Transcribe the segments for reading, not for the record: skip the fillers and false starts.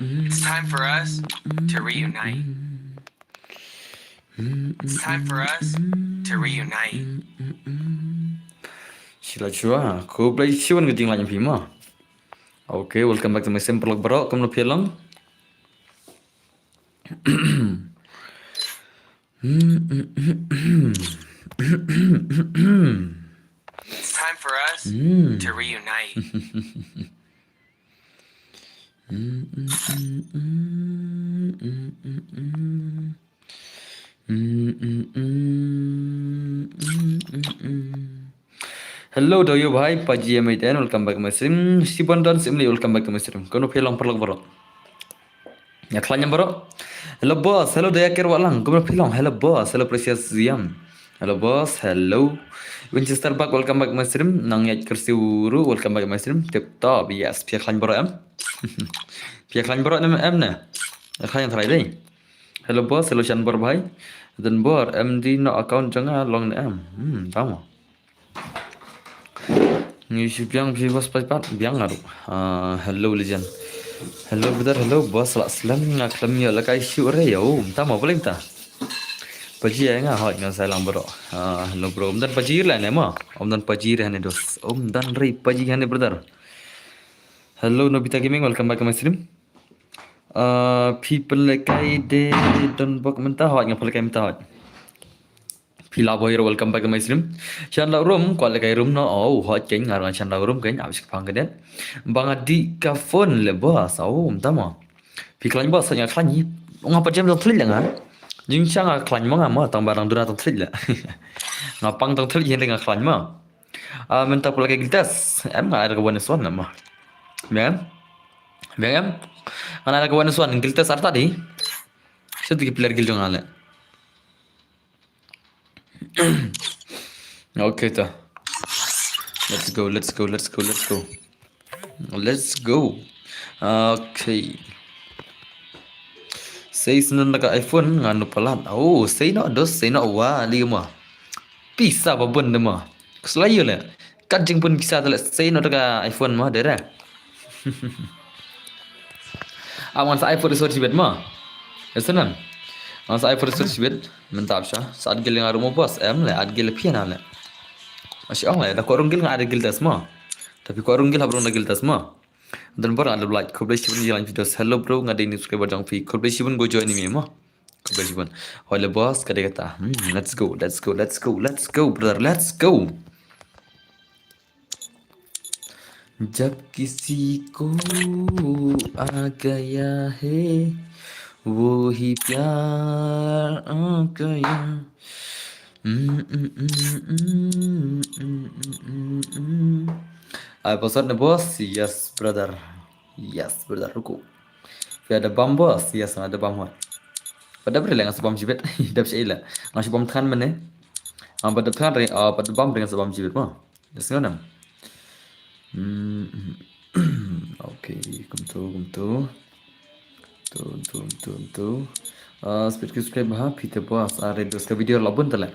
It's time for us to reunite. It's time for us to reunite. Sila chua, ko play chuan ke tinglan phima. Okay, welcome back to my simple bro. Kom no phelang. It's time for us to reunite. Hello do you bhai paji mai ten welcome back my stream. Siban dan simli welcome back to my stream. Kono phelang perlak bro. Ya klanya bro. Hello boss, hello daya ker walang. Kono phelang. Hello boss, hello precious Ziam. Hello boss, hello. Winchester back welcome back my stream. Nang ya kersi uru welcome back my stream. Tip top yes pia klanya bro em. Pia klanya bro em na. Klanya try deh. Hello boss, hello Chan bor bhai. Dan bor MD no account jangan long na em. Tama. Ni si biang bi bos pat biang ngaru. Hello legend. Hello brother, hello boss. Salam ngaklam ya lakai syure ya. Tama boleh ta. Paji ya nga hot nga salam bro. Hello bro. Dan paji lah ne ma. Dan paji rehne dos. Dan rei paji hane brother. Hello Nobita Gaming, welcome back to my stream. People like I did don't book mentah hot nga pala kay mentah hot. Pila boy welcome back to my stream. Chan la room ko la kay room no hot king ngar chan la room kay abis pang kadet. Bang di ka phone le boss tama. Pi klan boss nya klan ni. Ngapa jam dong thril nga. Jing chang a klan mo nga mo tang barang dura tong thril la. Ngapang tong thril yen nga klan mo. Mentah pula kay giltas. Em nga ada kawan suan ma. Biang. Biang. Ana ada kawan suan giltas arta di. Sedikit player gil jong ala. Okay ta. Let's go. Okay. Say senang naka iPhone nganu pelan. Say nak wa lima. Bisa apa benda mah. Selayu le. Kajing pun kisah tu le. Say nak naka iPhone mah dera. Awan sa iPhone research bed mah. Esenam. Awan sa iPhone research bed. Mentap sah. Saat gil ngaru mo bos. Le ad gil pian ale. Masya Allah, dah korang gil ada gil tas mah. Tapi korang gil habrong ada gil tas mah. Dan baru ada like, kau boleh siapa jalan video. Hello bro, ngada ini subscriber jangan free. Kau boleh siapa go join ini mah. Kau boleh siapa. Hello boss, kata kata. Let's go, brother, let's go. जब किसी को आ गया है वो ही प्यार आ गया Episode the boss, yes brother, ruko. Ada bom boss, yes ada bom hot. Pada beri dengan sebom jibet, dah bisa ilah. Ngasih bom than mana? Pada than pada bom dengan sebom jibet mah. Dah senang. Okay, kum tu. Speed subscribe Peter boss. Are dos ke video labun telah.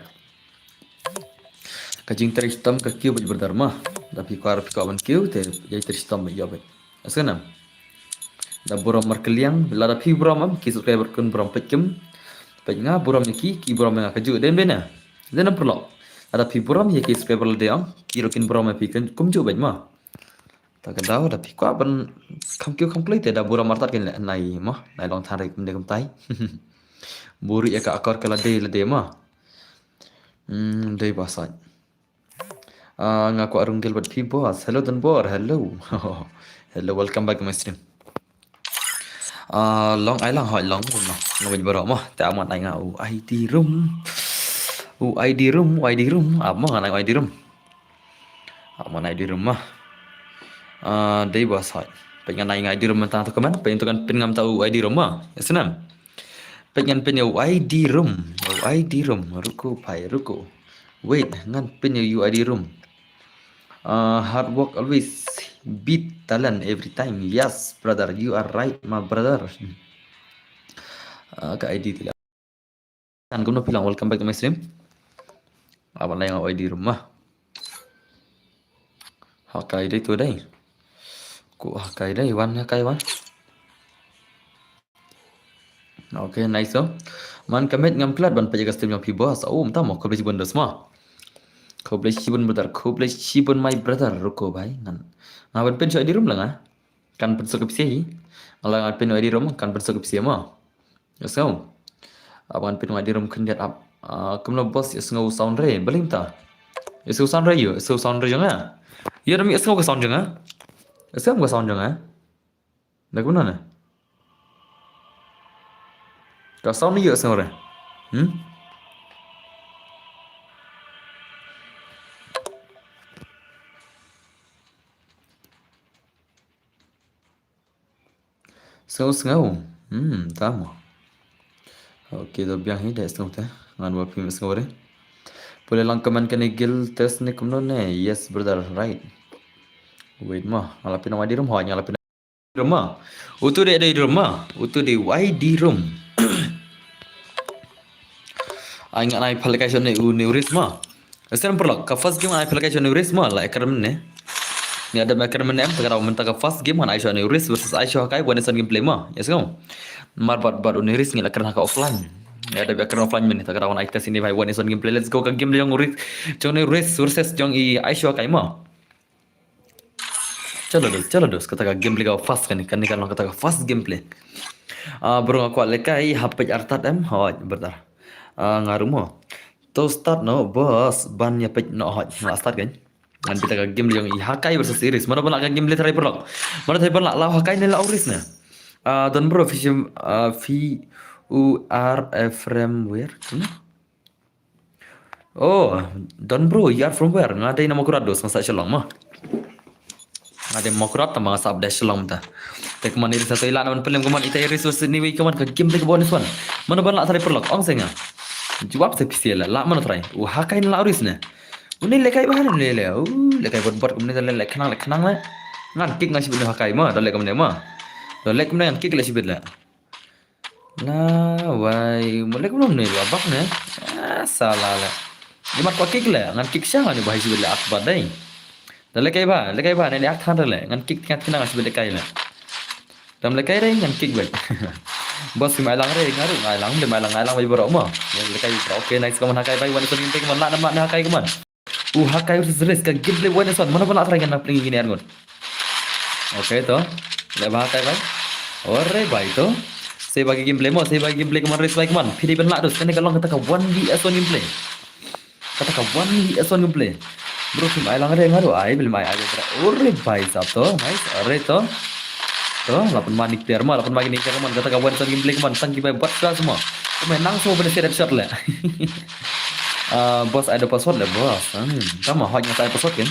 Kajing teristam ke kiu berdharma. Tapi kau harap kau kiu te jadi teristam ya bet. Asana. Da buram markeliang bila da pi buram ki subscriber kun buram pekem. Penga buram ki buram nga kaju den bena. Den perlo. Ada pi buram ye ki subscriber le deang ki rokin buram pi kun kumju bet ma. Tak kedau tapi kau ban kam kiu complete da buram martat ken nai ma. Nai long tharik mende kum tai. Buri ya ka akar kala de ma. Dei basai. Ngaku arung gil buat boss. Hello dan bor. Hello. Hello, welcome back to my stream. Long ai lang hỏi long rồi mà. Ngồi bờ mah. Ta amat ai ngau ID room. ID room. Apa ngan ID room? Aman ID room mah. Dei basai. Pengen ai ID room tang tu kaman. Pengen tu kan ngam tahu ID room mah. Ya senam. Pengen ID room. Ruko pai ruko. Wait, ngan ID room. Hard work always beat talent every time. Yes, brother, you are right, my brother. Ke ID tidak. Kan kau bilang welcome back to my stream. Apa lain ID rumah? Hakai deh tu deh. Ku hakai deh, wan hakai wan. Okay, nice so. Man kamet ngam klat ban pajaga stem yang pi bos. Oh, mta mo ko beli benda semua. Kau boleh cibun brother, kau boleh cibun my brother, ruko bhai. Ngawan pen di room lang ah. Kan pen sok pisi. Alang ngawan pen di room kan pen sok pisi ma. Yes kau. Awan pen di room kan get up. Kumlo bos yes ngau sound re, boleh mta. Yes ngau sound re yo, yes ngau sound re jangan. Ya demi yes ngau ke sound jangan. Yes ngau ke sound jangan. Dah guna na. Kau sound ni yes ngau re. Sengau. Tama. Okay, dah biang hi dah sengau teh. Ngan wa pi sengau re. Boleh lang comment kan gil test ni kumno ne. Yes brother, right. Wait mah, alapin nama di room hanya alapin di room mah. Utu de di room mah. Utu de why di room. Ingat naik application ni neuris mah. Sekarang perlu ka first game naik application neuris mah lah akademen ne. Ni ada akademen em tagaraw mentah ka first game kan Aisha neuris versus Aisha kai buat gameplay mah. Yes kau. Mar bat neuris ni lah kerana ka offline. Ya ada biar offline ni tagaraw naik tes ini by one gameplay. Let's go ka game yang neuris. Jong neuris versus jong i Aisha kai mah. Chalo dos kata ka gameplay ka fast kan orang kata ka fast gameplay. Burung aku lekai HP artat em hoj bertar. Ngaruh mo. To start no bos ban ya pej no hoj na start kan. Ngan kita ka game yang Hakai versus Iris. Mana pun ka game try perlok. Mana try perlok lah Hakai ni lah Iris na. Don bro fishim firmware. Oh, don bro you are from where? Ngadai nama kurat dos masa shalom mah. Ada mau kurat tambah sab dash shalom ta. Tek man Iris satu ilan man pelem keman ita Iris versus ni kaman ka game ke bonus one. Mana ban lah try perlok ong senga. Jawab saya pisi lah mana try. Hakai ni lah Iris na. Ini lekai bahan ni le. Lekai buat kemudian le kenang le. Ngan kick ngasih benda Hakai mah, dah lek kemudian mah. Dah lek kemudian kick le sibit le. Lah, wai, mulai kemudian ni abak ne. Salah le. Ni mak kick le, ngan kick siapa ni bahaya sibit le akbar dai. Dah lekai bah ni ak than le. Ngan kick tingkat kenang ngasih benda lekai le. Dam lekai dai ngan kick baik. Bos si mailang re ngaru mailang baju borok mah. Yang lekai okey nice kaman Hakai baik wan sun intake man nak nama Hakai kaman. Hakai versus Riz ka gameplay one son mana pun nak try kan nak play gini argon. Okay to. Le Hakai baik. Ore baik to. Saya bagi gameplay mo, saya bagi gameplay kemana Riz baik man. Pilih ben lak dos kan kalau kata ka 1vs1 gameplay. Kata ka 1vs1 gameplay. Bro film ai lang re ngaru ai film ai aja. Ore baik sab to. Nice. Ore to. To 8 manik player mah 8 manik player man kata ka 1vs1 gameplay keman tangki baik buat semua. Menang semua benda set shot le. Bos ada password lah bos. Kamu hanya saya password kan?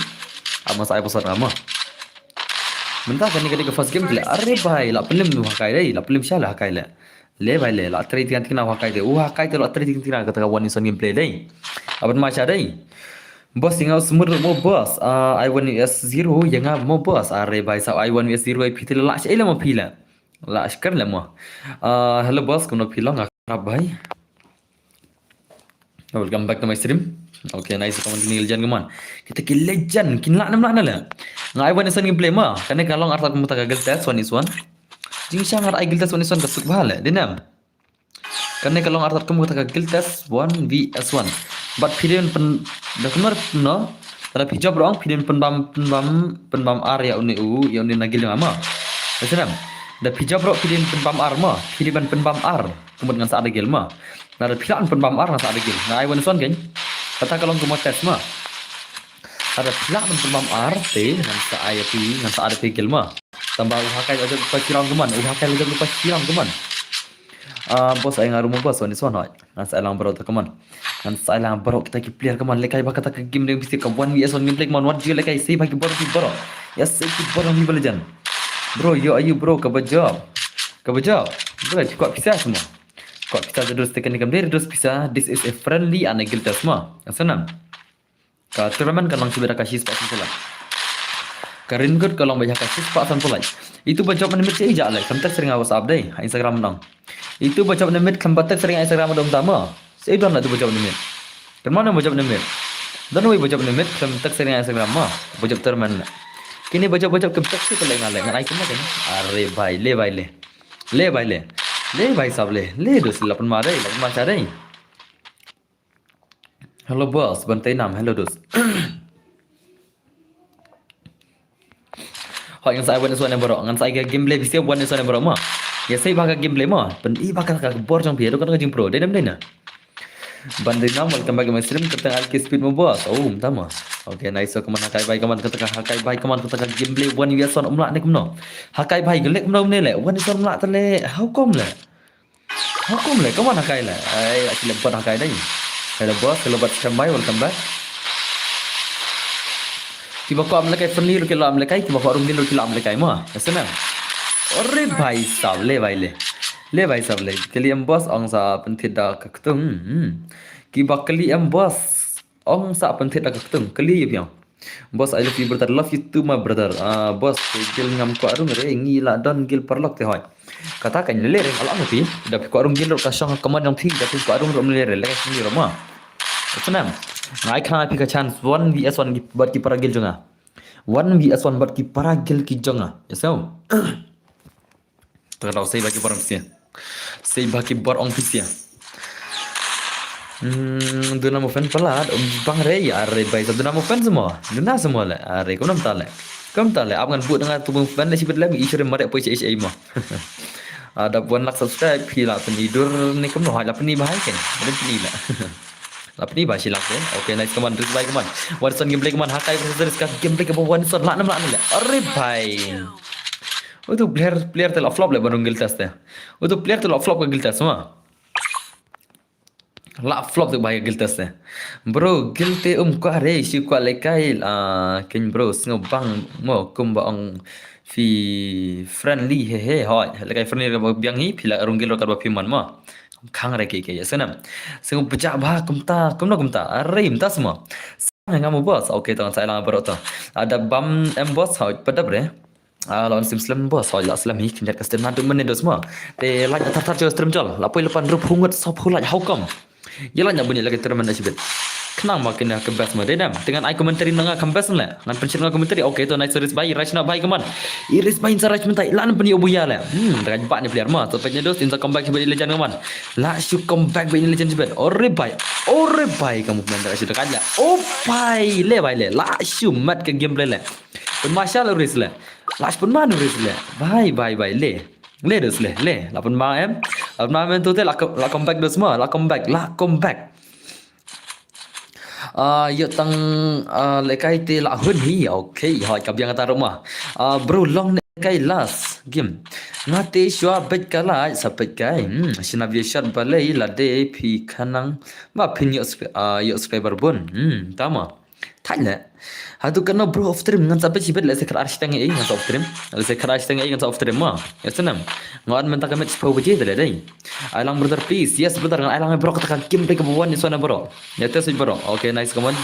Ama saya password kamu. Mentah kan ni ketika first game le. Arre bhai, la film nu Hakai dai, la film shala Hakai le. Le bhai le, la teri tiang tina Hakai dai. Hakai tu la teri tiang tina kata one in gameplay dai. Aban macam dai. Bos tinggal semur mo bos. I1S0 yang mo bos. Arre bhai sa I1S0 ai pitil la shay mo pila. La shkar le mo. Hello bos, kuno pila ngak bhai. Welcome back to my stream. Okay, nice kawan kini legend keman. Kita ke legend, kin lak nam lah. Ngai wan isan gameplay mah. Karena kalau artak kamu tak gagal test one is one. Jing syang ar gagal test one is one kasuk bahal dinam. Karena kalau artak kamu tak gagal test 1vs1. But pilihan pen dah kenar no. Tapi job orang pilihan penbam ar ya uni ya uni nagil yang ama. Macam dah job orang pilihan penbam ar mah. Pilihan penbam ar kemudian saat gel mah. Nah, pilihan penbam ar nasa ada gil. Nah, I1 kan? Kata kalau kamu tes mah, ada pilihan penbam ar teh nasa IAP nasa ada gil mah. Tambah Hakai aja lupa siram keman. Hakai aja lupa siram keman. Bos saya ngaruh mo bos, ini soal nasa elang baru keman. Nasa elang baru kita player keman. Lekai bakal tak game yang mesti ke 1vs1 gameplay keman. What dia lekai saya bagi baru. Ya saya baru ni belajar. Bro, yo ayu bro kebajak. Bro, cukup bisa semua. Kok kita terus tekan gambar terus bisa this is a friendly and a guild test mah yang senang ka turnamen kalau sudah kasih spot pula karin good kalau banyak kasih spot pula itu baca menit saya ijak lah sampai sering awas update Instagram dong itu baca menit sampai sering Instagram dong utama saya dah nak tu baca menit kemana baca menit dan baca menit sampai sering Instagram mah baca turnamen kini baca kemtek sih kalau ngalek ngan item kan are bhai le ले भाई साहब ले दोस्त लपन मार रही hello boss बनते नाम हेलो दोस्त họ yang saya buat suara yang borok ngan saya gameplay bisa buat suara yang borok mah ya saya bakal gameplay mah pen i bakal bor trong pia tu kan jing pro dai na bandai nam welcome back my stream kita al speed mo bos oh tama okay nice so kaman hakai bai kaman kata hakai bai kaman kata gameplay one vs one umla ni kumno hakai bai gelek kumno ni le one vs one umla tale how come le kaman hakai le ai actually buat hakai dai hello boss hello buat kambai welcome back tiba ko amle kai friendly ke amle kai tiba ko rung ke amle kai mo ऐसे ना अरे भाई साहब ले भाई साहब ले kali em bos ong sa pentit da kaktung ki bakali em bos ong sa pentit da kaktung kali piang bos I love you brother love you too my brother bos gil ngam ko arung re ngi la don gil perlok te hoy kata kan le re ala ngi da ko arung gil ka shang kaman yang thi da ko arung rom le re le ni ro ma senam ngai kha pi ka chance 1 vs 1 buat ki paragil jonga 1 vs 1 buat ki paragil ki jonga yesau terlalu saya bagi borong sia. Saya bagi borong sia. Duna mo fan pala, bang re ya re bai sa duna mo fan semua. Duna semua le. Are ko nam ta le. Kam ta le ap ngan bu dengan tubung fan le sibet le mi isure mare poi ai mo. Ada buan lak subscribe pi la penidur ni kam no ha la peni bahai ken. Ada peni la. La peni bah silak ken. Okay nice kaman terus bai kaman. Watson gameplay kaman hakai versus ka gameplay ka Watson la nam la le. Are bai. Itu player telah flop le barung giltas teh. Itu player telah flop ke giltas semua. La flop tu bahaya giltas teh. Bro, gilte ko are si ko lekai ken bro sngo bang mo kumba ong fi friendly he hoi. Lekai friendly ka biang hi pila rung gil ka ba piman mo. Khang re ke ya senam. Sngo pecah bah kumta are imta semua. Sangat ngamu bos. Okay tangan saya lang berot. Ada bam boss hoi padap re. Lawan Muslim bos soal Islam hi kinjat kastem nanti menendo semua te lanya tar jo stream jol lapoi lepan rup hungut sop hulaj haukom ya lanya bunyi lagi termen asibet kenang makin ke best mode dam dengan ai komentari nanga kambas le ngan pencet nanga komentari okay to nice series bai rashna bai kaman iris bai saraj mentai lan peni obuya le dengan bak ni player mah to penye dos insa comeback sebagai legend kaman la shoot comeback bai legend sebet ore bai kamu mendak sudah kaja oh bai le la shoot mat ke gameplay le pemasal uris le Last pun mana uris le. Bye le. Le dos le. Lapun ma em. Lapun ma em tu te la comeback dos semua. La comeback. Yo tang lekai te la hun hi. Okay, hoi kap yang kata rumah. Bro long lekai last game. Ngate shwa bet kala sapet kai. Sinabia shot balai la de pi kanang ma pin yo subscriber bun. Tama. Tanya. Hatu kena bro off stream ngan sampai sibet le sekar arstang ai ngan off stream. Le sekar arstang ai ngan off stream mah. Ya senam. Ngan menta kamet sepau beje tele dai. Ailang brother please. Yes brother ngan ailang bro kata game play ke bawah ni suana bro. Ya tes bro. Okay nice kaman.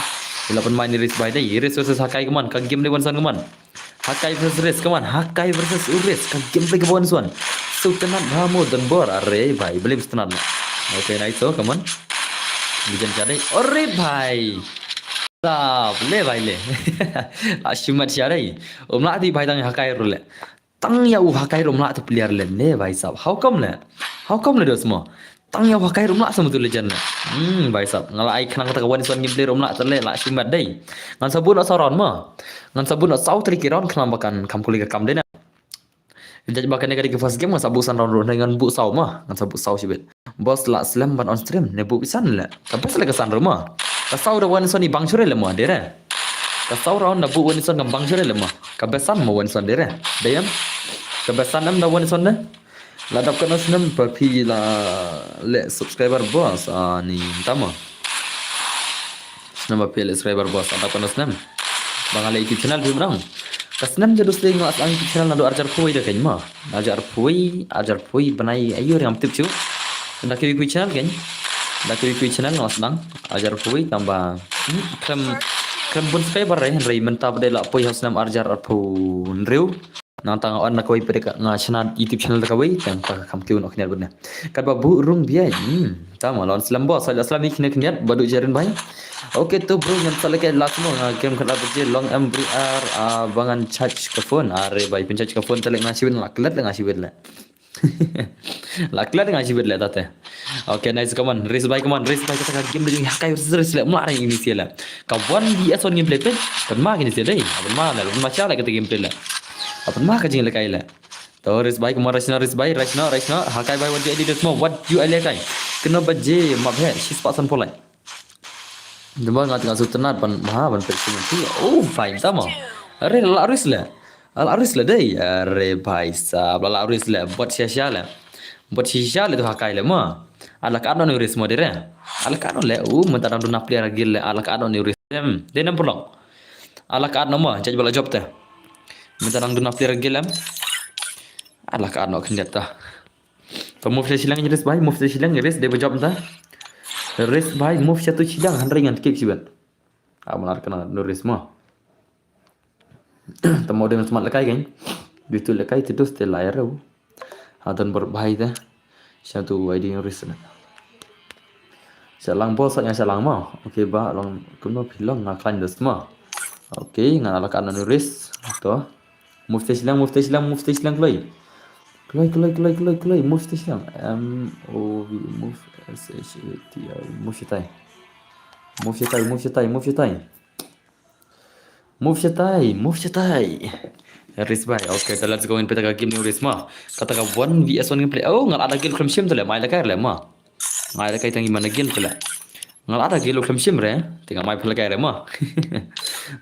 Ilapan main iris by dai. Iris versus hakai kaman. Ka game play one son kaman. Hakai versus Uris kaman. Hakai versus Uris. Ka game play ke bawah ni suan. So tenan bamu dan bor are bhai. Belum tenan. Okay nice so kaman. Bijan jadai. Ore bhai. Sab le bhai le ashumat sharai umla ti bhai tang hakai rule tang ya u hakai rumla tu player le bhai sab how come le dos mo tang ya hakai rumla sama tu legend le bhai sab ngala ai khnang ta kawan son game play rumla tu le la ashumat dai ngan sabun sauron mo ngan sabun sau tri kiron khnam bakan kam kuli ka kam dai na jadi bakan ne ke first game ngan sabu san round dengan bu sau mo ngan sabu sau sibet boss la slam ban on stream ne bu pisan le sampai sele ke san rumah kasau da wan son ni bang sure le mo dere kasau raun da bu wan son ngam bang sure le mo kabesan mo wan son dere dayam kabesan am da wan son ne la dap kana sunam papi la le subscriber boss ni tama sunam papi le subscriber boss ada kana sunam bang ala youtube channel bi brang kasnam jadus le ngas ang youtube channel nado arjar poi da kan ma arjar poi banai ayo ram tip chu da ke youtube channel kan da ke youtube channel ngas nang ajar pui tambah krem bun subscriber rei menta pada la poi haus nam arjar pun riu nang tang on nakoi pada nga channel youtube channel takawai tang pa kam kiun oknya bunna kad babu rung biai tama lawan selam bos saja selami kini kniat badu jarin bai okay tu bro yang salah ke last mo game kada beje long mbr bangan charge ke phone are bai pen charge ke phone telek ngasi win la klet ngasi win la Lah klan ngaji bet le tate. Okay, nice come on. Race by come on. Race by kita game lagi hakai race le mulai ini sih lah. Kawan di ason game play pun mah gini sih deh. Mah lah, macam lah kita game play lah. Mah kajing le kai lah. To race by come on race now. Hakai by what you edit semua. What you edit kai. Kena baje map he. She's pasan polai. Demang ngat sutenat pan mah pan persian tu. Oh, fine sama. Are la race lah. Al-Aris lah deh, are bhai sahab, Al-Aris lah, buat sia-sia lah tu hakai lah mah, ala kadon ni uris modern, ala kadon lah, mentara tu nak player gil lah, ala kadon ni uris, dia nam pulang, ala kadon mah, jadi bala job teh, mentara tu nak player gil lah, ala kadon kendat tah, move silang jenis bhai, move silang jenis dia berjob tah, jenis bhai move satu silang, handringan kick sih ben, amalar kena nuris mah. Tamo dengan semat lekai kan gitu lekai itu setelah air tu hatan berbahaya dah satu ID risk na salang bos yang salang mah okey ba long kena bilang ngakan dah semua okey ngan ala kan risk tu move silang kelai move silang o move SHT move syatai. Risk bay. Okay, so let's go in peta game ni risk mah. Kata ka 1 vs 1 gameplay. Oh, ngal ada game sim tu lah. Mai lakai lah mah. Mai lakai tangi mana game tu lah. Ngal ada game sim re. Tinggal mai lakai re mah.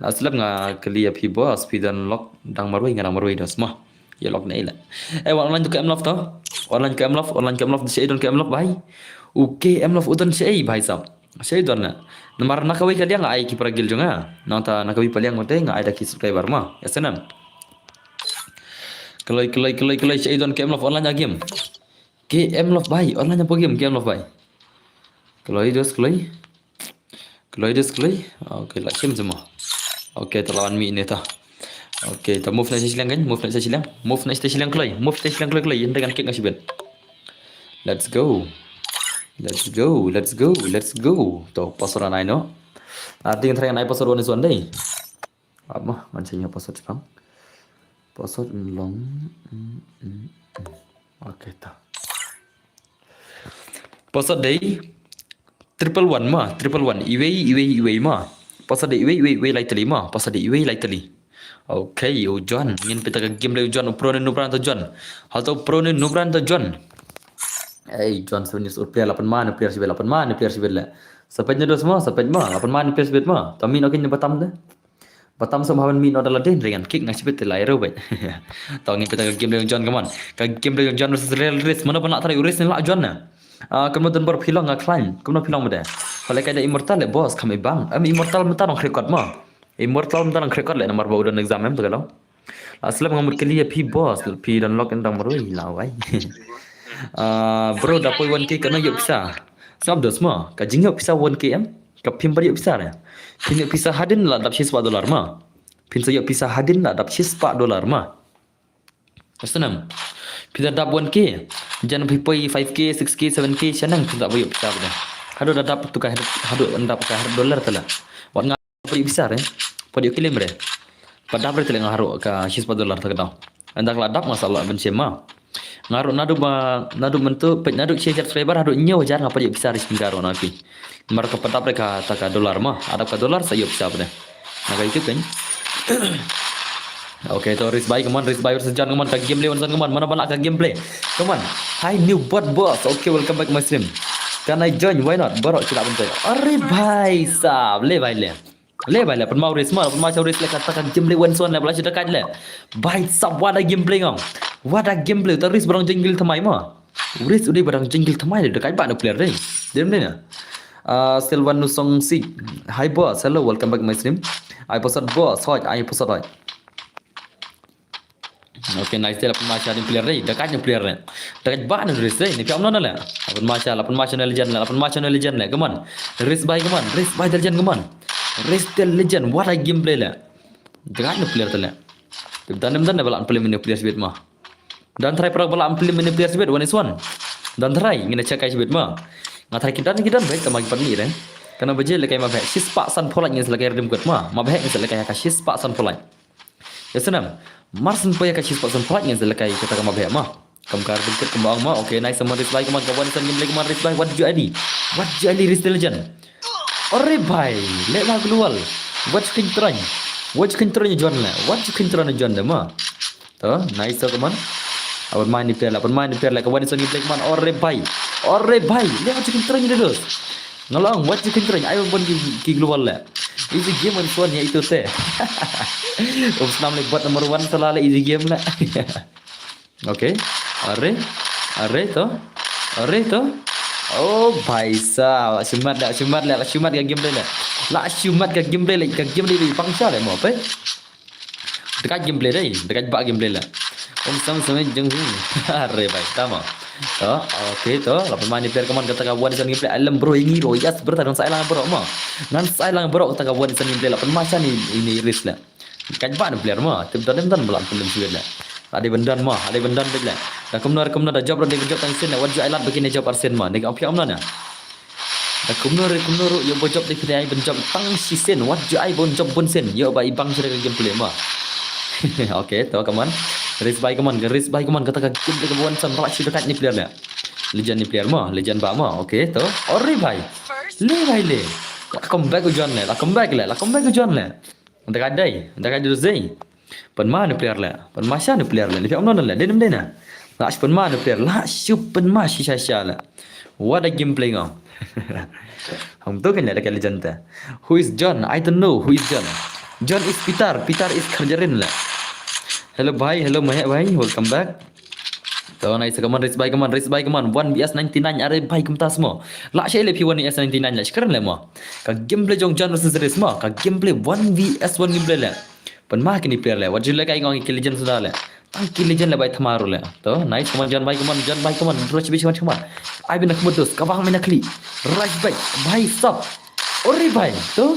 Aslap nga clear pi boss pi dan lock dang marui ngana marui das mah. Ya lock nei lah. Online tu ke M Love tu. Online ke M Love di don ke M Love bay. Okay, M Love udan sei bay sab. Sei don na. Nomor nak kawai dia ngai ki peragil jonga. Nanta nak kawai paliang ngote ngai ada ki subscriber mah. Ya senam. Kelai sei don ke M Love online game. Ke M Love bay online apa game ke M Love bay. Kelai. Okay, lah sim semua. Okay, terlawan mi ini tah. Okay, ta move nak silang kan? Move nak silang kelai. Dengan kick ngasih ben. Let's go. Tuh, pasaran ai no. Arti yang ai pasar one deh. Apa? Mancingnya pasar Jepang. Pasar long. Oke, ta. Pasar deh. Triple one. Iwei mah. Pasal dia iwei lightly mah. Pasal dia iwei lightly. Okay, John. Ingin peta game lagi John. Pro ni nubran tu John. Hal tu pro ni nubran tu John. John sebenarnya player 8 mana player sibel lah. Sepatnya dah semua, sepatnya mah 8 mana player sibel mah. Tapi nak kena batam dah. Batam sama hawan min adalah den dengan kick ngasih betul lah aero baik. Tahu ingin peta game lagi John kaman. Game lagi John versus Real Race. Mana pun nak tarik race ni lah John na. Kemudian berpilang ngak climb. Kemudian pilang muda. Kalau kaya immortal le bos kami bang. Immortal mentar orang record mah. Immortal mentar orang record le nomor baru dan exam tu kalau. Asal mengambil kelia pi bos, pi dan lock entang baru hilang wai. Bro dapat 1k kena yuk bisa. Sebab dah semua. Kajing yuk bisa 1k em. Kapim pada yuk bisa ni. Pin yuk bisa hadin lah dapat $4 mah. Pin yuk bisa hadin lah dapat $4 mah. Senang. Pin dapat 1k. Jangan pergi 5k, 6k, 7k. Senang pin tak boleh bisa pada. Hadu dah dapat tukar hadu anda pakai $100 telah. Buat ngah pada bisa re. Pada yuk kilim re. Pada ber telah ngaruh ke $4 terkadang. Anda kalau dapat masalah benci mah. Ngaruh nadu bentuk nadu share subscriber hadu nyawa jar ngapa dia bisa riskin karo nanti. Mereka pada mereka taka dolar mah, ada ka dolar saya bisa pada. Nah itu kan. Okay, to risk buy versus John come on ka gameplay one come on. Mana balak ka gameplay. Come on. Hi new bot boss. Okay, welcome back my stream. Can I join? Why not? Baru tidak bentuk. Arre bhai sahab, le penmau race mah, penmau race le kata ka gameplay one son le bala sudah dekat le. Bhai sahab what a gameplay ngam. What a gameplay. Terus barang jenggil thamai mah. Race udah barang jenggil thamai dekat ba player deh. Dem ni na. Silvan Nusong Si. Hi boss, hello, welcome back my stream. I posted boss, I posted right. Okay, nice day. Lapan macam ni player ni, dekatnya player ni. Dekat ba ni race ni. Ni piam nona lah. Lapan macam ni legend lah. Come on, race by come on, race by legend come on. Race the legend. What a gameplay lah. Dekatnya player tu lah. Dan balak player ni player sebet mah. Dan try perang balak player ni player sebet one is one. Dan try ngina check sebet mah. Ngatai kita baik tamagi pani re. Karena baje lekai ma baik. Sis pak san polai ngin selekai redem kuat mah. Ma baik ngin selekai ka sis pak san polai. Ya senam. Marsen poya ka sis pak san polai ngin selekai kita ka ma baik mah. Kamkar bukit kembang mah. Okay, nice. Come on, reply. Come on, kawan. Gameplay. Come on, reply. What you ID? What you ID? Risk the legend. Ore bhai, let lah keluar. What you can What you can John lah. What you can John dah mah. Toh, nice toh kawan. Awan main ni player lah. Kawan ni gameplay kawan. Ore bhai. Let what you can terus. Nolong, what you can Ayo pun ki keluar lah. Easy game on phone ya itu teh. Senam lagi buat nomor 1 selalu easy game lah. Okay. Are toh. Oh भाई साहब syumat ke gameplay lah syumat ke gameplay pangsa lah mau apa dekat gameplay dah dekat bak gameplay lah sama jeng are baik tama toh okay toh lapan main player kaman kata kawan di gameplay alam bro yang hero yes bertadang saya lang bro mah ngan saya lang bro kata kawan di gameplay lapan macam ini risk lah kan bak player mah tem belam film sudah lah ada bendan bila dah kumnar dah job dah job tang sen wajib island begini job arsen mah nega api amna dah kumnar yo job di kedai benjob tang si sen wajib ai bon job bon sen yo ba ibang sira game play mah okay to kaman race by kaman kata game ke buan san tak dekat ni player lah legend ni player mah legend ba mah okay to ori bhai le comeback ujan lah comeback ke John lah dekat dai pen mana player lah pen masa ni player lah ni amnon lah denem dena la pen mana player la pen mas sha lah what a gameplay ngam hum to kan ada legend ta who is John I don't know who is John is Peter is Kerjarin lah hello bhai hello mahek bhai welcome back to nice kaman race by kaman 1vs 99 are bhai kumta semua la shay le p1 vs 99 lah sekarang lah mah ka gameplay jong John versus race mah ka gameplay 1vs 1 gameplay lah pen mah kini player lah wajib lah kai ngong kill legend sudah lah tang kill legend lah bai thamaru lah to nice kaman John bai kaman terus bishi macam ai bin nak betus kabang main kli right back bhai stop ori bhai to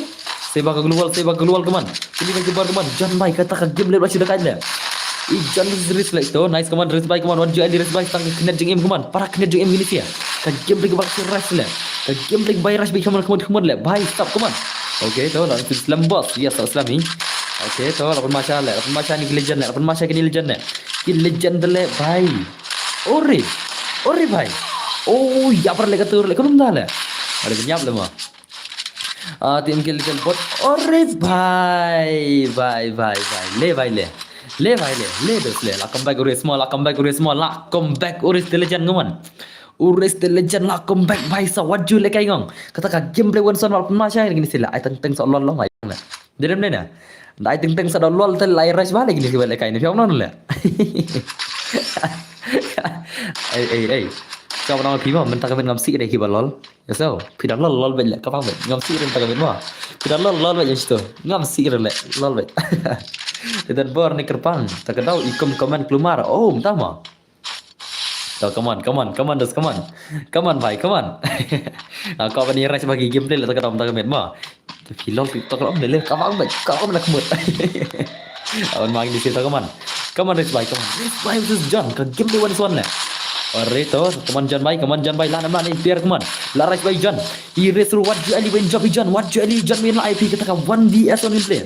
seba keluar kaman kini kan kebar kaman John bai kata ka game le masih dekat lah i John race like to nice kaman race bai kaman wajib ali race bai tang kena jeng kaman para kena jeng gini sia ka game le kebar rush lah ka game le bai rush bai kaman lah bhai stop kaman okay to langsung Islam boss yes Islam ni okay to lapan macam ni legend lah lapan macam ni legend lah ki legend le bhai ori bhai oh ya par le katur le kunum dah lah ada benyap le mah tim kill legend bot ori bhai le dos le la comeback uri small la comeback uri the legend ngaman uri the legend la comeback bhai sa waju le kai ngong kata ka gameplay one son lapan macam ni sila ai teng so lol ai lah derem ne na dai teng sa lol tel lai rush balik gini balik kai ni fiam non le ei kau nak pi mah mentang ngam si dai ki balol ya so pi dah lol balik le ka faham ngam si ren tak mah pi dah lol balik situ ngam si ren le lol balik dan bor ni kerpan tak tahu ikom komen keluar oh entah mah so come on dos come on bhai come on kau bani rush bagi gameplay lah tak tahu mah filol TikTok lo le ka faham kau nak kemut awan main di situ come on race bhai versus John ka gameplay one lah Reto, kaman John Bai, lah nama ni player kaman. La race by John. I race through what you ali when job John. What you ali John main la IP kita ka 1vs 1 gameplay.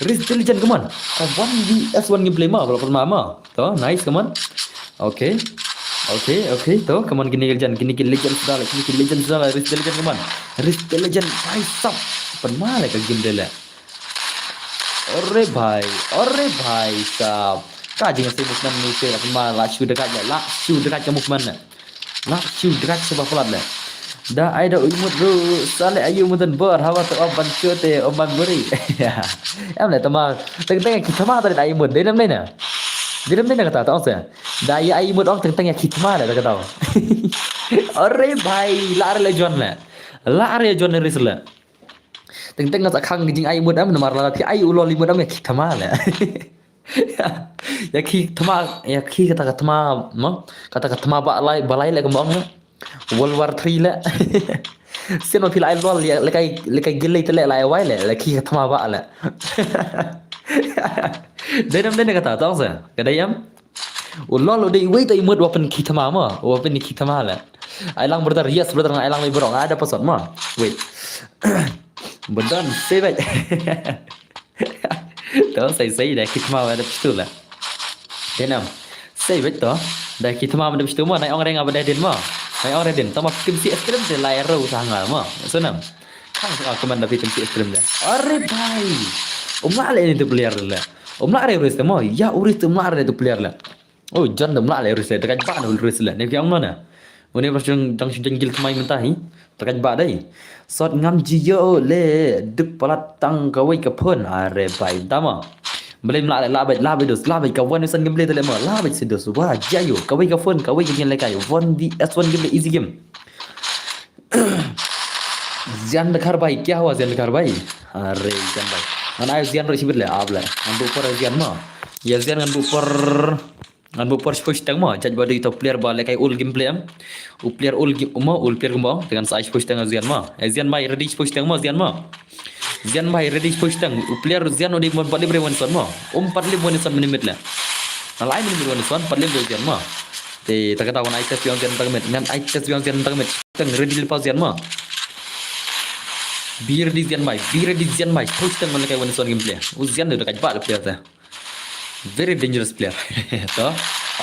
Race intelligent kaman. Ka 1vs 1 gameplay mah kalau pernah mah. To nice kaman. Okay. To kaman kini legend sudah lah. Race intelligent kaman. Race intelligent bhai sab. Pernah lah ka gameplay lah. Ore bhai sab. Ka jangan saya movement ni saya apa lah shoot dekat ke movement lah shoot dekat sebab pelat lah dah ai dah umut ru sale ayu mutan ber hawa tu oban chote oban beri em lah tama teng kita mah tadi ai mut dem ni kata tahu saya dah ai mut ong teng kita mah dah kata ore bhai lar le John ni risla teng nak khang jing ai mut am namar la thi ai ulol mut am kita mah lah ya ki kata thama balai le kembang World War 3 le sino pila ai lol ya lekai gilai tele lai wai le ki thama ba le denam kata tahu saya kadayam ulol ode wait ai mud wapen ki thama ma wapen ni ki thama le ai lang brother yes brother ai lang berong ada pasal ma wait bedan save tahu saya dah kita mau ada pistol lah denam save itu dah kita mah mendem situ mah naik orang apa dah den mah. Naik orang den, tambah tim si ekstrem de lairo sangal mah. Senam. Kan aku man tapi tim si ekstrem dah. Are bhai. Umla le itu player lah. Umla re urus mah. Ya urus tu umla re itu player lah. Oh John dah umla le urus dah. Dekat ba urus lah. Ni yang mana? Ini pas dang jengil kemai mentahi. Dekat ba dai. Sot ngam jiyo le duk palat tang kawai ka phun are bhai tama. Boleh melak labai dos labai kawan usan game play telema labai sedos wah jayo kawai ka phone kawai game lekai 1vs1 game easy game Zian dekhar bhai kya hua Zian dekhar bhai अरे Zian bhai mana Zian ro sibir le abla ngan bu por Zian ma ya Zian ngan bu por push tang ma jaj badu itu player ba lekai ul game play am u player ul game ma ul player ma dengan size push tang Zian ma Zian mai ready push tang ma Zian ma Zian mai ready push tang player Zian odi mon patli bre mon son ma patli mon son minimit la na lai minimit mon son patli bre Zian ma te takata wan ai test yang Zian tang met ngan ai test yang Zian tang met tang ready le pa Zian ma bir di Zian mai push tang mon lekai mon son gameplay u Zian de dekat ba player ta very dangerous player to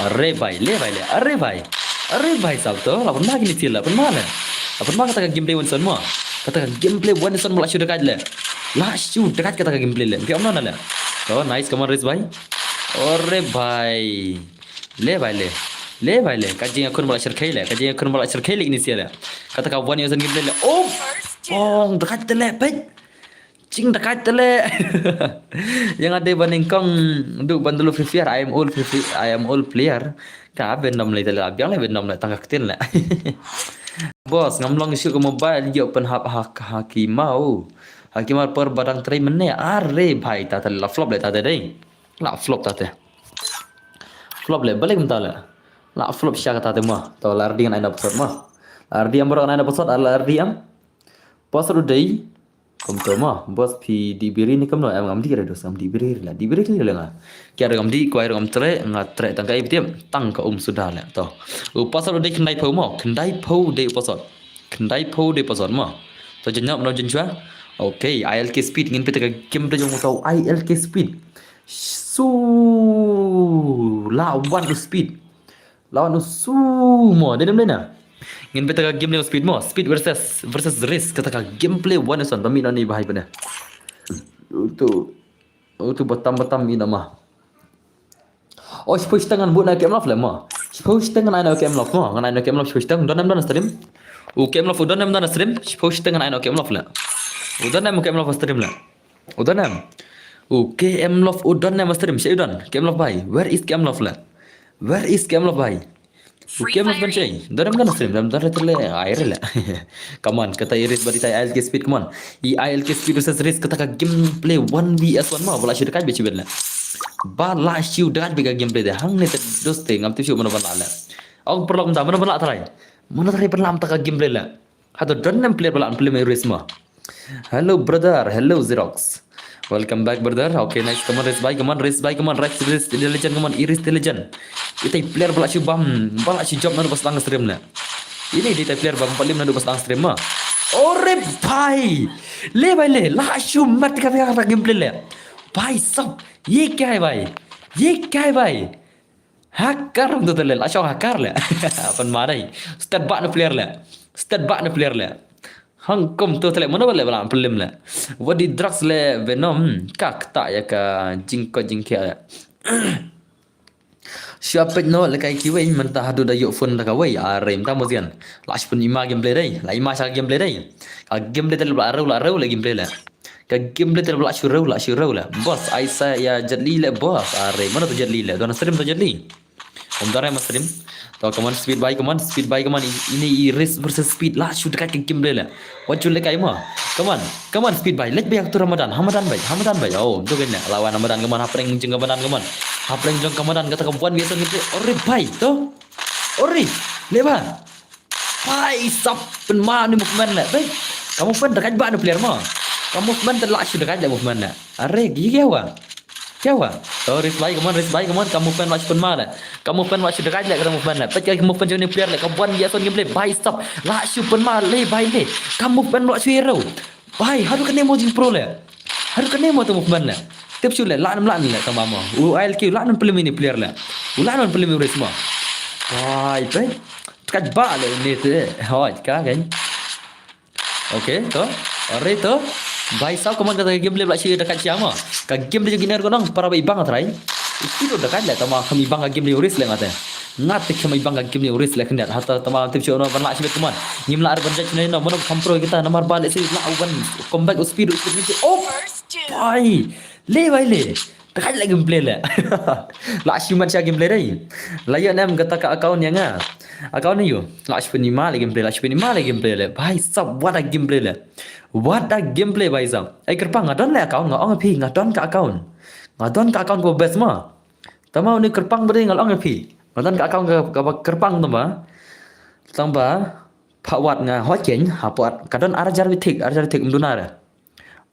अरे भाई ले अरे भाई साहब तो lapan lagi ni tila lapan mana lapan mana kata gameplay one son mo kata gameplay one son mulai sudah dekat le lah shoot dekat kata gameplay le dia mana le तो nice come on race भाई अरे भाई ले kajian akun mulai share le ini sia kata kawan yang son gameplay le oh dekat le pej cing dekat tele yang ada banding kong duk bandulu free fire I am all player ka venom le tele abyang le venom le tangka ketin le bos ngamlong isu ke mobile yo pen hakimau per barang tray mene are bhai ta la flop le ta dei la flop ta te flop le balik mental la flop sya kata te mah to lardi ngan aina pesot mah lardi am ro aina pesot lardi am pasru dei kom to ma bos pi dibiri ni kam no am di re dos am dibiri la nga kya re am di kwai ram tre nga tre tang kai tiam tang ka sudah la to u pasal de khandai phau mo khandai phau de pasal ma to jenyap no jenjwa okay ilk speed ngin pita game ta jong tau ilk speed su lawan speed su mo de dem na ngin beta game ni speed mo speed versus race kata gameplay one son pamina ni bahai pada tu batam ina mah oh push tangan buat nak game love lah mah push tangan ai nak game love mah ngan ai nak game love push tangan dan stream game love dan stream push tangan ai nak game love lah udan game love stream lah udan game love stream saya udan game love bhai where is game love bhai game of benching dalam stream dalam tele air lah come on kata iris berita ILK speed come on ILK speed versus race kata gameplay 1vs1 mah bola shoot dekat beci bedlah bala shoot dekat bega gameplay dah hang ni terus te ngam tu shoot mana bala lah aku perlu mana bala tarai perlam tak gameplay lah atau dalam player bala play race mah hello brother hello Xerox welcome back brother okay nice come on race bye come on race legend come on iris legend itu player bala si job nanti pas tang stream lah ini dia player bang paling nanti pas tang stream mah ore bhai le la shoot mat ka gameplay le bhai sab ye kya hai bhai hacker tu tele la show hacker le अपन मारे start back player le hangkom tu tele mana boleh bala problem le wadi drugs le venom kak tak ya ka jingke ya siapa no lekai kiwei mentah hadu da yok phone da kawai arem ta mozian lash pun ima gameplay dai la ima sa gameplay dai ka gameplay tele la rau la gameplay la ka gameplay tele la shurau la boss aisa ya jadli le boss arem mana tu jadli le don stream tu jadli om dara mas stream to command speed by command ini race versus speed la shoot dekat ke gameplay la wajul lekai ma come on speed by let be tu Ramadan bay oh tu kan lawan Ramadan kaman hapreng jeng Ramadan kaman hapreng jeng Ramadan kata kawan biasa gitu ore bay to ore leba bay sap penma ni movement la bay kamu fan dekat ba player ma kamu movement terlak shoot dekat movement la are क्या हुआ तो race by kaman kamu fan watch penma la kamu fan watch dekat la kamu fan la pecah kamu fan jenis player la kawan biasa gameplay bay stop la shoot penma le bay le kamu fan watch hero bay haru kena mo jing pro le haru kena mo tu movement la tip shoot la nam la sama mo UILQ la nam film ini player la la nam film race mo Why pe? Cách ba le ni te. Hoi ka kan. Okey, tu. Ore tu. Bhai sahab kaman kata game le lakshi dekat siapa? Ka game dia giner ko nang para ba ibang atrai. Itu dekat le tama kami ibang ka game le uris le ngate. Ngat kami ibang ka game le uris le kendat hata tama tip show no ban lakshi bet kuman. Ngim la ar ban jach ne no mono kampro kita nomor balik si la uban comeback speed ni. Oh. Bhai. Le bhai le. Dekat le gameplay le. Lakshi mat sia gameplay dai. Layan em kata ka account yang ah. Account ni yo. Lakshi ni ma le gameplay, lakshi ni ma le gameplay le. Bhai sab what a gameplay le. What a gameplay bhai sab. Ai kerpang ngadon le account ngong phi ngadon ka account. Ngadon ka account ko best ma. Tama ni kerpang beri ngalong phi. Ngadon ka account ka kerpang tu ma. Tamba phawat nga ho chen ha pot kadon arajar bitik mduna ra.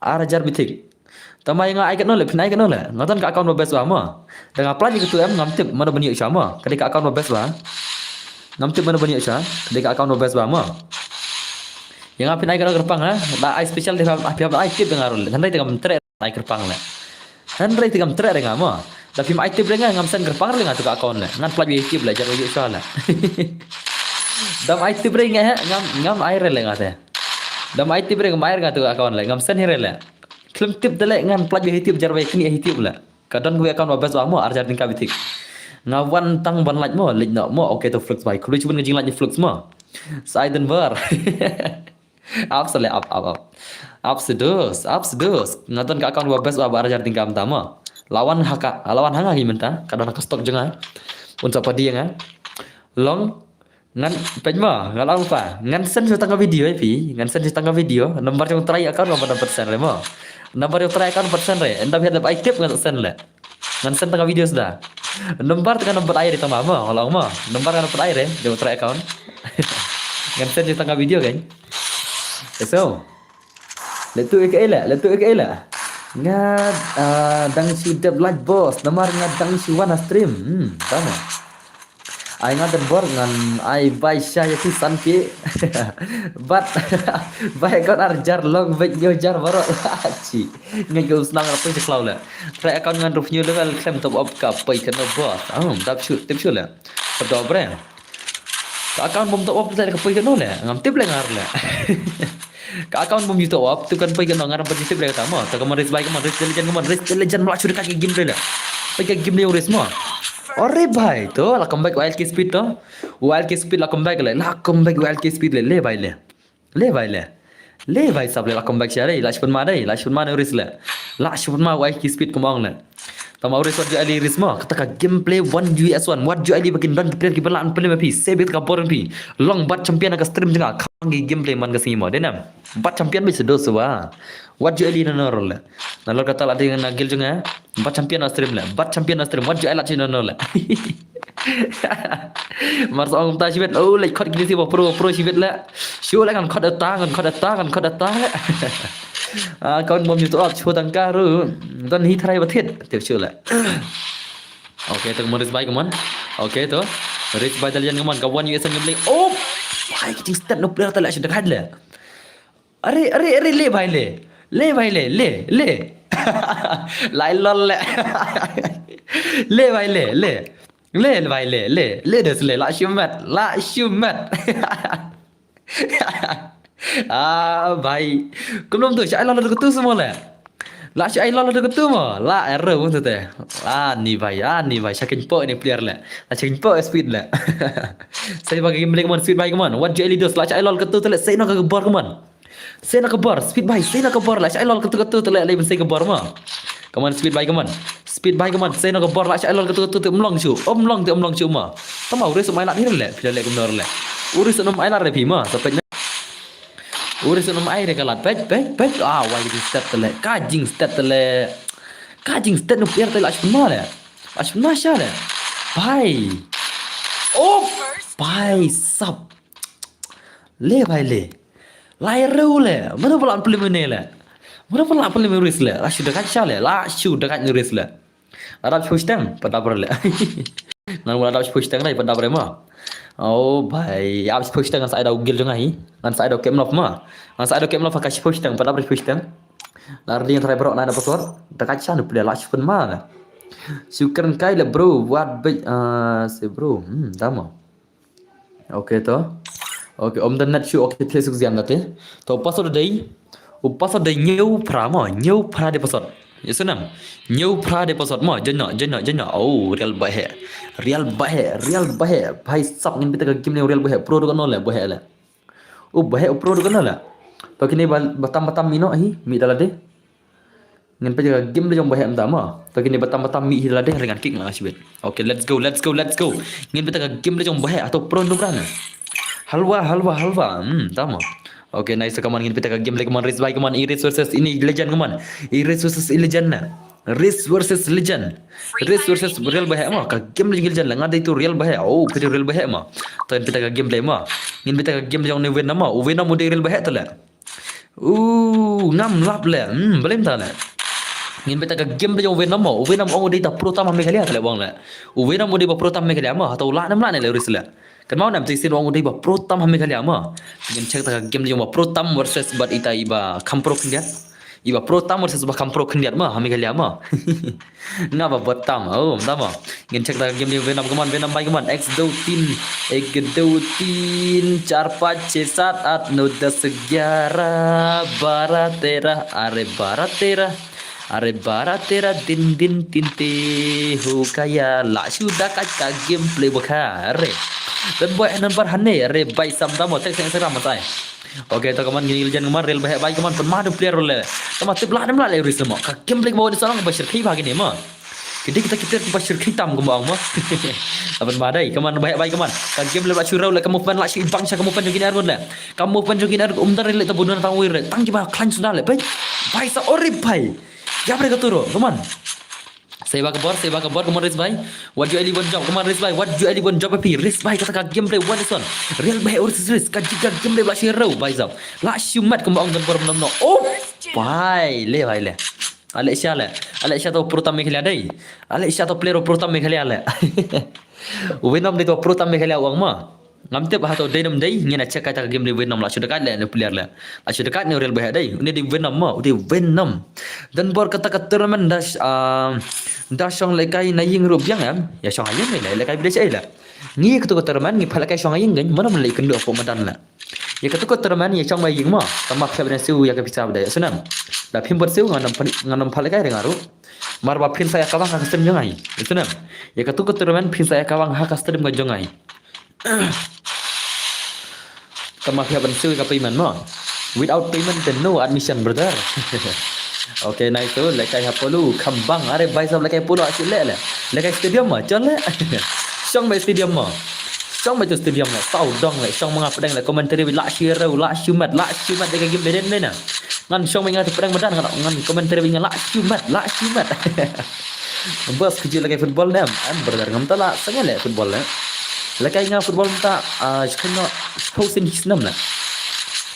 Arajar bitik. Tama yang ai kan le phnai kan le. Ngadon ka account best ba ma. Dengan plan ni tu em ngam tip mana bani sama. Kadai ka account best ba. Ngam tip mana bani sa. Kadai ka account best ba ma. Yang api naik ke kerpang ha, da ai special di api ai tip dengar le. Handai tegam tre naik kerpang le. Handai tegam tre dengan ma. Tapi mai tip dengan ngam sen kerpang le ngatu ka account le. Ngan plaj tip le jar yo sa le. Dam ai tip dengan ngam air le ngate. Dam ai tip dengan air ngatu ka account le. Ngam sen here le. Klem tip dele ngan plaj tip jar we kini tip le. Kadon gue account bebas ba mo arjar tingka bitik. Ngawan tang ban laj mo lej no mo okay to flux bai. Kulu cuma ngejing laj flux mo. Saiden bar. Absolutely up sedus ngaton ka account webes ba arajar tingkam tama lawan hanga gimenta kadang ka stok jenga unsa padi nga long ngan pejma ngalang pa ngan sen tangga video pi ngan sen tangga video nomor yang terakhir account berapa persen le mo nomor yang terakhir account persen re enda biar dapat tip ngan sen le ngan sen tangga video sudah nomor tekan nomor air ditambah mo long mo nomor kan nomor air dia terakhir account ngan sen tangga video kan. So, letu ke ela. Ngad dang si dep live boss, namar ngad dang si wana stream. Tama. Ai ngad bor ngan ai bai sya ya san ke. But bai got arjar long video jar baro aci. Ngai go senang apa je klau la. Try account ngan ruf new level claim top up ka pai kena boss. Tap shoot la. Pedo brand. Ka account bom top up tadi ka pai kena la. Ngam tip la ngar la. Ka account bom YouTube up tu kan pai kan ngarang positif le kata mo ta kaman race bike kaman race legend mala curi kaki game le pai ka game le race mo ore bhai to la comeback wild k speed to wild k speed la comeback wild k speed le bhai sab le la comeback share la shpun ma ne race le la shpun ma wild k speed kumang le tama race what ali race mo kata ka gameplay 1 what ali bakin dan player ki balan play pi sebit ka boron pi long bat champion ka stream jenga kangi gameplay man ka simo denam bat champion bi sedo suwa what ali na role na lor kata la dengan nagil jenga bat champion stream le bat champion stream what ali china no le Mars ong ta shibet like khot gini si pro shibet le show la kan khot ta le kawan bom YouTube up show tangka ru don hi thrai bathet tiap show la okay tang moris bai kaman okay to rich bai dalian kaman kawan US ngembling oh bai kiting start no player ta la show dekat le are le bai le lai lol le le bai le des le la shumat भाई belum tuh saya lalu dekat semua lah saya lalu dekat semua error pun tu teh ni भाई saking po ni player lah saking po speed lah saya bagi game kemana speed baik kemana what jelly dos saya lalu dekat tu saya nak ke bar kemana saya nak ke bar speed baik saya nak ke bar saya lalu dekat tu lebih saya ke bar mah kemana speed baik kemana saya nak ke bar saya lalu dekat tu melong cu mah tahu urus main nak ni lah pilih benar lah urus nom main nak repi mah sampai urus nom air kalat pet wai di step tele kajing step no player tele ashma sha le bhai oh bhai sab le bhai le lai ru le mana pula pelem ne le mana pula pelem urus le la shu dekat sha le la shu dekat urus le arab shustang pada ber le nan wala arab shustang lai pada ber ma oh bhai ab push tang sai dau gil jang ai an sai dau kem lof ma an sai dau kem lof ka push tang pada push tang lar dia try bro na da pasor dekat chan pula la shpun ma syukur kai le bro buat big se bro dama Okay to. Okay, om dan nat shu okay thế suk ziam nate. To pasod dei. Upasod dei nhiều pra de pasod. Yesunam. Nhiều pra de pasod mo jenna. Oh, Real bahe. Bhai sab ngin bita ka game ne real bahe pro do no le bahe le. Bahe pro do no le. To kini batam mino hi mi dalade. Ngin pa jaga game le jong bahe am tama. To kini batam mi hilade ringan kick ngang sibet. Okay, let's go. Ngin bita ka game le jong bahe atau pro do brana. Halwa. Tama. Okay, nice. Come on, ngin pita ka game like man race bike man Iris versus ini legend man. Iris versus legend na. Race versus legend. Race versus real bahaya ma. Ka game lagi legend lah. Ngada itu real bahaya. Oh, pita real bahaya ma. To pita ka game play ma. Ngin pita ka game jong ne Vietnam ma. Vietnam mode real bahaya tu lah. Ngam lap lah. Belum tahu lah. Ngin beta ka game jong Vietnam ma. Vietnam ong dei ta pro tam me khalia tale bang la. Vietnam mode ba pro tam me khalia ma. Atau la nam la ne le risla. Kan mau nam tisi ong dei ba pro tam me khalia ma. Ngin check ta game jong ba pro tam versus bat ita iba kampro khindiat. Iba pro tam versus ba kampro khindiat ma hame khalia ma. Nga ba bat tam. Oh, tama. Ngin check ta game jong Vietnam kaman Vietnam bai kaman X 2 3 1 2 3 4 5 6 7 8 9 10 11 12 13 Are barat tera din tinte ho kaya la sudah ka gameplay bakare. Dan boy number hane are bai samda mo tek seng matai. Okay to kaman gini legend kaman real bai kaman pemadu player le. Tama tip la le ris mo ka gameplay mo di sana ba syirki bagi ni mo. Jadi kita ba syirki tam ko mo. Apan madai kaman bai kaman ka gameplay ba surau le kamu pan la si bangsa kamu pan jogin arun le. Kamu pan jogin ar umdar le tabunun tang wir le. Tang ba klan sudah le bai sa ori bai. Ya mereka turun, come on. Saya bakal bor, come on race by. What you Ali one job, come on race by. What you Ali one job api race by kata gameplay one is one. Real by versus race, kajiga gameplay lah shiro by zau. Lah shumat kembang dan bor menam. Oh, bye, le. Alexia tu pro tam mekhalia dai. Alexia tu player pro tam mekhalia le. Vietnam tu pro tam mekhalia uang ma. Ngamte bah atau denam dai ngena check kata game di Vietnam lah sudah dekat le player le. Sudah dekat ni real bahaya dai. Ini di Vietnam ma, di Vietnam. Dan bor kata tournament das song lekai na ying rubyang ya song ayeng le lekai bidai la. Ngi kata tournament ngi palakai song ayeng gan mana melai kendo apa madan la. Ya kata tournament ya song ayeng ma, tamak sabna siu ya ka bisa bidai sunam. Da phim bor siu nganam palakai rengaru. Marba phin saya kawang ha custom jongai. Sunam. Ya kata tournament phin saya kawang ha custom ga jongai. Kemafia bensu ka payment mo. Without payment then no admission brother. Okay, nice tu lekai hapolu kambang are bai sab lekai polo asyik le. Lekai stadium ma chon le. Song bai stadium ma. Song bai tu stadium le. Sau dong le song manga pedang le commentary la shiro la shumat dekai game beden le na. Ngan song bai ngati pedang medan ngan commentary ngan la shumat. Bos kecil lekai football nem. Brother ngam ta la sangat le football le. Lekai nga football minta kena posen hisnam lah.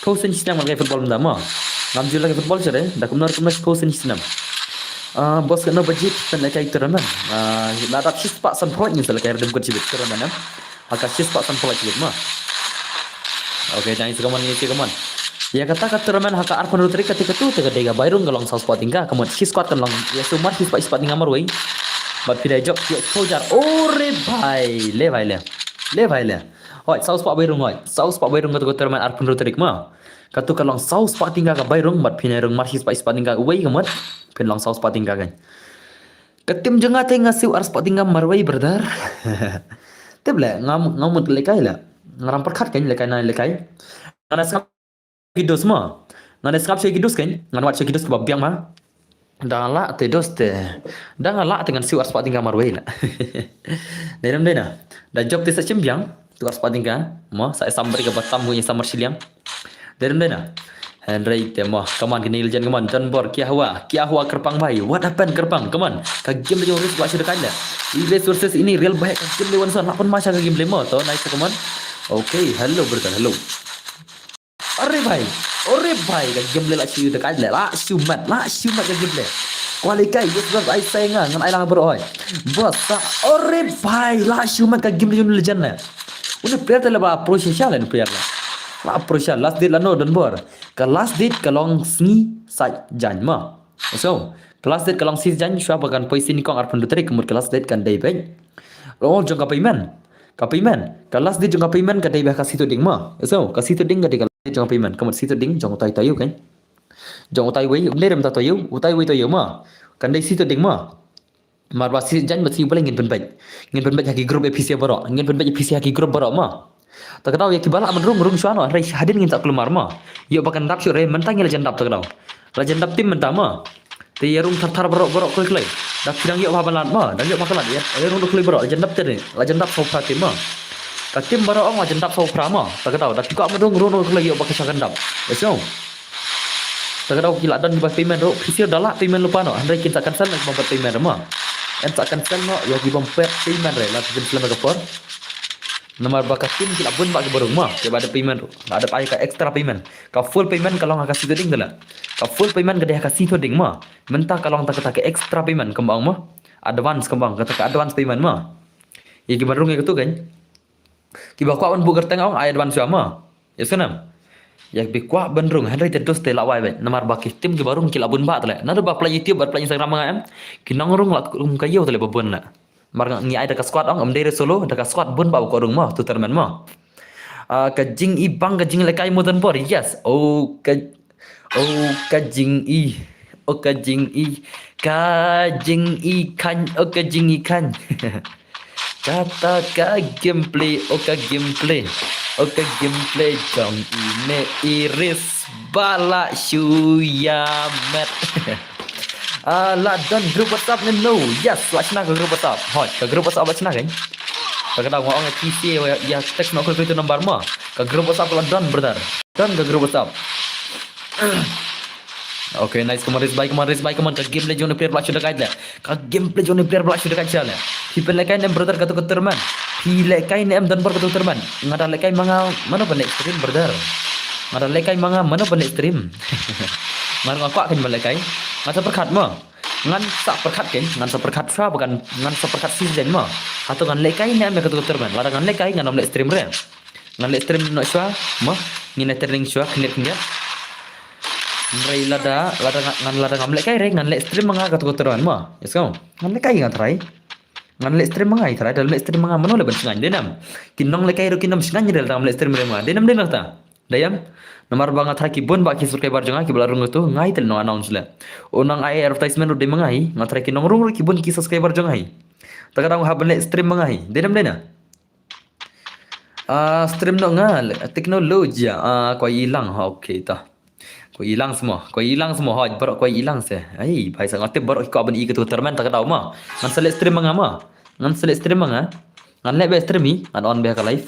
Posen hisnam lekai football minta ma. Ngam jul lekai football sare, dah kumnar posen hisnam. Bos kena budget dan lekai tournament. Ladap sis pak san point ni lekai redem kecil tournament. Haka sis pak san point ma. Okay, jangan sekaman ni sekaman. Ya kata tournament haka arpon ruteri ketika tu dega bairung galong sau spot tinggal. Kemudian sis squad kan long. Ya sumar sis pak tinggal marway. But pidai job tiok exposure. Ore bhai, le. Hoi, saus pak bairung kata tournament arpun roterik ma. Katu kalong saus pak tinggal ka bairung mat pinai rung marhis pak tinggal uai kamat. Pin long saus pak tinggal kan. Ketim jenga te ngasiu ars pak tinggal marwai brother. Teble ngamut lekai la. Ngaram perkat kan lekai. Ngana skap gidos ma. Ngana skap se gidos kan. Ngana wat se gidos ke biang ma. Dah la te dengan siu ars pak tinggal marwai la. Dalam dena. Dah job te sacem biang tu ars pak tinggal ma saya sambar ke batam punya samar siliang. Dalam dena. Henry te ma kaman kini iljan kaman dan bor kia hawa kerpang bhai. What happened kerpang? Kaman ka game le race ba sudah kala. Race versus ini real bahaya ka game le wan son lapon masa ka game le mo to nice kaman. Okay, hello brother, hello. Ore bhai ka game le la siu de kala la siumat ka game le. Kualikai yes bos ai senga ngan ai lang bro oi. Bos sa ore bhai la siumat ka game le legend la. Udah player tele ba pro social la player la. La pro social last date la no don bor. Ka last date ka long sngi sa jan ma. So, last date ka long si jan shwa bagan poisi ni kong arpun dutri kemur ka last date kan dai bai. Lo jong ka payment. Kapimen. Kelas di jong kapimen kadai bah kasih tu ding ma. So, kasih tu ding kadai kelas di jong kapimen. Kamu situ ding jong utai tayu kan. Jong utai wei, nem ta tayu, utai wei tayu ma. Kandai situ ding ma. Mar basi jan basi boleh ngin penbaj. Ngin penbaj haki grup EPC barok. Ngin penbaj EPC haki grup barok ma. Tak tahu ya kibala aman rung suano rai hadin ngin tak keluar ma. Yo bakan dap syure mentang ngil jandap tak tahu. La jandap tim mentama. Ti ya rung thar barok klei. Dak kidang yo balan ma, dan yo makalan ya. Rung klei barok jandap tene. La jandap so tim ma. Katim barok ong la jandap so ma. Tak tahu dak juga aman rung klei yo bakan jandap. Beso. Tak tahu kila dan di payment ro. Kisir dalak payment lupa no. Andai kita cancel nak membuat payment ma. En tak cancel no ya di bempet payment re. La pun selama kapor. Nomor bakatin kila pun bagi barung mah ke ada payment ada pay ka extra payment ka full payment kalau ngak kasih ding dala ka full payment gede kasih tu ding mah mentah kalau ngak kata ke extra payment kembang mah advance kembang kata ke advance payment mah ya ki barung itu kan ki ba kwa on bu gerteng ong advance mah ya senam ya bi kwa bandrung henry terus te lawai be nomor bakih tim ki barung kila bun ba tele na ba play youtube ba play instagram ngam ki nongrung la kayo tele babon la mar ngi ai dekat squad ong amdere solo dekat squad bun ba ko rung ma tu termen ma ka jing i bang ka jing lekai moden por yes ka jing i ka jing i kan ka jing i kan kata ka gameplay ka gameplay jong i me iris bala shuyamet la dan grup WhatsApp ni no. Yes, lachna ke grup WhatsApp. Hot, ke grup WhatsApp lachna kan? Kadang orang PC ya teks nak itu nombor mah. Ke grup WhatsApp la dan brother. Dan ke grup WhatsApp. Okay, nice kemarin baik ke gameplay jone player belak sudah kait lah. Ke gameplay jone player belak sudah kait lah. People lekai nem brother katu keterman. Pi lekai nem dan ber katu keterman. Ngada lekai manga mana pendek stream brother. Ngada lekai manga mana pendek stream. Ngan ngak kan melekai. Ngan seperkat mah. Ngan sak perkat kan, ngan seperkat sa bukan ngan seperkat season mah. Atau ngan lekai ni ame katu terban. Lara ngan lekai ngan om le stream re. Ngan le stream no swa mah ngin terling swa knet nya. Ngai lada ngam lekai re ngan le stream manga katu terban mah. Yes kau. Ngan lekai ngan try. Ngan le stream manga try dalam le stream manga mano le ban singan denam. Kinong lekai ro kinam singan dalam le stream re mah. Denam ta. Dayam nomor banget haki bon bak ki subscriber jangan ki belarung tu ngai tel no announce la onang ai advertisement ro de mangai ngatrai ki nong rung ki bon ki subscriber jangan hai takadang ha bele stream mangai denam dena stream no ngal teknologi ko hilang ha okey ta ko hilang semua ha bar ko hilang se ai bhai sang ate bar ko ban i ke tu terman takadau ma ngan select stream manga ma ngan select stream manga ngan le be streami ngan on be ka live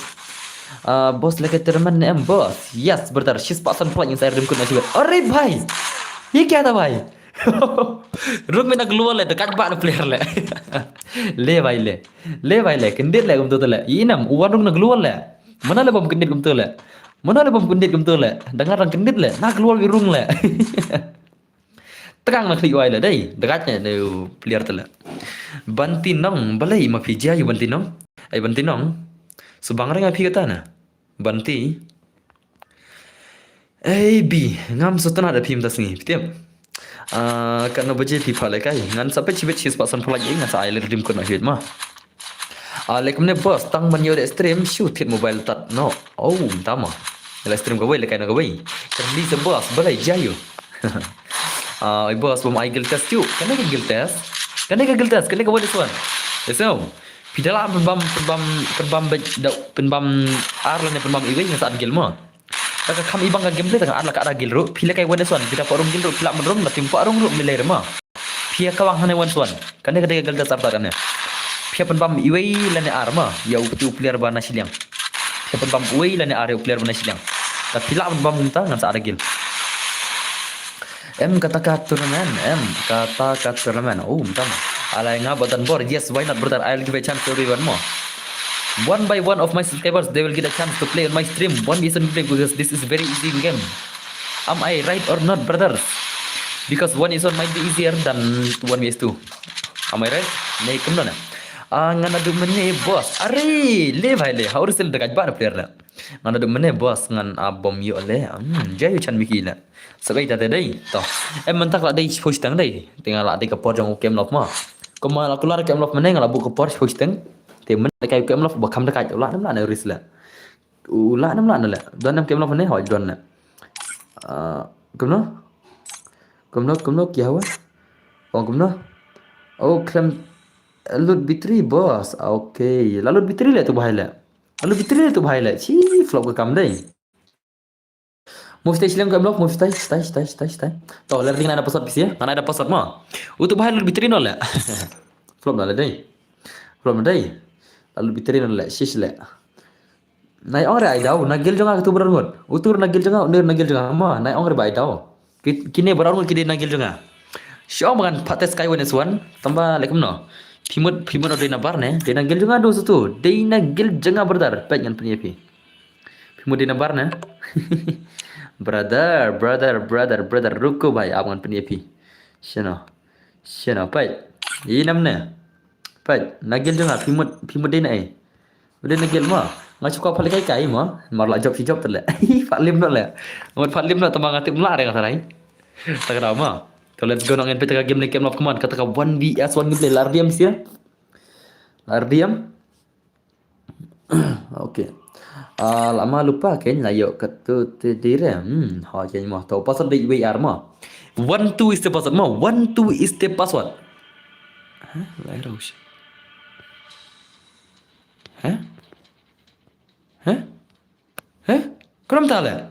bos लेके terman em bos yes brother she's person flying inside room kuna juga अरे भाई ये क्या था भाई रूम में ना ग्लोअल ले dekat bak player le भाई le kendit le gum tu le inam uwan rung na global le mana le bom kendit gum tu le dengar rang kendit le na global wi rung le terang nak liwai le dai dekatnya ne player tu le banti nong balai ma pija yu banti nong subang ring api kata na banti bi ngam sotana ada pim das ni tiap kan baje pipa le kai ngan sampai cibet cis pasan pula ngan sa island dim kun mahit mah like mne bos tang man yo stream shoot hit mobile tat no tama le stream go le kai na go kan di se bos balai jayo ai bos bom ai gil test tu kan ke gil test kan ke wali suan eso pidala penbam arlan penbam iwe yang saat gil mah tak kam ibang ka gameplay tak arla ka ada gil ru pila kai wali suan pila parum gil ru pila menrum na tim parum ru miler mah pia kawang hane wan suan kan ke gil test apa kan pia penbam iwe lane arma ya upu player bana siliang pia penbam iwe lane are player bana siliang tak pila penbam munta ngan sa ada gil kata turnamen entah alai nga button board yes why not brother I'll give a chance to everyone more one by one of my subscribers they will get a chance to play on my stream one reason play because this is very easy game am I right or not brothers because one is on might be easier than 1vs2 am I right nei kumna ngana du mene boss are le bhai le haur sel dekat ba player la ngana du mene boss ngan abom yo le jayu chan miki la sagai ta dei to mentak la dei push tang dei tinggal la dei ke por jong game lop ma kuma la keluar game lop mene ngala bu ke por push tang thì mình cái kem lọc bậc khăm cái ulah nam la ris la ulah nam la don nam kem lọc này hỏi don nè kem nó kia quá kem nó kem lut bitri bos lalu bitri lah tu bahaya lah flop ke kam dai Muftai Islam kem lok muftai stai to la ring ada password bisi ya mana ada password mo untuk bahaya lut bitri no la flop lah dai lalu bitri no la shish la nai ong rai dau nagil jonga tu berangut utur nagil jonga unir nagil jonga ma nai ong rai bai dau kini berangut kini nagil jonga Syau makan pates kai wan eswan tambah lekum no Pimut ada nabar ne dia nagil jonga do sutu dia nagil jonga berdar pet ngan penyepi Pimut dia nabar ne brother ruko bai abangan penyepi Shano pet inam ne pet nagil jonga pimut dia nai udah nagil ma nggak cukup paling kai ma marla job si job terle Pak Lim no le ngot Pak Lim no tambah ngatik mula ada kata lain tak kira ma so let's go nang NPT game ni game of command kata 1vs 1 gameplay lardiam sia lardiam okey lama lupa kan layo kata dire ho jadi mah tahu password di VR ma 12 is the password ma 12 is the password lai raush Kau tak le?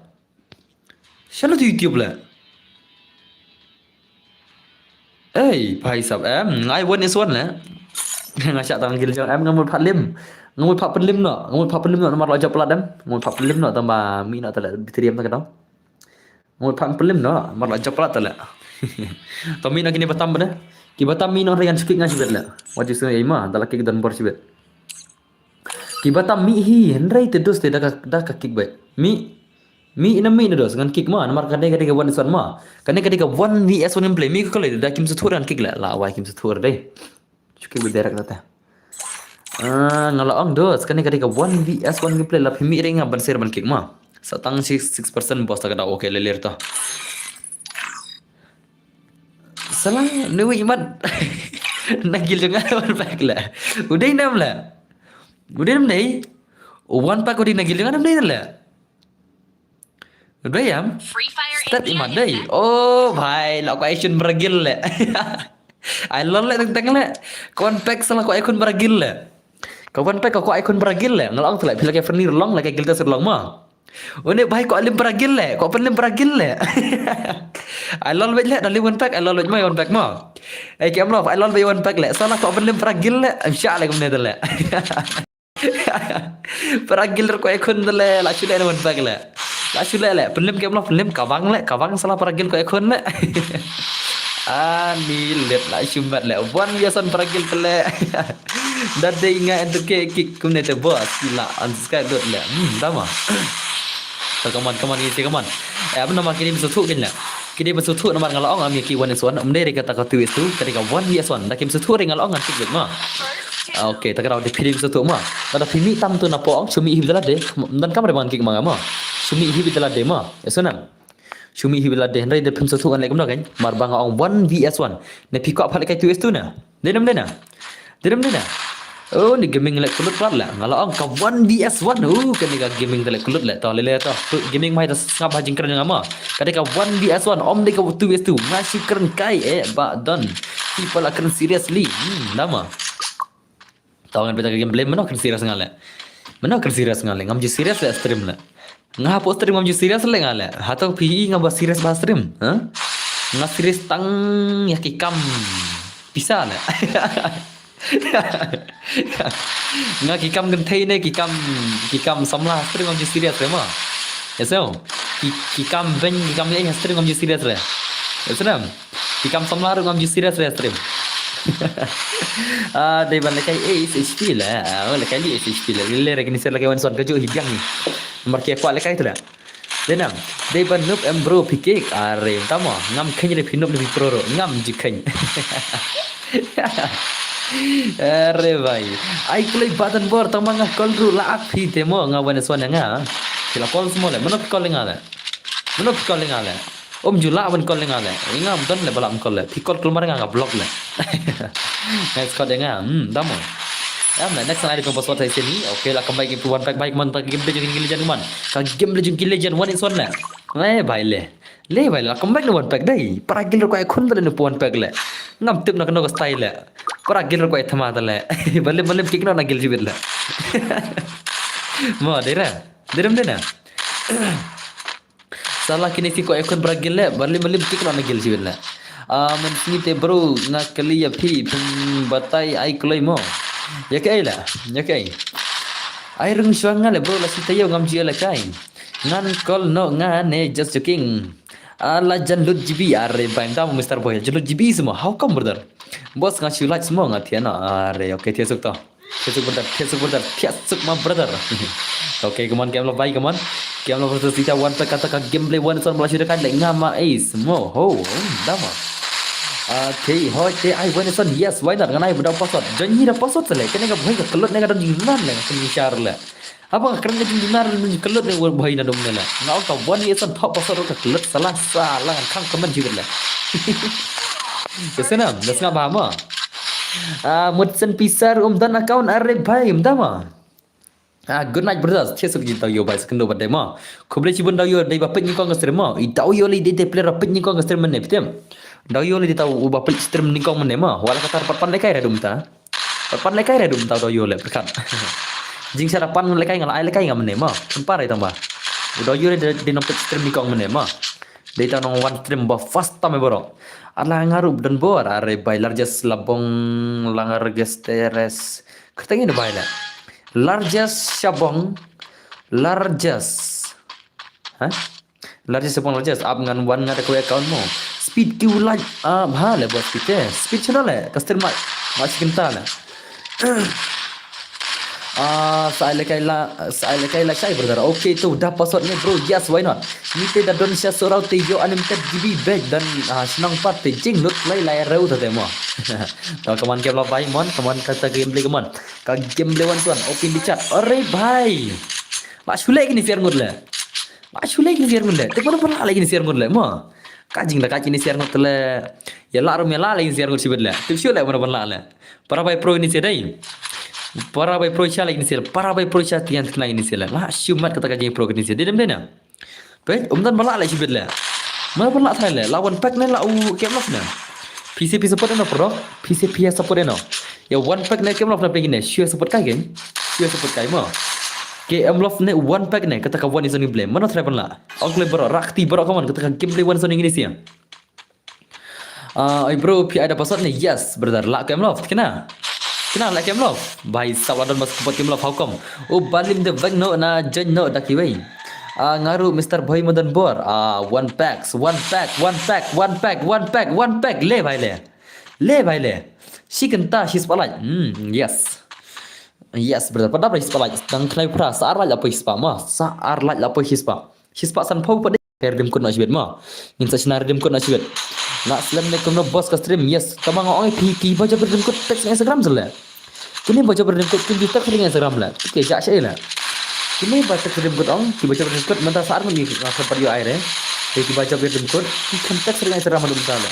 Siapa tu YouTube le? Bhai sab em, ai won is one le. Ngacak tanggil jang em ngamul Pak Lim. Ngamul Pak Lim no, nomor lo pelat em. Ngamul Pak Lim no tambah mi no tale bitriam tak tahu. Ngamul Pak Lim no, nomor lo pelat tale. Tommy nak kini batam benda. Ki batam mi no rian speak ngan sibet le. Wajib sungai ima, dalam kik dan bor sibet. Ki batam mi hi henrai terus te dah ka kick baik. Mi ina mi dos ngan kick ma nomor kadai kadai wan son ma. Kadai kadai 1vs 1 play mi ko le dah kim sutur kan kick la wai kim sutur dai. Cukai berderak tata. Ngalaong dos kadai kadai 1vs 1 gameplay la mi ring ban ser ban kick ma. Satang 6% bos tak ada okey lelir ta. Salah newi imat. Nagil jangan wan pack la. Udah nam la. Udah nam dai. One pack udah nagil jangan nam dai la. Udah ya? Start imat dai. Oh, bhai, la ko action beragil le. I lol le teng le. Kon pack salah ko icon beragil le. Kawan pack ko icon beragil le. Ngalong tu le bila ke fernir long le ke gilta serlong ma. One bhai ko alim beragil le. Ko pelim beragil le. I lol le dali one pack, I lol le one pack ma. Kem lo, I lol le one pack le. Salah ko pelim beragil le. Insya-Allah kumne le. Beragil ko icon le la chule one pack le. Lasu le pelim kem lo pelim kawang salah peragil ko ekon le ni let la shumbat le wan biasan peragil pele dade inga ente ke kick kumne te bos la unsubscribe dot le tama kaman isi kaman apa nama kini bisa tu kan le kini bisa tu nama ngalaong ami ki wan eswan dere kata ka tu itu ketika wan biasan dak kim bisa tu ngalaong kan kick ma Okey, tak kira dia pilih satu ma. Ada pimi tam tu na poong sumi hibila de dan kamera bang kick manga ma. Sumi hibila de ma. Esunang. Sumi hibila de henry de pim satu kan lekum kan. Mar bang ong 1vs1. Ne pick up hal kai tu tu na. Denam dena. Oh ni gaming lek kulut plat la. Ngala ong ka 1vs1. Kan ni ka gaming lek kulut lek ta lele ta. Gaming mai ta ngap hajing keren ngama. Kadai ka 1vs1 om de ka 2vs2. Ngasih keren kai ba don. People akan seriously. Nama. Tahu kan kita gameplay mana kan serius ngale. Ngam je serius le stream le. Ngah post stream ngam je serius le ngale. Hatau PE ngam ba serius ba stream. Ngah serius tang ya kikam. Bisa le. Ngah kikam gentai ne kikam samla stream ngam je serius le ma. Yes no. Kikam ben kikam le stream ngam je serius le. Yes no. Kikam samla ngam je serius le stream. Dari balik kai SHP lah. Lekai ni SHP lah. Lele rekni ser lekai wanson keju hibyang ni. Nomor kia kuat lekai tu lah. Denam. Dari ban noob bro pikik are tama ngam kenya le pinop le pro ngam jikany. Are bhai. Ai kulai button bor tama ngah call ru la api temo ngawan swan nga. Kila call semua le. Manop call ngale. Om jula ban call ngale. Ngam don le balam call le. Pikol keluar nga block le. Nice call nga. Damo. Next slide ko password sa sini. Okay lah kembali ke one pack baik man tak game legend man. Ka game legend one is one la. Bhai le bhai la kembali one pack dai. Para gil ko khun dale one pack le. Ngam tip na kano style le. Para gil ko thama dale. Balle kick na gil jibit le. Mo dera. Deram dena. Salah kini si ko khun para gil le. Balle kick na gil jibit le. Man sini te bro na kali ya phi batai ai kloi mo. Ya kai lah, ya kai. Ai rung suang ngale bro la sita yo ngam jia la kai. Ngan call no ngane just joking. Ala jan lut jibi are bain tam Mr. Boy. Jan lut jibi semua. How come brother? Bos ngasih like semua ngatiana. Are okay tiasuk to. Tiasuk brother. Tiasuk ma brother. Okay, come on game lo bye come on. Game lo versus kita one pack kata gameplay one son belasih dekat lek ngama ace semua. Ho, dama. Okay, hoy ai win son yes why not nganai budak password janji dah password sele kena ka bhai ka kelut ne ka dong jinan le kena share le apa ka kena jinar le kelut ne bhai na dong ne le ngau ka one yes on top password ka kelut salah khang comment jiber le kesana das nga bahama mutsen pisar dan account are bhai umdama good night brothers chesuk jitau yo bhai sekendo badai ma khoble chibun dau yo dai bapet ni ko ngastre ma I dau yo le de player rapet ni ko ngastre men ne pitem dau yo le tahu ubah pelik stream ni kau mana mah wala kata pan lekai redum ta pan lekai redum ta dau yo le perkat jing sarapan lekai ngal ai lekai ngam ne mah tempar ai tambah dau yo le de nompet stream ni kau mana mah de ta nong one stream ba fast ta me borok ala ngarup dan bor are by largest labong langar gesteres ketengin bay la largest sabong largest largest ab ngan one ngada ko account mo speed ki ulaj bhal le bos speed chana le customer ma chikinta le sai le kai brother okay tu dah password ni bro yes why not ni te da don sha sorau te yo unlimited GB back dan senang pat te jing lut lai reu te mo to kaman game lo bhai mon kaman kata gameplay kaman ka gameplay one tuan open di chat ore bhai ma shule ni fair ngud le te pun lagi ni fair ngud le mo kajing la kajing ni share ngot le ya la rum ya la lagi share ngot sibet le tu sio le mana la le para bai pro ini sedai para bai pro cha lagi ni sel para bai pro cha tian kena ini sel la syumat kata kajing pro ni sel dem dena pe umdan bala lagi sibet le mana pun la thai le lawan pack ne la u kem lof na PCP support no pro PCP support no ya one pack ne kem lof na pe ni sure support kai gen sure support kai mo KM Love ne one pack ne kata ka one is on gameplay mana try pun la ongle bro rakti bro kaman kata ka gameplay one is on ini sia ai bro pi ada password ne yes brother la KM Love kena la KM Love bhai sawadan mas kupot KM Love how come balim de vag no na jen no daki wei ngaru Mr. Boy Madan Bor one pack le bhai le shikenta shis palaj yes brother pada apa hispa lagi tang knai pra saar lagi apa hispa san pau pada redim kun nasibet ma ngin sa sinar redim kun nasibet nak slam ne kono boss ka stream yes kamang oi ki baca redim kun text Instagram sele kini baca redim kun kin kita kering Instagram la ke ja sai la kini baca redim kun ong ki baca redim kun menta saar ngi ka padio aire ki baca redim kun ki kan text kering Instagram madum sala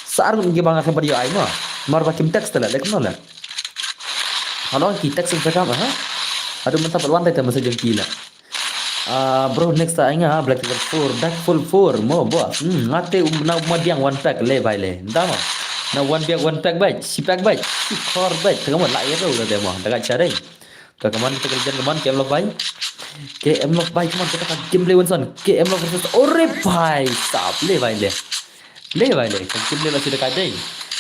saar ngi bang ka padio ai ma mar ba kim text la lek no la Halo kita Instagram aduh mentap lantai tak masa jengki lah bro next time Black Tiger 4 Dark Full 4 mo bos ngate na madiang one pack le bai le ndama na one pack bai si pack bai si core bai tengah mo lai ro da mo daga chare ka kaman kita kerja kaman KM Love bai kaman kita gameplay one son KM Love versus ore bai stop le bai le ka gameplay la sudah kadai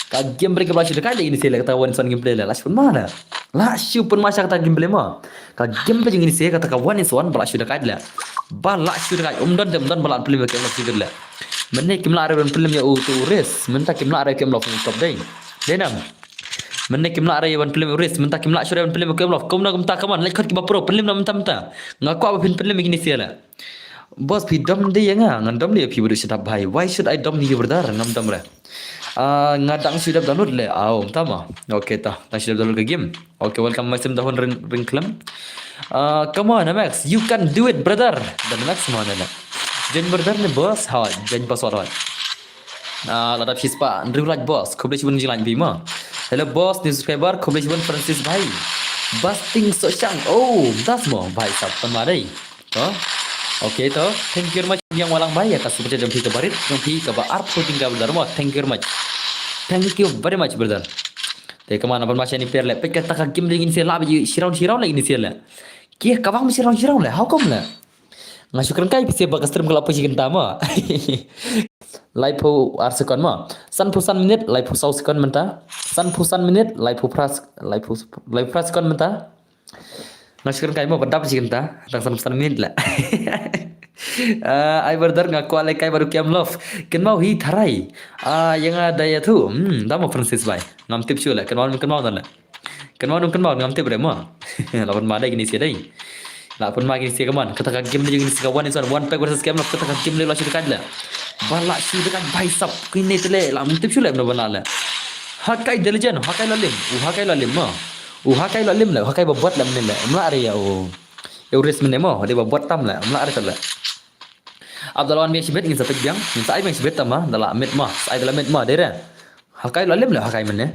ka game break belas sudah kadai ini sila kata one son gameplay la las pun mana la pun masa kata gameplay mo ka gameplay jing ini sila kata ka one is one belas sudah kadai la bala sudah kadai umdan balan film KM Love sudah la menne kimla are film ya tu race menta kimla are KM Love top day denam menne kimla are one film race menta kimla sure one film KM Love komna kumta kaman like khat ki pro film na menta ngaku apa film ini sila bos pi dom dia ngan dom dia pi bodoh sedap bhai why should I dom dia berdar ngam dom le ngadang sudah download le tama okay ta sudah download ke game okay welcome Maxim dahon ring claim come on Max you can do it brother dan Max mana le jen brother ne bos jen password ladap hispa regular boss khoble chibun jilan bima hello boss new subscriber khoble chibun Francis bhai Busting Soshang. Oh, that's more. Bhai sab tamare. To. Okay to. Thank you very much yang walang bayar ka super chat jam ke barit jam ke ba arp shooting ka brother mo. Thank you very much. Thank you very much brother. Te kemana pun macam ni per le. Pek kata game lagi ni sila biji sirau lagi ni sila. Kia kawang sirau le. How come le? Ngasukan kai pisi ba stream kelapa chicken tama. Live po ar second mo. San pusan minute live po sau second menta. San pusan minute live po pras second menta. Ngasukan kai mo badap chicken ta. Tang san pusan minute la. Ai brother ngaku alai kai baru kiam love. Ken mau hi tharai. Yang ada ya tu. Damo Francis bai. Ngam tip chu la. Ken mau dan la. Ken mau ngam tip re mo. Lawan madai gini si dai. La pun magi si kaman kata game ni jeung si kawan ni one pack versus game kata game le la shi dekat la bala shi dekat bhai sab kini tele la mutip shule bna bana la hakai delijan hakai lalim ma hakai lalim la hakai babot lam ni la mla are ya eu res men mo de babot tam la mla are la Abdulwan mi sibet ngin sapek biang min sai bang sibet tama dala met ma sai dala met ma de ra hakai lalim la hakai men ne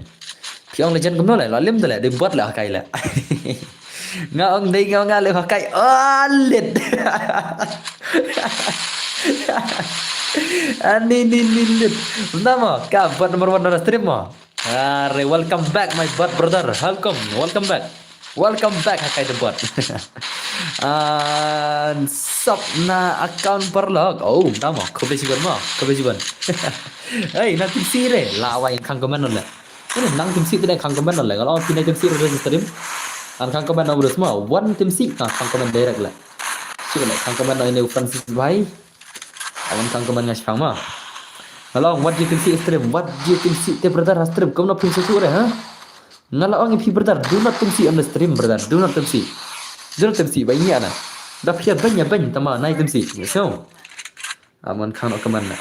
piang legend kumno la lalim de bot la hakai la Ngong đi ngong le pakai alit. Ini. Nama ka buat nomor 1 stream mo. Welcome back my bot brother. Welcome back. Welcome back hakai the bot. Sub na account perlog. Oh, nama kebejiban mo. Hey, nanti sire lawai kang komen le. Ini nang tim si tu kang komen le. Kalau pinai tim si stream kang komen nomor semua one tim si kang komen direct lah sure lah kang komen ini Francis Bai awan kang komen ngasang mah kalau what you tim si stream te brother stream kau nak pin sure ha ngala ong pi brother do not tim si on the stream brother do not tim si bai ni ana dah pia banyak tama naik tim si so awan kang nak komen lah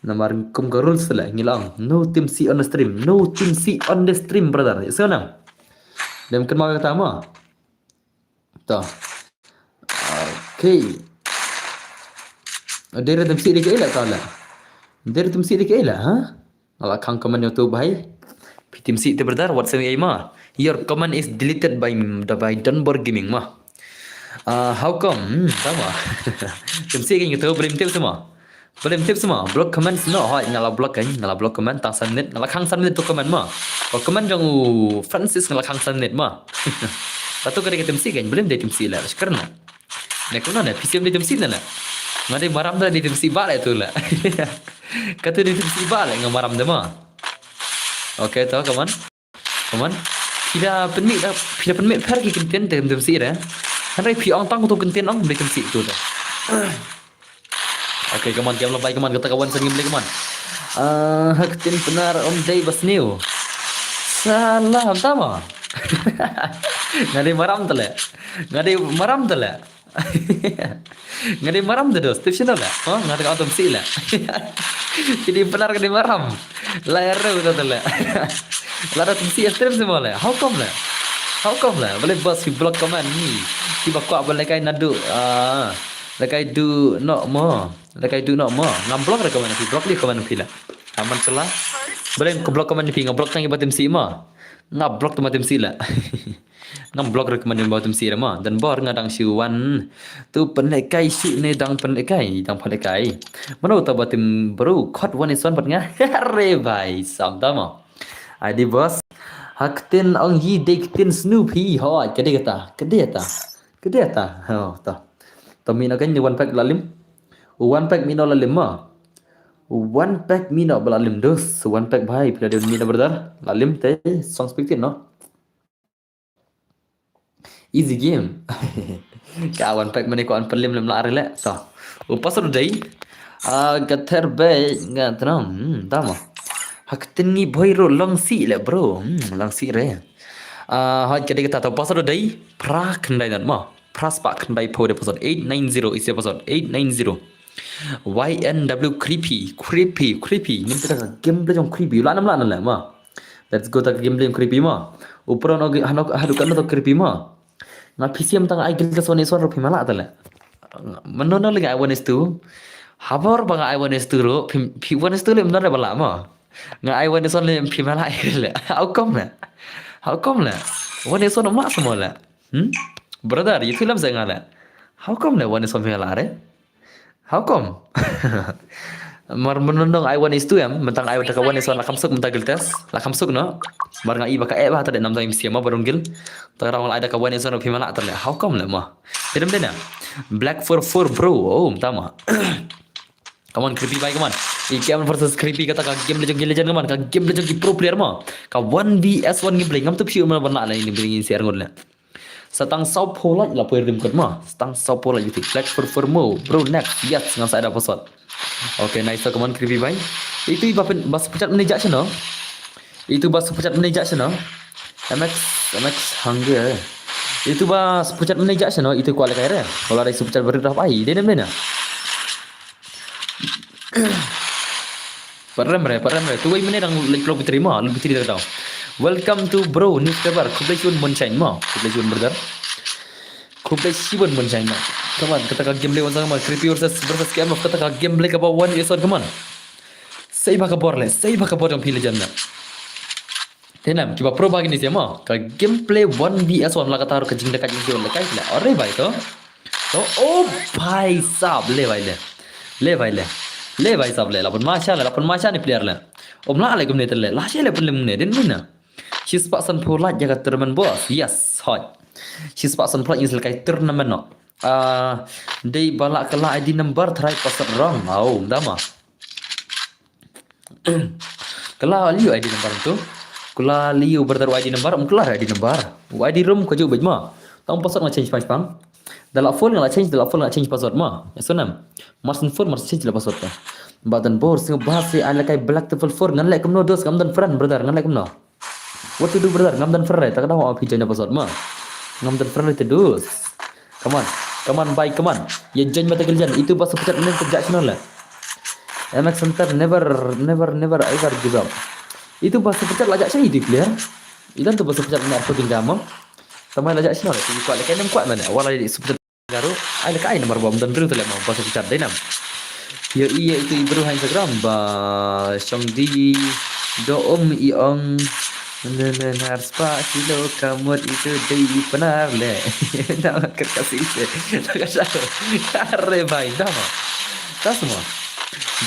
namar kum ka rules lah ngilang no tim si on the stream brother so nang Dem kan mau kata apa? Toh. Okay. Dia redam si dikit lah tau lah. Dia redam si dikit lah, ha? Kalau kang komen YouTube hai, pitim si te brother WhatsApp ai ma. Your comment is deleted by Dunbar Gaming ma. How come? Sama. Tim si kan YouTube belum tip semua. Block comments no hai ngala block comment tang sanit ngala khang sanit tu comment ma. Kalau comment jang Francis ngala khang sanit ma. Patu kare tim si kan belum dia tim si lah karena. Nek kuna na PCM dia tim si na. Ngade maram dah dia tim si ba tu lah. Kata dia tim si ba lah ngamaram dah ma. Okay tahu kawan. Pila penit pergi kenten tim si dah. Handai pi ong tang tu kenten ong dia tim si tu dah. Okay, come on, game lebay, come on, kata kawan sa game lebay, come on. Hakutin benar Om Day Basniu. Salam, tama. Ngadi maram tala. Ngadi maram dos, tips na la. Oh, ngadi ka si la. Jadi benar ngadi maram. Layar ru tala. Lara si stream semua la. How come la? Boleh bos fi block comment ni. Tiba ko boleh kai nadu. Lekai do not more. Ngam block rekomen fi block li komen fi la. Aman salah. Boleh ko block komen fi ngam block tang ibatim si ma. Ngam block tu matim si la. Ngam block rekomen ibatim si ma dan bor ngadang siwan. Tu penekai si ne dang penekai. Mana uta batim baru khot one is one pat nga. Re bhai sam tama. ID boss. Haktin ong hi dektin Snoopy ho kede ta. Oh ta. Tami nak kan one pack lalim. One pack mino lalim ma. One pack mino belalim dos. One pack bhai pila dia mino brother. Lalim te song speaking no. Easy game. Ka one pack mani ko an perlim lam la rela. So. Upas dai. Gater be ngatram. Tama. Haktin ni bhoiro langsi le bro. Langsi re. Ha jadi kita tahu pasal dai pra khandai nan ma. Praspak by po episode 890 is episode 890 YNW creepy ni kita gameplay yang creepy lanam lah ma let's go tak gameplay yang creepy ma upron hadu kan to creepy ma na PCM tang ai gil ka sone son ro phimala atala manono lagi I1 is 2 habor bang I1 is 2 ro P1 is 2 le mnare bala ma nga I1 is on le phimala ile how come la One is one of not smaller. Brother, you feel I'm saying that? How come that one is one are? How come? Mar menundong I one is two mentang I wata one is one lakam suk mentagil tes lakam suk no mar ngai baka ba ta de nam time siama barungil tara wal ada ka one is one of himala ta le how come le ma dedem dena black 4 bro oh tama come on creepy bhai come on Ikeam versus creepy kata ka game legend come on ka game legend ki pro player ma ka 1vs1 gameplay ngam tu piu ma bana la ini bring share ngol le Satang sau pola la puer rim kot ma satang sau pola yuti black 4 mo bro next yes ngan sa ada pasal. Okay, nice come on creepy bhai. Itu bas pecat menijak sana. Itu bas pecat menijak sana. MX hangge. Itu bas pecat menijak sana itu kuala kaira. Kalau ada pecat beri dah pai, dia mana? Parem re. Tu wei mana dang leklo diterima, lebih tidak tahu. Welcome to bro newspaper. Kublaiun monchain ma. Kublaiun brother. Kublaiun monchain ma. Come on, kata gameplay one sama creepy versus scam of kata gameplay ka one is on come on. Sei baka bor yang pilih janna. Tenam, coba pro bagi ni siapa? Ka gameplay 1vs1 lah kata harus kajing dekat jing on lekai lah. Ore bhai to. Oh bhai sahab le bhai sahab le. Lapun masha ni player le. Omla alaikum ne terle. Lah shele pelim ne den mina. She's paksan pola jaga tournament boss. Yes, hot. She's paksan pola insel kai tournament no. Day balak kala ID number try pasat wrong. Oh, dama. Kala liu ID number tu. Kala liu bertaruh ID number. Kelar ID number. ID room kau jauh bejma. Tahu password nak change pang. Dalam phone nak change password ma. Yasunam. Marsin phone change dalam password tu. Badan bor sing bahas si ala kai black level 4 ngan like no dos ngam dan friend brother ngan like no. What to do brother ngam dan friend tak tahu apa hijaunya password ma. Ngam dan friend itu dos. Come on bye come on. Ya join mata kerjaan itu pas pecat main kerja channel lah. MX Center never ever give up. Itu pas pecat lajak saya di player. Itu tu pas pecat nak aku tinggal mam. Tamai lajak channel tu kuat lekai nem kuat mana. Awal di pecat garu ai lekai nomor bom dan tu le mam pas pecat dai nam. Ya iya itu ibu Instagram ba Syong di doom iong harus pak kilo kamu itu dari benar le. Nak kasih tak kasih. Kare baik dah. Tak semua.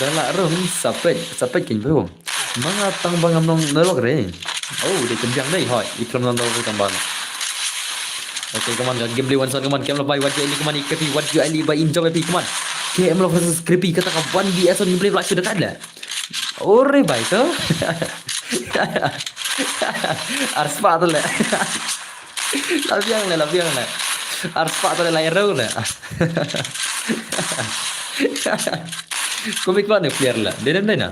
Dalam room sampai kin bro. Mangatang bangam nong nelok re. Oh dia kenjang deh hoi. Ikram nong tambang. Okay, come on, game one come on, game lo buy what you come on, creepy what you ali buy enjoy happy come on. Game lo versus creepy kata ka 1vs on gameplay flash dekat dah. Ore bhai to. Arspa tu le. Labiang le. Arspa tu le lairo le. Komik mana player lah. Dia na.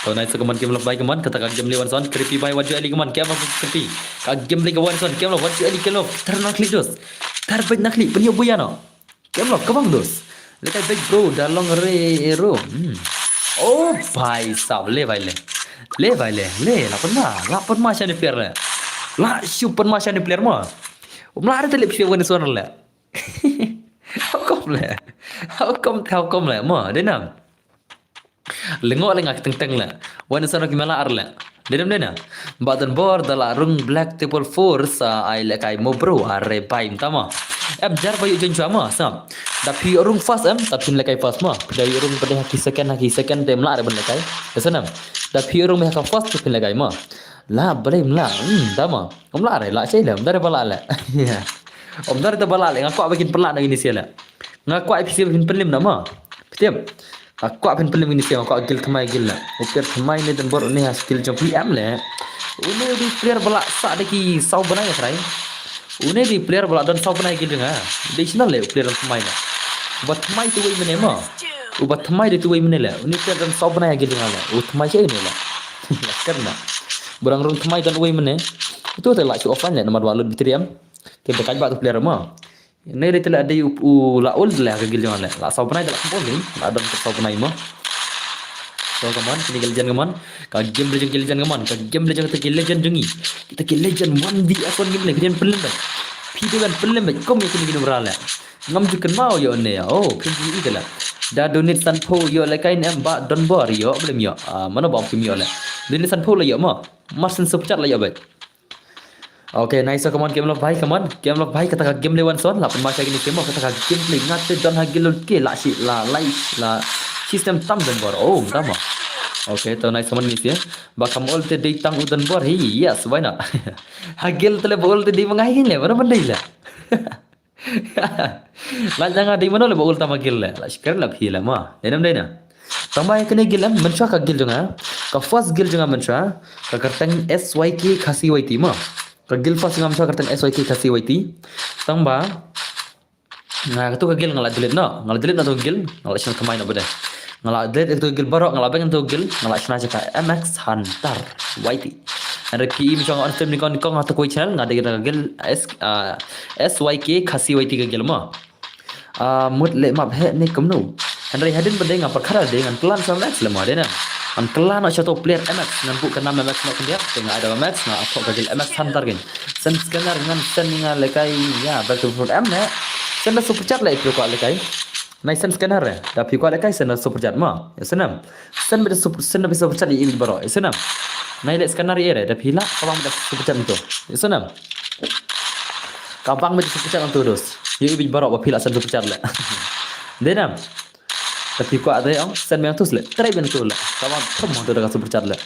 Kau naik sekeman game lo buy keman kata ka gameplay one son creepy buy what you ali keman game versus creepy. Ka gameplay ka one son game lo what you ali game lo ternak klik dos. Terbaik nak klik penyo buyano. Game lo kebang dos. Lekai baik bro dalong re ero. Oh bhai sab le bhai le. Lapan macam ni player le. La super macam ni player ma. Umla ada telep siapa ni suara le. How come le ma denam. Lengok teng le. Wan suara kimala ar le. Denam. Badan bor dala rung black table 4 sa ai lekai mo bro are bai tama. Jar bayu jen sama sam. Tapi orang fast tapi lekai fast mah. Dari orang pada haki second time lah ada benda lekai. Kesanam. Tapi orang mereka fast tapi lekai mah. Lah boleh mlah. Tama. Om lah lah saya dah. Dari bala lah. Om dari tu bala lah. Ngaku bikin pelak nak ini siapa? Ngaku bikin pelim nama. Betul. Aku bikin pelim ini siapa? Aku agil kemai agil lah. Upir kemai ni dan baru ni skill jump PM lah. Ini di player bala sak deki sau benar ya try. Une di player bola dan sau panai gil dengar. Additional le player dan pemain lah. Ubat pemain tu wei mana mah? Ubat pemain dia tu wei mana lah? Une player dan sau panai gil dengar lah. Ubat pemain saya ni lah. Karena berang rung pemain dan wei mana? Itu tu lah show offline lah nomor walud bitriam. Kita dekat batu player mah. Ini dia telah ada laul lah gil dengar lah. Lah sau panai tak kumpul ni. Lah dan sau panai mah. So kaman, kini legend kaman. Ka game legend kaman. Ka game legend kita legend jengi. Kita legend 1vs1 game le kalian pelim bai. Video kan pelim bai. Kom kini kini berala. Ngam jukan mau yo ne ya. Oh, kini itulah. Da donate sanpo yo le kain ba don bor yo belum yo. Mana bom kimi yo le. Donate sanpo le yo ma. Masin sepecat le yo bai. Okay, nice. So come on, game lo bhai, come on. Game lo bhai kata game le one son la pun masa gini game kata game play ngate dan hagil ke la si la life la system tam dan bor. Oh, tama. Okay, so nice come on ni ya. Ba kam ol te dei tang udan bor. Hi, yes, why not? Hagil tele bol te di mangai le, mana bandai la. La jangan di mana le bol tama gil le. La shikar la phi la ma. Denam dei na. Tambah kena gil am mensha ka gil jonga. Ka first gil jonga mensha ka kartang SYK khasi waiti ma. Kagil fast ngam sa kartan SYK kasi YT tangba nah itu kagil ngala delete na to gil ngala shan kamay na bada ngala delete itu gil barok ngala bang to gil ngala shna ka MX Hunter YT ada ki mi chong on stream ni kon ngata koi channel ngada gil SYK kasi YT kagil ma mut le map he ni kamnu handai hadin bade ngapa khara de ngan plan sa MX le ma de na an kelan atau player MX nan bukan nama MX nak dia tengah ada MX na atau kagil MX Hunter kan sen scanner dengan sen nga lekai ya back to front M ne sen super chat lai ko lekai nai sen scanner da pi ko lekai sen super chat ma ya senam sen beda super chat di baro ya senam nai le scanner ya da pi la kawang beda super chat itu ya senam kampang beda super chat untuk dos ya ibi baro ba pi la sen super chat la denam tapi kau ada yang sen yang tu sele, try bentuk le. Kawan kamu tu dah super chat le.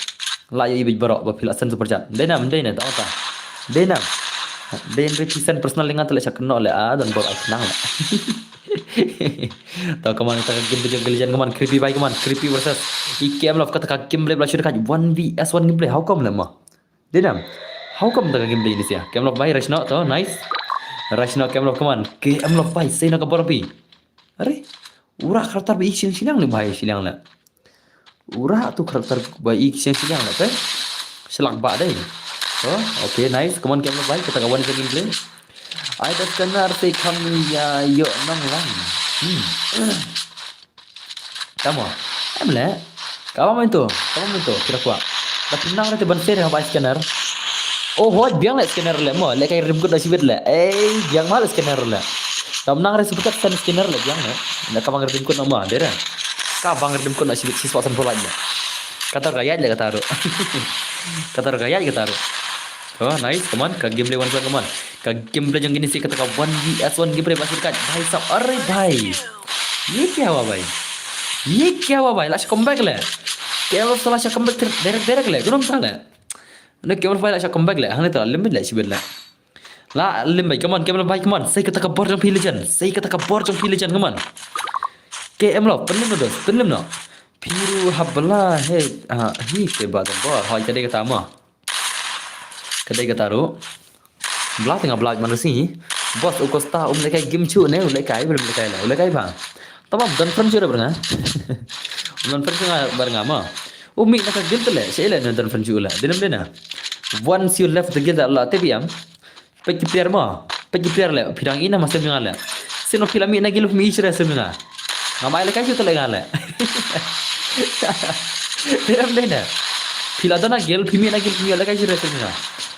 Layak ibu barok, bapila sen super chat. Denam, tahu tak? Denam, reti sen personal dengan tu le cak kenal le. Dan bawa senang le. Tahu kaman kita game tu gelijan kaman creepy baik kaman creepy versus IKM love kata game play belasur kat 1vs1 game play. How come le mah? Denam, how come tak game play ini sih? Game love baik, Rashno tu nice. Rashno game love kaman. Game love baik, saya nak kabar api. Are? Urah karakter baik silang ni bahaya silang lah. Urah tu karakter baik silang lah, kan? Selak bak deh. Oh, okay, nice. Come on, game baik. Kita kawan kita gameplay. I dah kenal si kami ya yuk nang lang. Kamu, emle. Kamu main tu, kira kuat. Tapi nang rete banser yang baik scanner. Oh, hot biang lah scanner le, mo. Le kayak ribut dah sibet le. Biang mal scanner le. Kamu nang rete sebekat scanner le biang le. Nak kau bangger dimkut nama, dera. Kau bangger dimkut nak siswa pola aja. Kata gaya aja kata taruh. Kata gaya aja taruh. Oh nice, come on. Kau game play one shot, come on. Kau game play yang gini sih kata kau 1vs1 game play masuk kat. Bhai sab, अरे भाई. ये क्या हुआ भाई? ये क्या हुआ भाई? Lash comeback le. Kemal salah syak comeback direct le. Gunung salah. Nak kemal file syak comeback le. Hang itu limit le sibet le. La lim baik, come on, Kemal baik, come on. Saya kata kabor jom pilihan. Saya kata kabor jom pilihan, come on. KM lo, penim no. Piru habla he, hi ke badan bor. Hoi kadai kata ama. Kadai kata ru. Belah tengah belah mana sih? Bos ukosta lekai game cu ne, lekai belum lekai lah, lekai bang. Tamam dan friend sudah berenga. Dan friend sudah berenga ma. Umi nak game tu le, saya le dan friend sudah. Denam. Once you left the guild Allah tebiam. Pergi player le, pirang ina masih mengal le. Sino filami na giluf mi isra semua. Ngamai le kai tu le ngal le. Denam. Pila dana gil pimi na gil pimi le kai isra semua.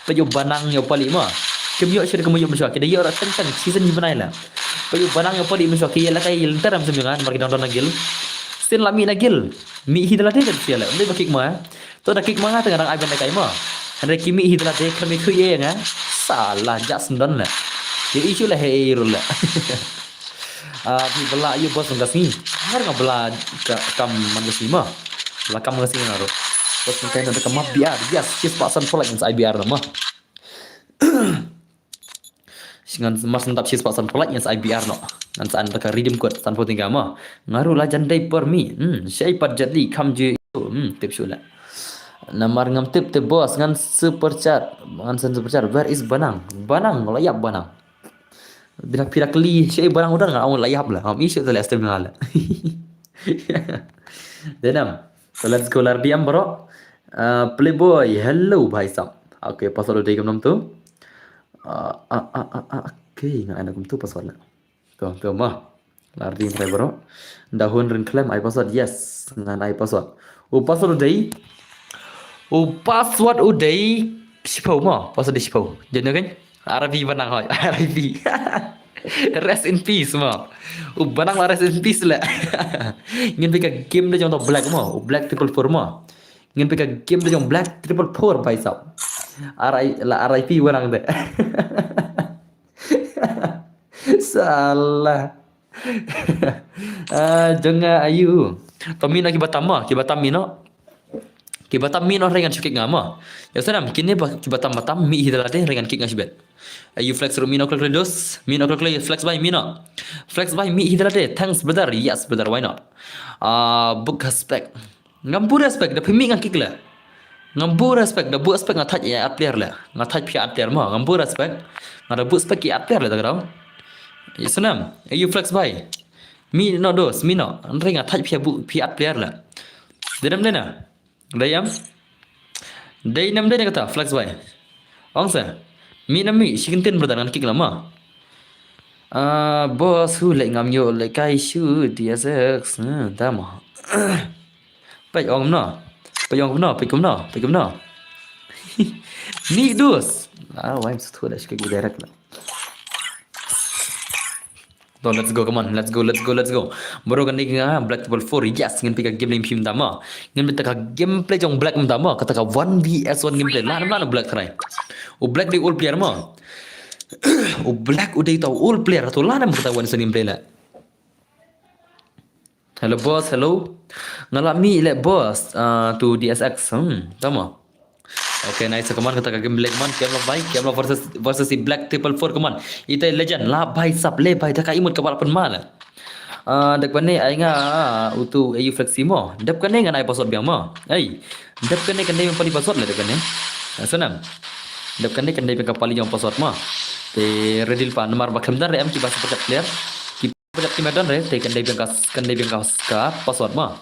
Pergi banang yo pali ma. Kemio share kemio meswa kita yo tentang season ni banai la. Pergi banang yo pali meswa kia le kai lenteram semua margi down na gil. Sin lami na gil. Mi hidala de sia le. Ndai bakik ma. To da kik ma tengah ai ben kai ma. Andre kimi hidala de kami ku ye nga. Salah jak sendan lah. Jadi isu lah hero lah. Di belah you bos nggak sih? Har nggak belah kam nggak sih mah? Belah kam nggak sih ngaruh. Bos nggak nanti kam biar sih pasan pola yang saya biar mah. Dengan mas nentap sih pasan pola yang saya biar no. Nanti anda ke redeem code tanpa tinggal mah. Ngaruh lah jandai per mi. Saya jadi kam je. Tips lah. Namar ngam tip bos ngan super chat where is banang layap banang bila pira kali syai banang udah nggak mau layap lah am isu tu last time ngala denam so let's go lar diam bro playboy hello bhai sab okay password udah ikam nam tu okay nggak ada kum tu password lah tu mah lar diam bro dahun rin claim I password yes ngan I password password udah password udah sipau mah, password di sipau. Jadi kan? Arabi banang hoi, Arabi. Rest in peace mah. Banang lah rest in peace lah. Ingin pika game dah jong black mah, black 444 mah. Ingin pika game dah jong black 444 baisap. RIP orang deh. Salah. Jangan ayu. Tomino kibatam mino. Kibatam mino ringan syukik ngama. Ya senam kini kibatam matam mi hidalate ringan kik ngasibet. Ayu flex mino dos. Mino flex by mino. Flex by mi hidalate. Thanks brother. Yes brother, why not? Book aspect. Ngambur aspect da pimi ngakik lah. Ngambur aspect da bu aspect ngataj ya player lah. Ngataj pia player mah. Ngambur aspect. Ngada bu aspect ya player lah tagrau. Ya senam. Ayu flex by. Mi no dos, mi no. Ringa touch pia player lah. Dedam dena. Dayam. Daynam dena kata flex by. Angsa. Mi nami shikintin berdan kick lama. Boss hu lek ngam yo lek kai shu dia sex. Tama. Pai ong no. Pai ong no, pai kum no. Ni dos. Why am so dah shikik direct lah. So let's go, come on, let's go. Baru kan ni Black Table 4, yes, ngin pika game game dama. Ngin pika gameplay jong Black dama, kata ka 1vs1 gameplay. Lah Black try. O Black di all player ma. O Black udah tahu all player atau lah nam kata 1vs1 gameplay lah. Hello boss, hello. Ngalami le boss to DSX. Tama. Okay, nice. Come on, kata ka gameplay come on. Kemla versus si Black Triple 4 come on. Ita legend lah bhai sap le bhai dak imut kapal pen mal. Dak pane ai nga utu ayu fleximo. Dak kane ngan ai password biang ma. Ai. Dak kane yang paling password le dak kane. Sanam. Dak kane yang paling yang password ma. Te redil pa nomor bakam dan re am ki bas pecat player. Ki pecat ki medan re te kane biang ka password ma.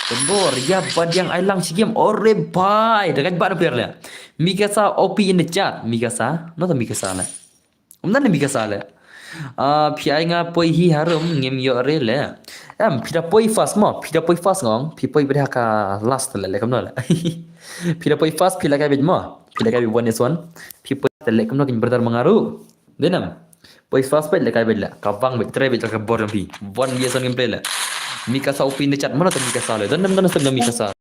Tembor ya badiang ailang si game ore bhai dekat bar player le. Mikasa OP in the chat. Mikasa, not Mikasa le. Umdan Mikasa le. Pi nga poi hi harum ngem yo re le. Pida poi fast ngong. Pi poi beda ka last le kamno le. Pida poi fast pila ka bed mo. Pila ka 1s1. Pi poi le kamno kin brother mangaru. Denam. Poi fast pet le ka bed le. Kawang bed tre bed ka bor pi. 1vs1 gameplay le. Mikasa OP in the chat mana tu Mikasa le. Dan nam Mikasa.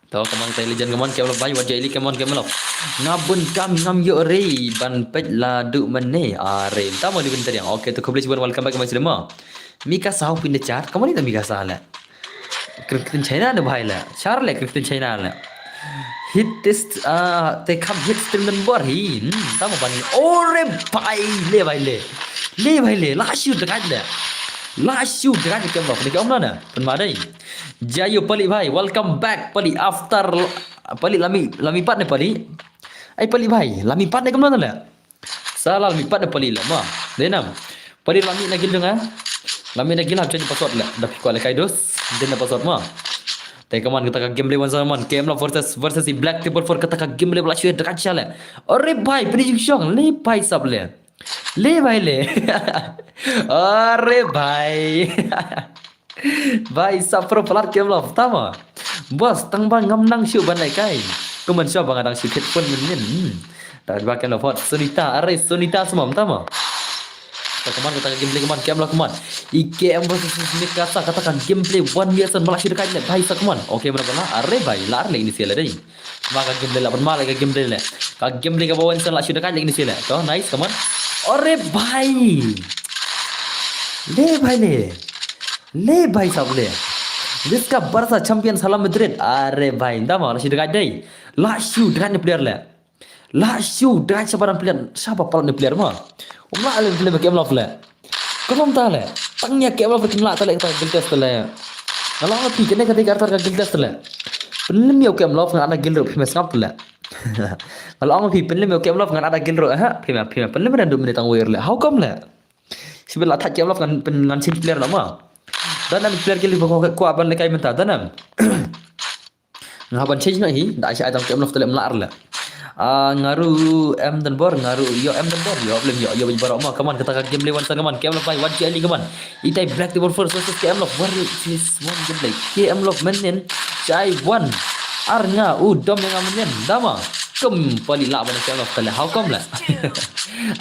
Tahu kemang tay legend kemang kemang bayi wajah ili kemang ngabun kam ngam yo re ban pet la du mane are tamo di bentar yang okay to kublis welcome back my cinema Mikasa in the chat kamu ni tak Mikasa le kriketin China ne bhai la char le kriketin China le hit test te kam hit stream dan bor hi tamo ban ore bhai le la shoot dekat le last shoot dekat kemang ni kamu mana penmadai Jayo Pali bhai, welcome back Pali after Pali lami pat ne Pali. Ai Pali bhai, lami pat ne kemana le? Salah lami pat ne Pali le ma. Denam. Pali lami na gil denga. Lami na gil change password le. Dapat ko le kaidos. Den password ma. Tay kaman kata ka gameplay one zaman Kemla versus si Black Triple 4 kata ka gameplay bla shoot dekat chale. Ore bhai, prediction le bhai sab le. Le bhai le. Ore bhai. Bhai sapro pelat kemla tama. Bos tang bang ngam nang syu ban lai kai. Kemen syu bang adang sikit pun min. Dan ba kemla fort Sonita semam tama. Keman kata gameplay keman. IKM versus Mikasa katakan gameplay 1vs1 malah syu dekat bhai sakman. Okey mana are bhai lar le initial dei. Maka gameplay la mal ka gameplay le. Ka gameplay ka bawan san la syu dekat le initial le. To nice keman. Ore bhai. Le bhai sab le. Jiska Barca champion Salam Madrid. Are bhai ndama la dekat dei. La shoot dekat ni player le. La shoot dekat siapa pelat ni player ma. Umla ale player ke amlaf le. Kolom ta le. Tangnya ke amlaf kimla ta le ta giltes le. Kalau api kene kata kartar ka giltes le. Pelim yo ke amlaf ngana gilro pime skap le. Kalau api pelim yo ke amlaf ngana ada gilro pime pelim random ni tang wear le. How come le? Sebelah tak ke amlaf ngan sin player lama. Dan player kili ko aban le kai menta danam. Ngaban change nahi da sya adam ke amlaf tele mlar le. Ngaru M dan bor ngaru yo M dan bor yo belum yo baro ma kaman kata gameplay one kaman ke amlaf pai one kali kaman. Itai Black Table first versus ke amlaf war this one gameplay. Ke amlaf menen chai one arnga dom yang amenen dama. Kembali lah mana ke amlaf tele how come la.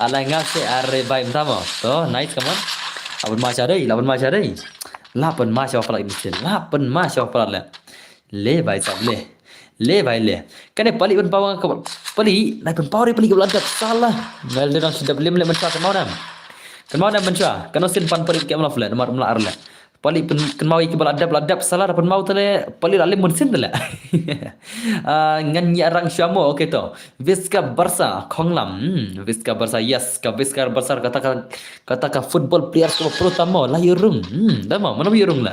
Ala ngase are bai tama. To nice kaman. Lawan macam dei. 8 masya pelat ini. 8 masya pelat le. Le bai sab le. Le vai le. Kan pali ban pawang ka pali, lai ban pawri pali ka ladap salah. Ngal de nang sidap lim le menca kan mau nam. Kan mau nam menca. Kan sin pan pali ke mlaf le, mar mlar le. Pali pen kan mau iki ladap salah pan mau tele pali lalim mun sin tele. Ngan nyarang syamo okay to. Visca Barca khonglam. Visca Barca yes, ka Visca Barca kata football players ko pro tamo la yurung. Damo mana yurung la.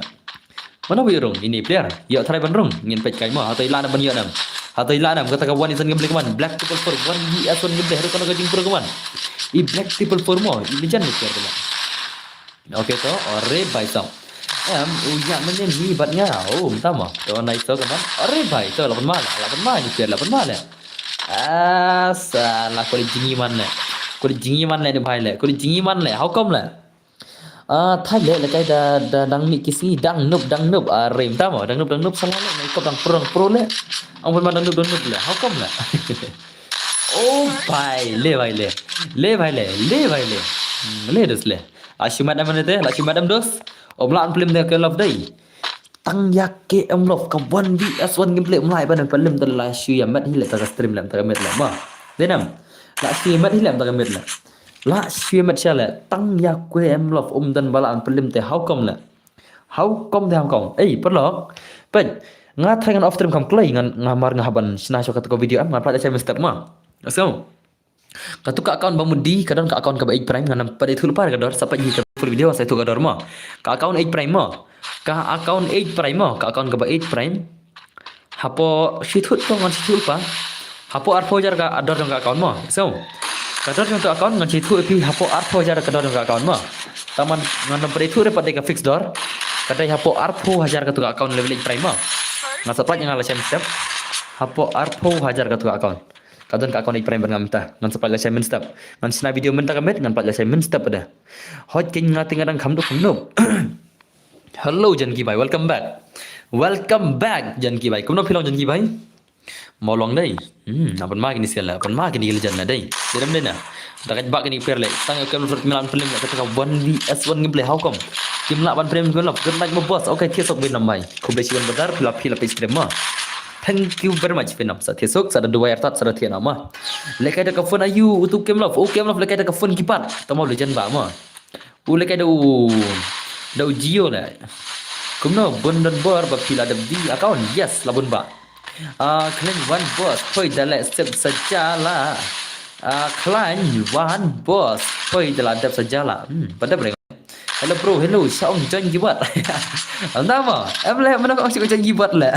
Mana yurung ini player. Yo try ban rung ngin pet kai mo atoi la na ban yo nam. Atoi la nam kata ka one isan gamble kaman. Black people for one vs one gamble haru kono ka jing pro kaman. I black people for mo ini jan player tele. Okay to ore bai tong. Uyak menen ni batnya. Oh, tama. To naik to kaman. Ore bai to 8 mal ni player 8 mal. Salah ko jingi man le. Ko jingi man le ni bhai le. Ko jingi man le. How come le? Thay lệ là cái đang bị cái gì đang núp rìm tao mà đang núp xong rồi này có đang pro lệ ông vẫn mà đang núp lệ how come lệ oh bài lệ được lệ Ashimat em này thế là Ashimat em dos ông lan film theo cái love đây tăng yak ke em love ka 1vs1 gameplay ông lại ban film tên là Shia mất hi lệ ta stream làm ta mệt lắm mà thế nào là Shia mất hi làm ta mệt lắm la Shia mất cha lệ tăng yak ke em love dan balaan film te how come lệ how come ấy bắt lọ bên nga thay ngan off stream kam play ngan mar ngahaban sina shokat ko video am ngan pala saya step ma so katuka account bamudi kadang ka account ka ba prime ngan pada itu lupa kador sampai di full video saya tu kador ma ka account 8 prime ma ka account 8 prime ma ka account ka ba 8 prime hapo shithut to ngan shithut pa hapo R4 ka ador ka account ma so kador untuk account ngan shithut pi hapo R4 kador ka account ma taman ngan pada itu dapat ka fix door kadai hapo R4 ka tu account level 8 prime ma ngan sampai yang ala step hapo R4 ka tu account kadon ka account 8 prime ngam ta ngan sampai la step ngan sina video menta kamet ngan 4 step ada hot king ngating ngadang kham du hello Janki bhai welcome back Janki bhai kumno philong Janki bhai mau long đây apan ma kini sekala apan ma kini legend na đây sedam deh na dakat bak kini pair le tang kam milan film la kata 1vs1 gameplay how come kim la ban frame gon lop gon like mo boss okay thiesok bin nambai khub le siwan badar phila stream ma thank you very much Vinam sa thiesok sa dua air tat sa thiana ma lekai da ka phone ayu utu kem lop lekai da ka phone kipat tamo legend ba ma lekai da Gio la kumno bondan bor ba phila da di account yes labun ba kalian one boss poi dalam step sajalah kalian one boss poi dalam step sajalah pada mereka hello sao ông chân gibat anda mà em lại mana kau chân gibat lah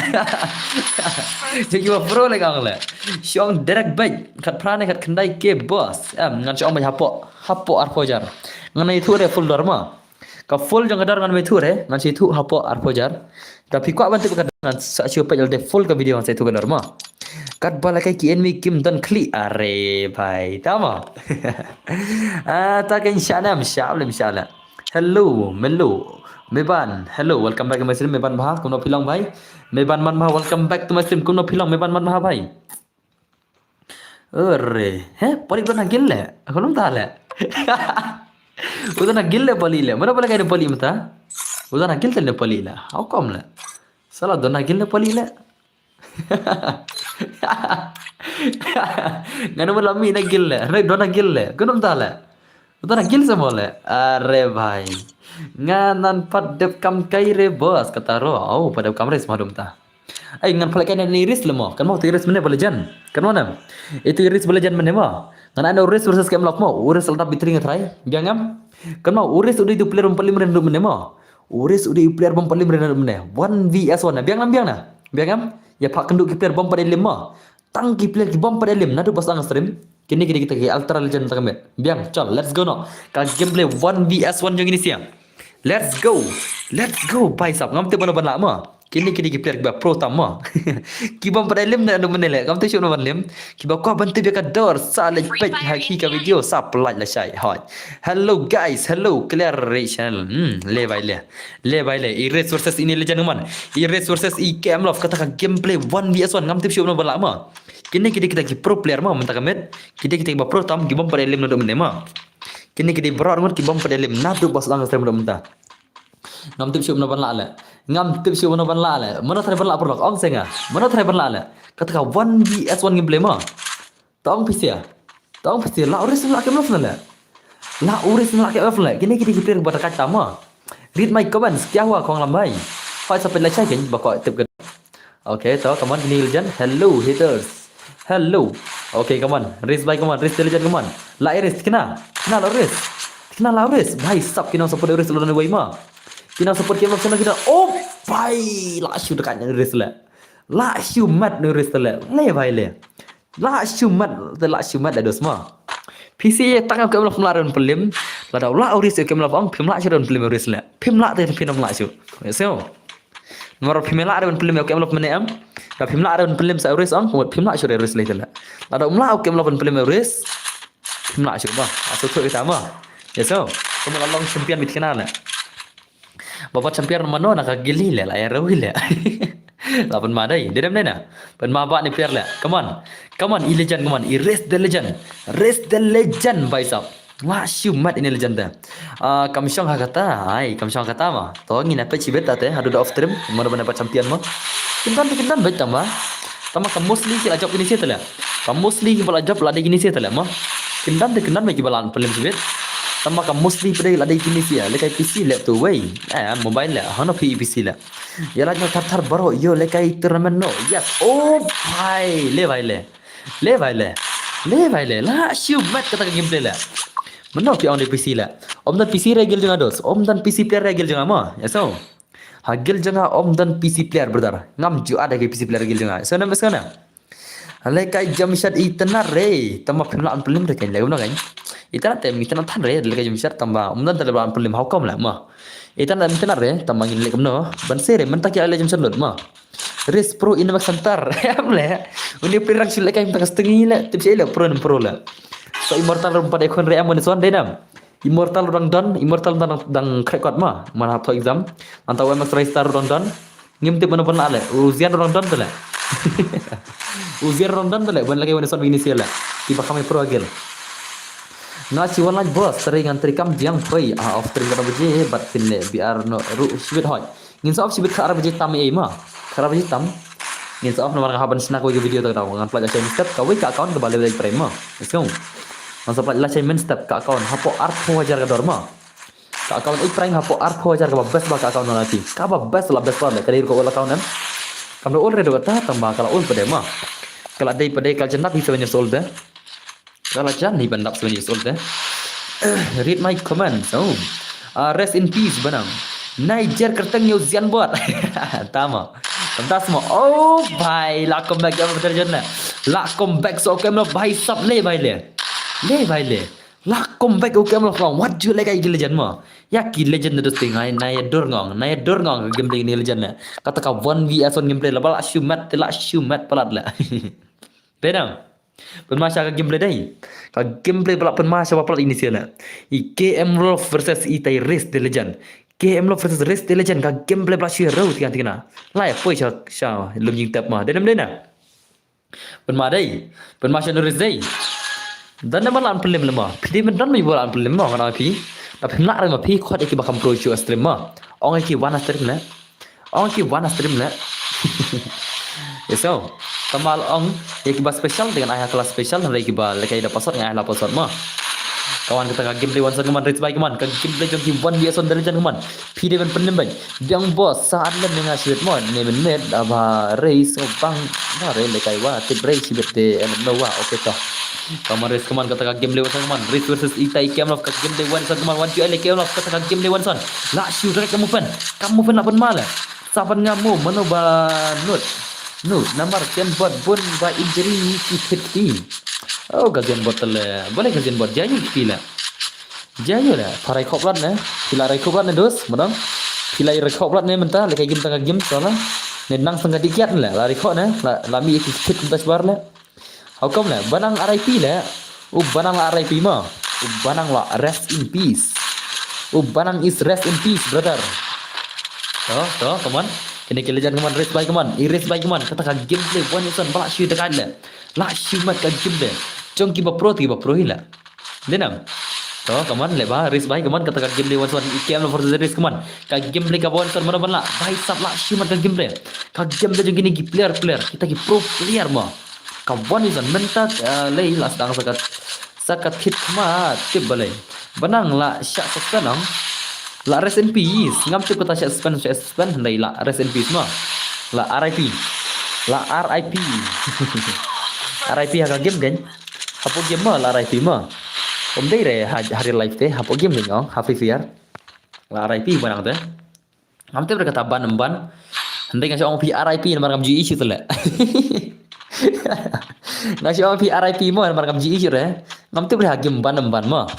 chân gibat pro lại kang lah sao direct back kat prane kat kendai ke boss ngan sao ông hapo arpojar ngan itu re full dharma ka full jang kadar ngan itu re ngan situ hapo arpojar tapi kau bantu kadar sa siapa de full ka video saya tu kadar ma kat bala kai ki enmi kim dan kli are bhai tama ta kan inshallah hello melu meban hello welcome back to my stream meban bha kuno philong bhai meban man bha welcome back to my stream kuno philong meban man bha bhai अरे हैं परी तो ना गिल्ले अखलम ताले उधर ना गिल्ले पली ले मना पले काय पली मता उधर ना गिल्ले ले पली ले हाउ कम ले साला दो ना गिल्ले पली ले ngano mo lami na गिल्ले रे दो ना गिल्ले कुनम ताले udah na gil semua le are bhai nganan padep kam kai re bos kata ro au padep kam res madum ta ai ngan phalai kai ni ris lemo kan mau tiris mene belajan kan mana itu ris belajan mene mo ngan ana ris versus kem lok mo uris latap bitri ngatrai jangam kan mau uris udah itu player paling rendah mene mo uris udah player paling rendah mene 1vs1 biang nam ya pak kenduk player bom pada lima tang ki player ki bom pada lim nadu pas ang stream kini kita ke ultra legend takamit biang chal let's go no ka gameplay 1vs1 jong ini siang let's go pai sap ngam te ban la ma kini ki player ba pro tama ki bom pada lim na adu menele ngam te shono ban lim ki ba ko ban te ka dor sa le pej ha ki ka video sa like la shai hot hello guys hello clear channel le bai le erase versus ini legend man erase versus i cam love kata ka gameplay 1vs1 ngam te shono ban la ma kini kita pro player mah mentah kamet kita ba pro tam gibom pada lim nado menema kini kita bro ngot gibom pada lim nado bos lang stream mentah ngam tip siu mana ban la le ngam tip siu mana ban la le mana thai ban la por lok ong senga mana thai ban la le kata ka 1vs1 gameplay ma tong pisia la uris la kem lof le la uris la kem lof le kini player buat kat tama read my comments kya hua khong lambai phai sa pen la chai ken ba ko tip kan okay to come on kini legend hello haters hello okay come on race by come on race legend come on la iris kena la uris bhai sab kina support uris lo wai ma kina support kem lof sana kita oh bhai la shu dekat uris la shu mat uris le bhai le la shumat dah dos ma PC tang ke lof laron pelim la daw la uris ke lof ong phim la chu don pelim uris le phim la te phim la chu so maro phim la don pelim ke lof mene am da phim la don pelim sa uris ong phim la chu uris le la daw la ke lof pelim uris phim la chu ba asu tu kita ma so kamu long champion bit kenal le bapak champion mano nak gili le la ya rawi le la pen ma dai dedem dai na pen ma ba ni player le come on e legend come on e race the legend by sap la shumat ini legend dah kam syong kata ma to ngin apa cibet tate hadu da off stream mana dapat champion ma kintan baik tama kam mostly kila job ini sih tala kam mostly kila job la gini sih tala ma kintan baik balan pelim cibet tama kam mostly pada la dai kini sih le kai PC le tu wei mobile le hano PC le ya la thar baro yo le kai tournament no yes oh bhai le bhai le la shumat kata gameplay le mano ki on PC le om dan PC regel jangan dos om dan PC player regel jangan ma ya so hagel jangan om dan PC player brother ngam ju ada ke PC player regel jangan so nama sana le kai jamshad itenar re tama phimla an pelim re kai le guna kai itana tan re le kai jamshad tamba om dan tale an pelim haukom la ma itana itenar re tamba ngin le kamno ban sere mentak ya le jamshad lot ma Race Pro Inmax Center am le uni pirang sile kai tak setengah le tip sile pro le so immortal pada ekon re am ni son denam immortal dang record ma mana to exam antau max racer don ngim tip mana pun ale uzian don tele uzian don tele ban lagi wani son ini sile tiba kami pro agel na siwan laj bos sering antri kam jiang poi off stream kata beje bat pinle biar no ru sibit hoy ngin so sibit khara beje tam e ma khara beje tam ngin so nomor haban snack ko video tak tahu ngan pelajar saya step kawai ka account ke balik dari prema so masa pelajar saya step ka account hapo art 4000 ka dorma ka account ik prime hapo art 4000 ka best ba ka account nanti ka ba best la best ba kali ko account nan kamro already kata tambah kalau ul pada ma kalau dai pada kal jenat di 7 years old dah kalau jan ni bandap 7 years old dah read my comments oh rest in peace banang Niger kerteng New Zealand buat tama tentang semua oh bhai la comeback yang betul jana la comeback so kem lo bhai sab le bhai le la comeback o kem lo what you like ai legend mo ya ki legend dos ting ai nai dor ngong gameplay ni legend na kata ka 1vs on gameplay la bala shumat pelat la pedang penmasya ka gameplay dai ka gameplay pala penmasya pelat ini sia na KM Rolf versus Itai Race the Legend KM Love versus Race the Legend ka gameplay pala share rau tiang tingna lai poi sha lum jing tap ma denam dena penma sha no race dai dan nama lan pelim lema pidi men dan mi bola an pelim ma ngana pi ta phim la ra ma pi khot ki bakam pro chu stream ma ong ki wana stream la eso tamal ong ki ba special dengan ayah kelas special lagi ba lekai da password dengan ayah password ma kawan kita gameplay one son kaman race by kaman gameplay jong kim 1vs on legend kaman pide ben penem ban biang boss saat lem dengan sibet mon ne men met aba race bang na re lekai wa tip race sibet de no wa okay to kaman race kaman kata gameplay one son kaman race versus Itai Cam of gameplay one son kaman one you ele Cam of kata gameplay one son la shoot rek kamu fan la pun mala saban ngamu mano ba nut nomor ken bot bun ba injury ki fitki oh gajian botol boleh gajian bot jayu pila jayu lah parai koplat ne pila rai koplat ne dos madam pila rai koplat ne menta lekai game tengah game soalnya ne nang tengah dikiat lah lari kok ne la mi ki fit bas bar le hukum le banang RIP le banang la RIP ma banang la rest in peace banang is rest in peace brother to come on kini kelejan kaman race by kaman race by kaman kata gameplay one insan balak shoot dekat la shumat ka gameplay jong ki ba pro hila denam Toh, kaman leba race bai kaman katakan game day one game lo versus race kaman. Ka game play ka bon mana bala. Bai sab la shimat ka game play. Ka game day gini gi player kita gi pro player mo. Ka bon is mentat lei la sedang sakat hit kama tip balai. Banang la syak sekanang. La rest in peace. Ngam tip kata syak suspend lei la rest in peace mo. La RIP. La RIP. RIP ka game kan. Apa game mo la RIP mo. Om day re hari live teh hapo game nih ngong happy fear la RIP banang teh ngam teh berkata ban hendak ngasih orang RIP nomor ngam GE itu lah ngasih orang RIP mo nomor ngam GE re ngam teh berhagim ban mo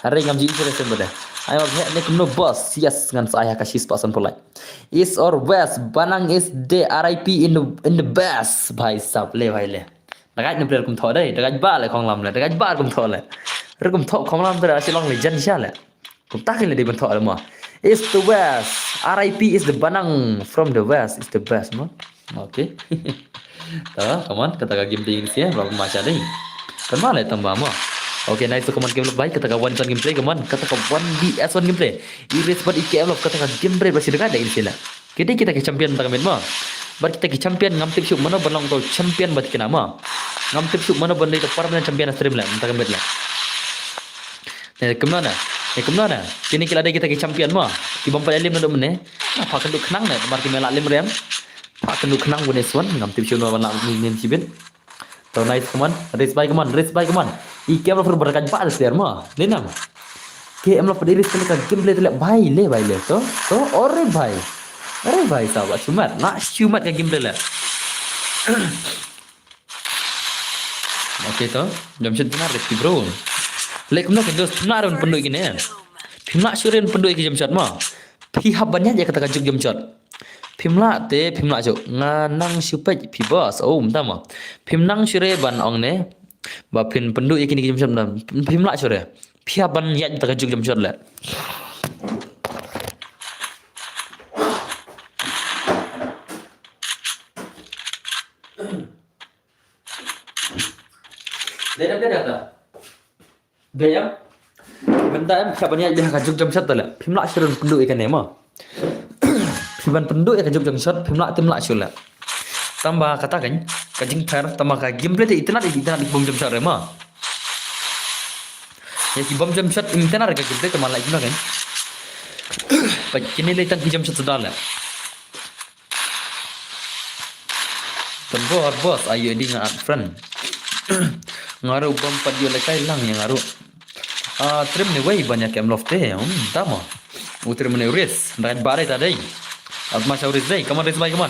hari ngam GE re sembada ayo nek no boss yes ngan saya kasih pasan polai east or west banang is the RIP in the best bhai sab le bhai le dagat ni player kum tho dai dagat ba le khong lam le dagat ba kum tho le Rekum thok khong lam tera silong legend sha le. Kum takin le di ben thok le mo. Is the west. RIP is the banang from the west is the best mo. Okay. Tahu, come on, kata game di Indonesia berapa macam ni. Kan mana tambah mo. Okay, nice to come on game lo baik kata one shot gameplay come on. Kata 1vs 1 gameplay. Iris buat IKM lo kata game play masih dekat ada Indonesia. Kita ke champion tak men mo. Bar kita ke champion ngam tip syuk mana belong to champion bat kena mo. Ngam tip syuk mana benda itu permanent champion stream lah tak men lah. Kemana? Kini kita ada kita ke champion mah. Di bampai alim nado mene. Apa kenduk kenang ne? Marki melak lim rem. Apa kenduk kenang bune swan ngam tip shono wana min sibin. To nice kaman. Race by kaman. IKM lo berkat ba ada seer mah. Lenam. KM lo pediri sekali ka gameplay telek bai le to. Ore bai sahabat cumat. Nak cumat ka gameplay lah. Okey to. Jam benar reti bro. Lek nak itu naron penduk gini. Pimla syurin penduk ke jamshot mah. Pihab banyak je kata kajuk jamshot. Pimla jo nganang supet pibas. Oh, entah mah. Pimnang syure ban ong ne. Ba pin penduk ke ni jamshot dah. Pimla syure. Pihab banyak kata kajuk jamshot lah. Dia kata Gayam benda siapa ni dia kajuk jamsat lah. Pimla syurun penduk ikan nema. Piban penduk ikan kajuk jamsat pimla timla syula. Tambah katakan kajing per tambah ka gameplay te itna di bom jamsat rema. Ya ki bom jamsat intena ka gameplay te malai guna kan. Pak kini le tan ki jamsat sedala. Tambah bos ayo di ngat friend. Ngaruh bom padio lekai lang yang ngaruh. Trim ni way banyak yang loft deh, tama. Trim ni race, dah bare tadi. Masya race deh, kaman race baik kaman.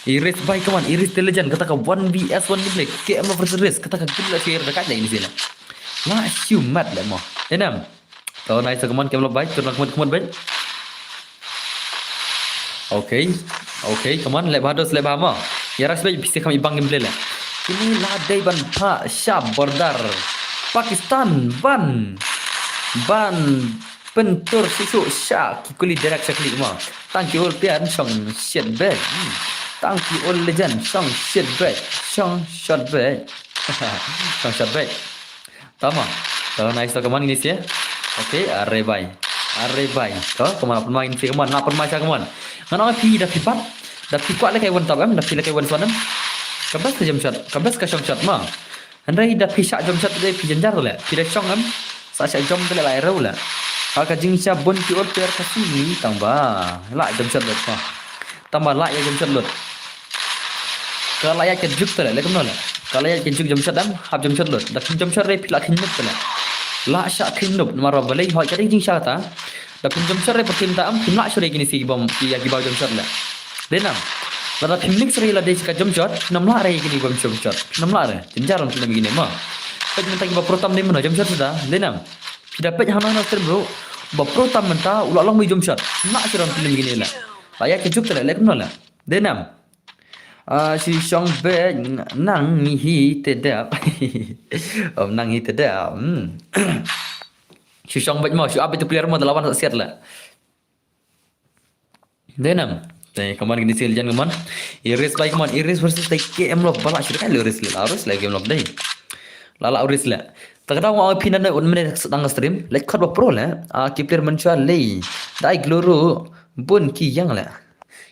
Race baik kaman, race legend kata ka 1vs 1 gameplay. KM versus race kata ka gila share dekat dah ini sini. Nah, syumat lah mo. Enam. Tahu nice kaman KM baik, turun kaman baik. Okay, kaman lep hados lep hama. Ya race baik bisa kami bang gameplay lah. Ini ladai ban Pak Syab Bordar Pakistan ban pentur susu syak kuli derak sakli ma tangki ol pian song shit bag tangki ol legend song shit bag song shot bag tama to nice to kaman ini sih okay are bye to kaman pemain sih kaman ngap pemain sih kaman ngana pi dah pipat dah pipat lekai wan tab dah pi lekai wan sonam kabas ke jam shot kabas ke shot ma andai dah pi syak jam shot dai pi janjar le pi dah song am sa syak jom tele lai rau la ka jing sya bon ki ol per kasi ni tambah la jam shot lot ma tambah la ya jam shot lot ka la ya ke juk tele le kam la ka la ya ke juk jam shot am hab jam shot lot dah jam shot re pi la khin tele la syak khin nup maro balai hoi ka jing sya ta dah jam shot re pertim ta am pin la sure kini si bom ki ya ki bau jam shot la denam pada timling seri la dei ka jam shot nam la re kini bom jam shot nam la re jenjaran tu begini ma pag minta ki ba protam ni mana jam shot sudah denam dapat hana stream bro ba protam minta ulah long mi jam shot nak siram film begini lah layak kejuk tak lek lah denam si song be nang hi teda nang hi teda si song be mau si apa itu player mau lawan siat lah denam kemarin gini sih jangan kemarin iris baik kemarin iris versus KM lo balak sudah kan iris lah harus lagi game lo deh lala uris lah Terkadang orang pinan na menit sedang stream, lek khat ba pro la, ki player menchua lei, dai gloro bun ki yang la.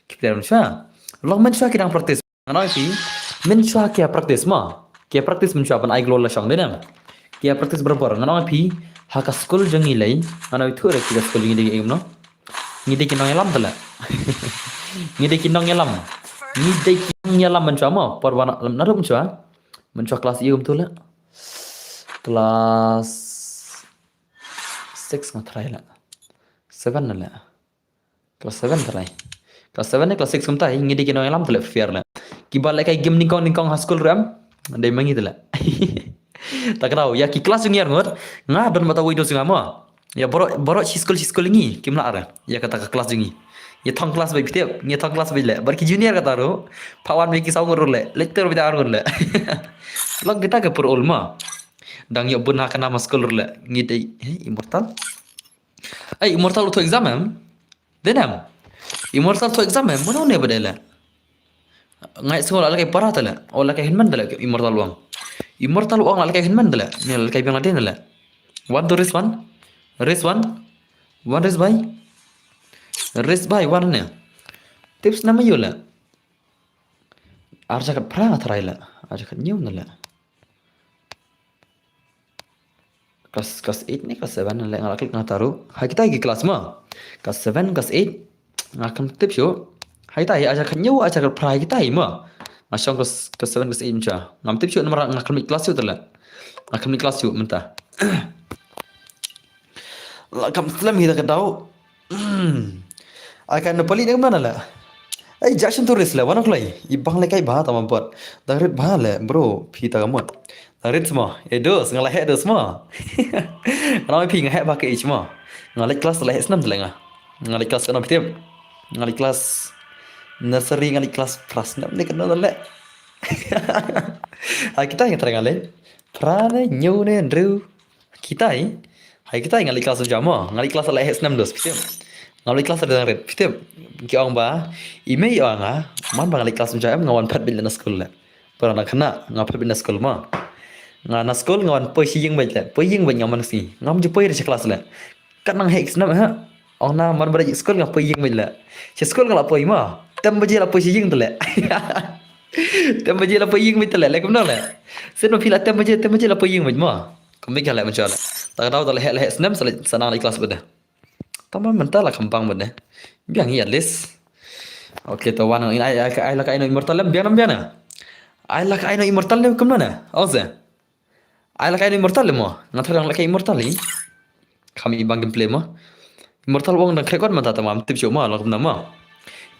Ki player menchua. Long menchua ki dang practice. Anoi pi menchua ki practice ma. Ki practice menchua pan ai gloro la shong denam. Ki practice berber anoi pi haka school jangi lei, anoi thu re ki school ngi de em no. Ngi de ki nong yalam tala. Ngi de ki nong yalam. Ngi de ki nong yalam menchua ma, por wana lam narum menchua. Menchua kelas ium tu la. Kelas 6 nggak try lah. 7 lah. Kelas 7 try. Kelas 7 ni kelas 6 kum tai ngi dikin orang lam tele fair lah. Kibal like game ningkong high school ram. Andai mangi tele. Tak tahu ya ki kelas ngi ngot. Nga don mata wido singa mo. Ya borok si school ngi kim la ara. Ya kata ke kelas ngi. Ya thong kelas bai pitiap, ngi thong kelas bai le. Bar ki junior kata ro. Pawan bai ki saung ro le. Lecture bai ar ro le. Long kita ke per ulma. Dang yo bun haka nama school le ngide immortal immortal to exam denam immortal to exam mana ne badala ngai sekolah la kai parat la o la kai hinman dala immortal wang la kai hinman dala ne la kai bang den la one to race one race by one ne tips nama yo la arja kat pra tharaila arja kat nyu la kelas 8 ni kelas 7 le ngalak nak taruh hai kita lagi kelas ma kelas 7 kelas 8 ngakam tip show hai kita aja kan nyu aja kan prai kita ma ngasong kelas 7 kelas 8 cha ngam tip show nomor ngakam kelas show tala ngakam kelas show mentah lakam selam kita kedau akan pali ni mana la Jackson turis la wana klai ibang le kai ba ta mampot darit ba le bro phi ta gamot darit semua dos ngalai he dos semua ramai phi ngai ba ke semua ngalai kelas le senam telenga ngalai kelas kana pitiap ngalai kelas nursery ngalai kelas prasnam ni kana le kita yang terang le prane nyu ne ndru kita ngalai kelas jama ngalai kelas le senam dos pitiap ngalai kelas ada red pitiap ki ong ba ime anga man bang ngalai kelas jam ngawan pat bil na school la pernah kena ngapat bil na school ma nga na school ngawan poi siying bai la poi ying bai ngaman si ngam je poi re kelas la kat nang hex na ha ong na man bara school nga poi ying bai la si school ngala poi ma tam baje la poi siying tele tam baje la poi ying bai tele la kum na la sen no pila tam baje la poi ying bai ma kum bai la macam la tak tahu tele he snam sana di kelas beda tama mental lah kembang benda biang iya list oke to wana ini ai la kai no immortal biang ai la kai no immortal kum na oze ai la kai no immortal mo ngathar la kai immortal ni kami bang gameplay mo immortal wong na krekot mata tamam tip show ma la kum na ma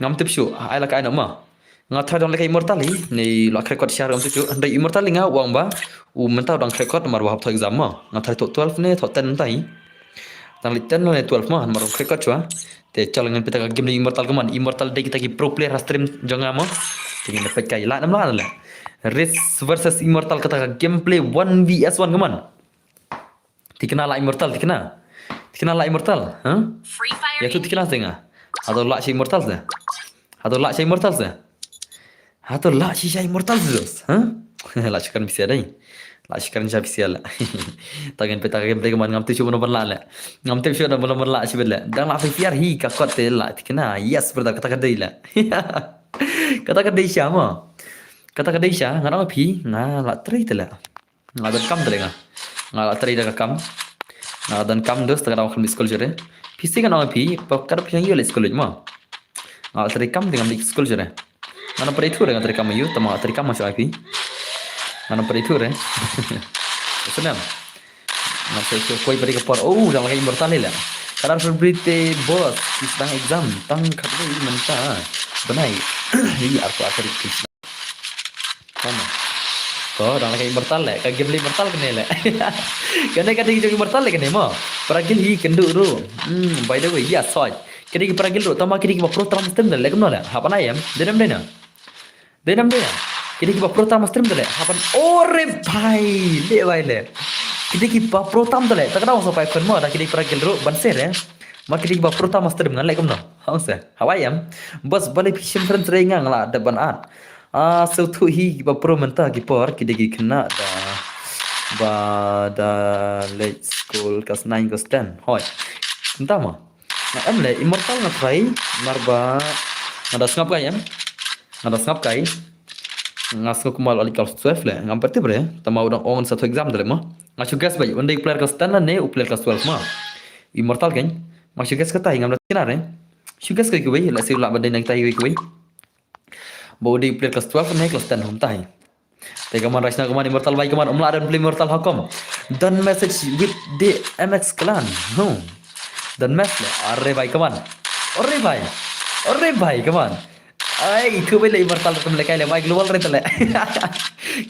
ngam tip show ai la kai no ma ngathar la kai immortal ni la krekot share tip show andai immortal nga wong ba mentau dang krekot mar wa to exam ma ngathar to 12 ne to 10 tai tang litan ne 12 mah marom krekot chua te chalangan pita game ni immortal keman immortal de kita ki pro player stream jonga mo tingin dapat kai la nam la race versus immortal kata gameplay 1vs1 keman tikna la immortal la immortal ha ya tu tikna senga atau la si immortal se atau la si immortal se ha la chikan bisa dai la shikaran ja bisiala tagen peta gameplay keman ngam tu cuba nomor la ngam tu cuba nomor la sibela dang la fiar hi ka kot la tikna yes berda kata kadai la kata kadai syama kata kadai sya ngara pi nga la tri tela nga dan kam telenga nga la tri da kam nga dan kam dos tagara kham school jere pisi kan pi pa kar pi ngi le school ma nga tri kam dengan di school jere ngana pre thu dengan tri kam yu tama tri kam ma sya pi ngana pre thu re senam masih koi beri kepor jangan lagi immortal lah kadang seperti bos sedang exam tang kata mentah benai ini aku itu sama kau dah lagi immortal lah kau game immortal kene lah kene kata jadi immortal lah kene mo peragil hi kendu ru by the way ya soy kene ki peragil ru tama kene ki pro transtem dah lekum lah apa na yam denam kene ki pro transtem dah hapan ore bhai le kini kita protam tu le, tak kena usah pakai firma, dah kini peragil ru banser ya, mak kini kita protam master dengan lek kumno, hausa, hawayam, bos balik fission friend seringang lah, ada banat, so tu hi kita pro mentah kipor, kini kita kena dah Pada late school kelas 9 kelas 10 hoi entah mah na em le immortal na try marba nada ngap kai em nada ngap kai ngas ko kumal ali kelas 12 le ngam pati bre tama udang on satu exam dale mah ngachu gas bai one day player kelas 10 ne u player kelas 12 mah immortal kan ngachu gas katai ngam kinar eh sugas kai kubai la siu la bandai nang tai kubai body player kelas 12 ne kelas 10 hum tai Tapi kaman Raisna kaman immortal baik kaman umla dan play immortal hakom. Dan message with the MX clan. No. Dan message arre baik kaman. Arre baik. Arre baik kaman. Ai itu bela immortal tu mereka le baik luar rete le.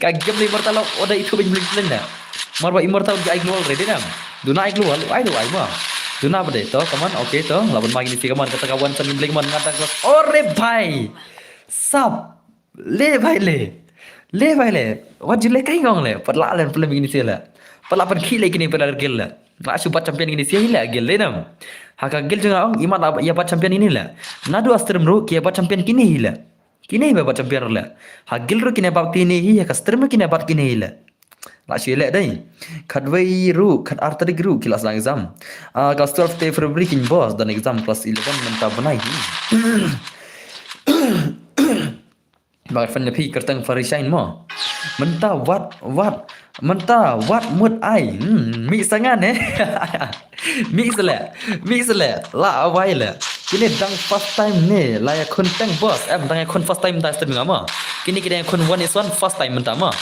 Kagem le immortal oda itu bela bela na. Marba immortal ai luar rete nam. Duna ai luar ai do ai ma. Duna bade to kaman okay to lawan magi ni si kaman kata kawan san bela kaman ngata arre baik. Sap. Le baik le. Le vai le wat jile kai ngong le patla len film ini sila patla pan khile kini pada gel la ma su bat champion ini sia hila gel le nam haka gel janga ong iman ya bat champion ini la nadu astrim ru ki bat champion kini hila kini ba bat champion la ha gel ru kini bat kini hi ka astrim kini bat kini hila la shi le dai khadwai ru khat artari ru kilas lang exam ka 12 February kin boss dan exam plus 11 menta banai Bạc phần phi cất tăng Farisain mo. Menta what mut ai. Mi sangan Mi sele. La awai le. Kini dang first time ne la ya kon tang boss. Dang ya kon first time ta stream ngama. Kini kita yang kon one is one first time menta ma.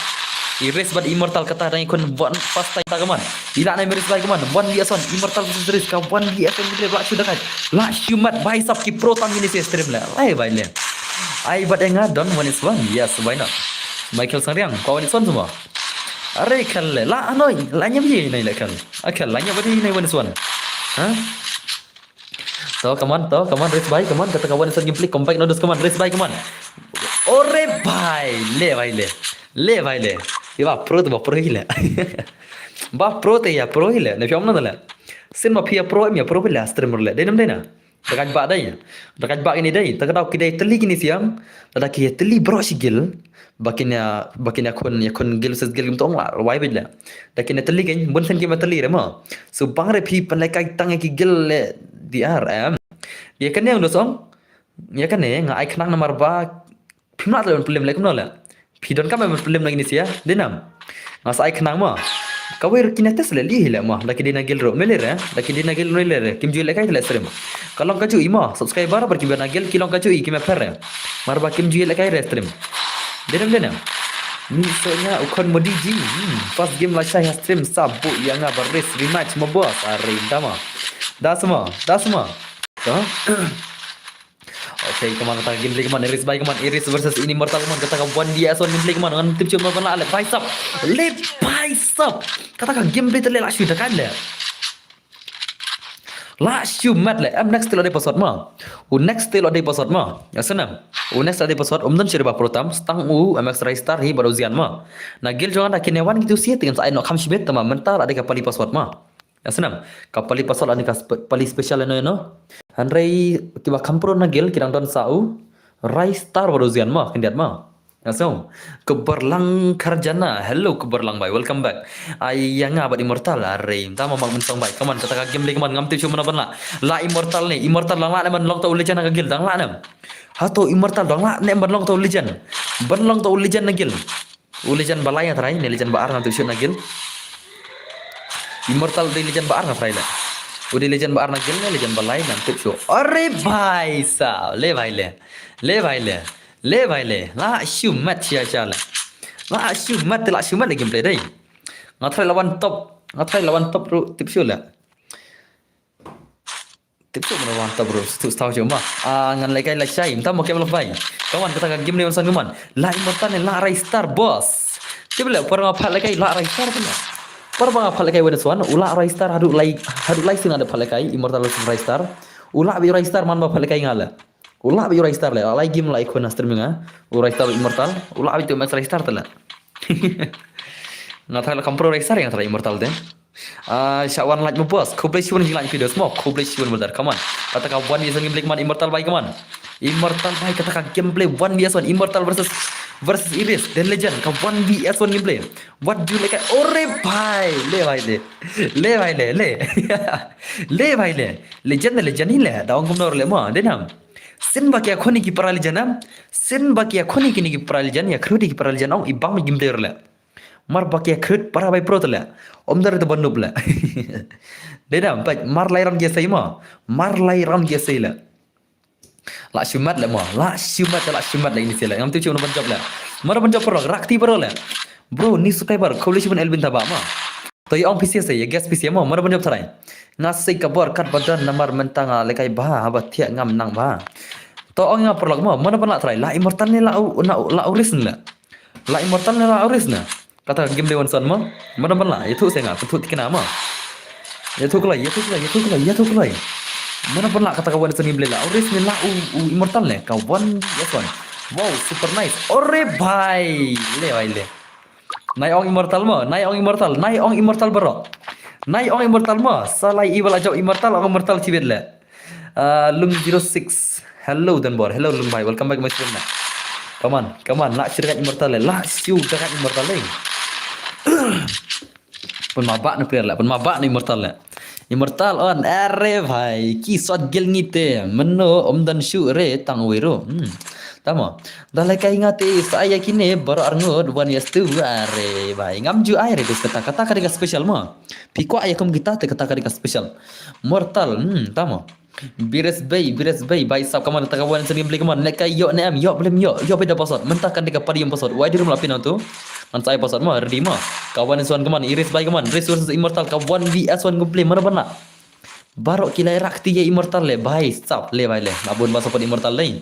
Iris bad immortal kata dang kon one first time ta kaman. Ila na meris lagi kaman. One is one immortal versus Iris ka one is one le la sudah kan. La humat bai sap ki pro tang ini stream la. Lai bai le. I but enga don one is one. Yes, why not? Michael Sariang, kau one is one semua. Are kal la anoi, la nyam ye nai la kal. Akal la nyam badi nai one is one. Huh? So come on, race by, come on. Kata kawan is one gameplay compact nodos, come on, race by, come on. Ore bhai, le bhai le. Ye ba pro hile. Ba pro te ya pro hile. Ne fiam na dala. Sin ma pia pro em ya pro hile streamer le. Denam dena. Dekat bak dai. Dekat bak ini dai. Tak tahu kidai teli kini siam. Tada ki teli bro sigil. Bakinya kon gil ses gil mtong la wai bidla. Dakinya teli kan bun sen ki mateli rema. So bang re pi pan lekai tang ki gil le DRM. Ya kan yang dosong. Ya kan ne ngai khnang nomor ba phimna le problem le kumna Pi don kam problem lagi ni sia. Denam. Ngasai khnang ma. Kawai kinates le li hila ma laki dina gil ro melere laki dina gil melere kim juile kai le stream kalong kaju ima subscriber par kim gil kilong kaju i kim fer marba kim juile kai stream denam ni sonya ukon modiji first game la saya stream sabu yang aba race rematch mo boss are dama dasma to Okay, kemana kata gameplay kemana Iris baik kemana Iris versus ini Immortal kemana kata one dia son gameplay kemana dengan tim cuma kena le bicep kata gameplay terle la shu dah kan le la shu mat le am next telo de password ma next telo de password ma ya senam next telo de password dan shirba protam stang mx star hi baru zian ma na gil jangan dak kinewan gitu sih dengan saya nak khamshibet tamam mental ada kapali password ma ya senam kapali password ada kapali special no Hanrei kiba kampro na gel kirang don sau rai star baru zian ma kendiat ma so keberlang karjana hello keberlang bye welcome back yang abad immortal are ta mamang mensong bye kaman kata ka game le kaman ngam tisu mana ban la immortal lang la man long tau legend ka gel dang la nam hato immortal dang la ne ban long tau legend na gel legend balai ya trai ne legend baar na tisu na gel immortal de legend baar na trai la Udah legend baar nagil ne legend balai nanti show. Arre bhai sah, le bhai le. La shumat sia chala. La shumat le gameplay dai. Ngatrai lawan top ru tip show la. Tip show lawan top ru tu tahu cuma. Ngan lai kai la shai, entah mau kemal bhai. Kawan kata game ni onsan kuman. La immortal la rai star boss. Tibla porang apa lai kai la rai star pula. Parba phalakai wena swan ula rai star hadu lai sing ada phalakai immortal rai star ula bi rai star man ba phalakai ngala ula bi rai star le lai game lai khona streaming rai star immortal ula bi tu max rai star tala ngathal kampro rai star yang tara immortal de syawan like mo boss koblai siwan hilang video semua koblai siwan benar kaman kata ka one biasa gameplay kaman immortal bai kaman immortal bai kata ka gameplay one biasa immortal versus versus Iris dan Legend ka 1vs1 gameplay. What do you like? Ore bhai, le bhai le. Le bhai le le. Le bhai le. Legend hi le. Da ong kumnor le ma denam. Sen bakia khoni ki para Legend am. Sen bakia khoni kini ki para Legend ya khrudi ki para Legend ong ibang gameplay le. Mar bakia khrut para bai pro le. Omdar te bannup le. Denam pai mar lairam ge sai ma. Mar lairam ge sai le. La shumat le ma. La shumat le ini sila. Ngam tu cuma banjab le. Mar banjab pro rakti pro le. Bro ni subscriber khawli shibun Elvin thaba ma. To yang PC sai ya guest PC ma mar banjab tharai. Ngasai kabor kat badan namar mentanga lekai bah haba thiak ngam nang bah. To ong ngap pro ma mana ban la tharai. La immortal ni la uris ni la. La immortal ni la uris na. Kata game dewan son ma. Mana ban la itu saya ngap tu tikena ma. Ya tu kelai. Mana pernah kata kawan seni bela Oris ni lah immortal le kawan ya kawan. Wow super nice. Ore bhai le. Nai ong immortal bro. Nai ong immortal ma. Salai iwala jau immortal cibet le. Lung 06. Hello dan bor. Hello lung bhai. Welcome back my stream. Come on. Nak cerita immortal le. Lah siu dekat immortal le. Penmabak ni player le. Penmabak ni immortal le. Immortal on are bhai ki shot gel ngite meno omdan shu re tang wero tamo dalai kai ngate saya kini baru arngod one yes tu are bhai ngamju air des kata kadika special ma piko ayakum kita te kata kadika special mortal tamo Bires bay bai sab kaman ta kawan seni beli kaman nek yo ne am yo belum yo beda password mentahkan dekat padium password why dirum lapin tu man saya password ma ready ma kawan suan kaman Iris bay kaman resources immortal kawan vs1 gameplay mana bana barok kilai rakti ya immortal le bai sab le bai le abun password immortal lain.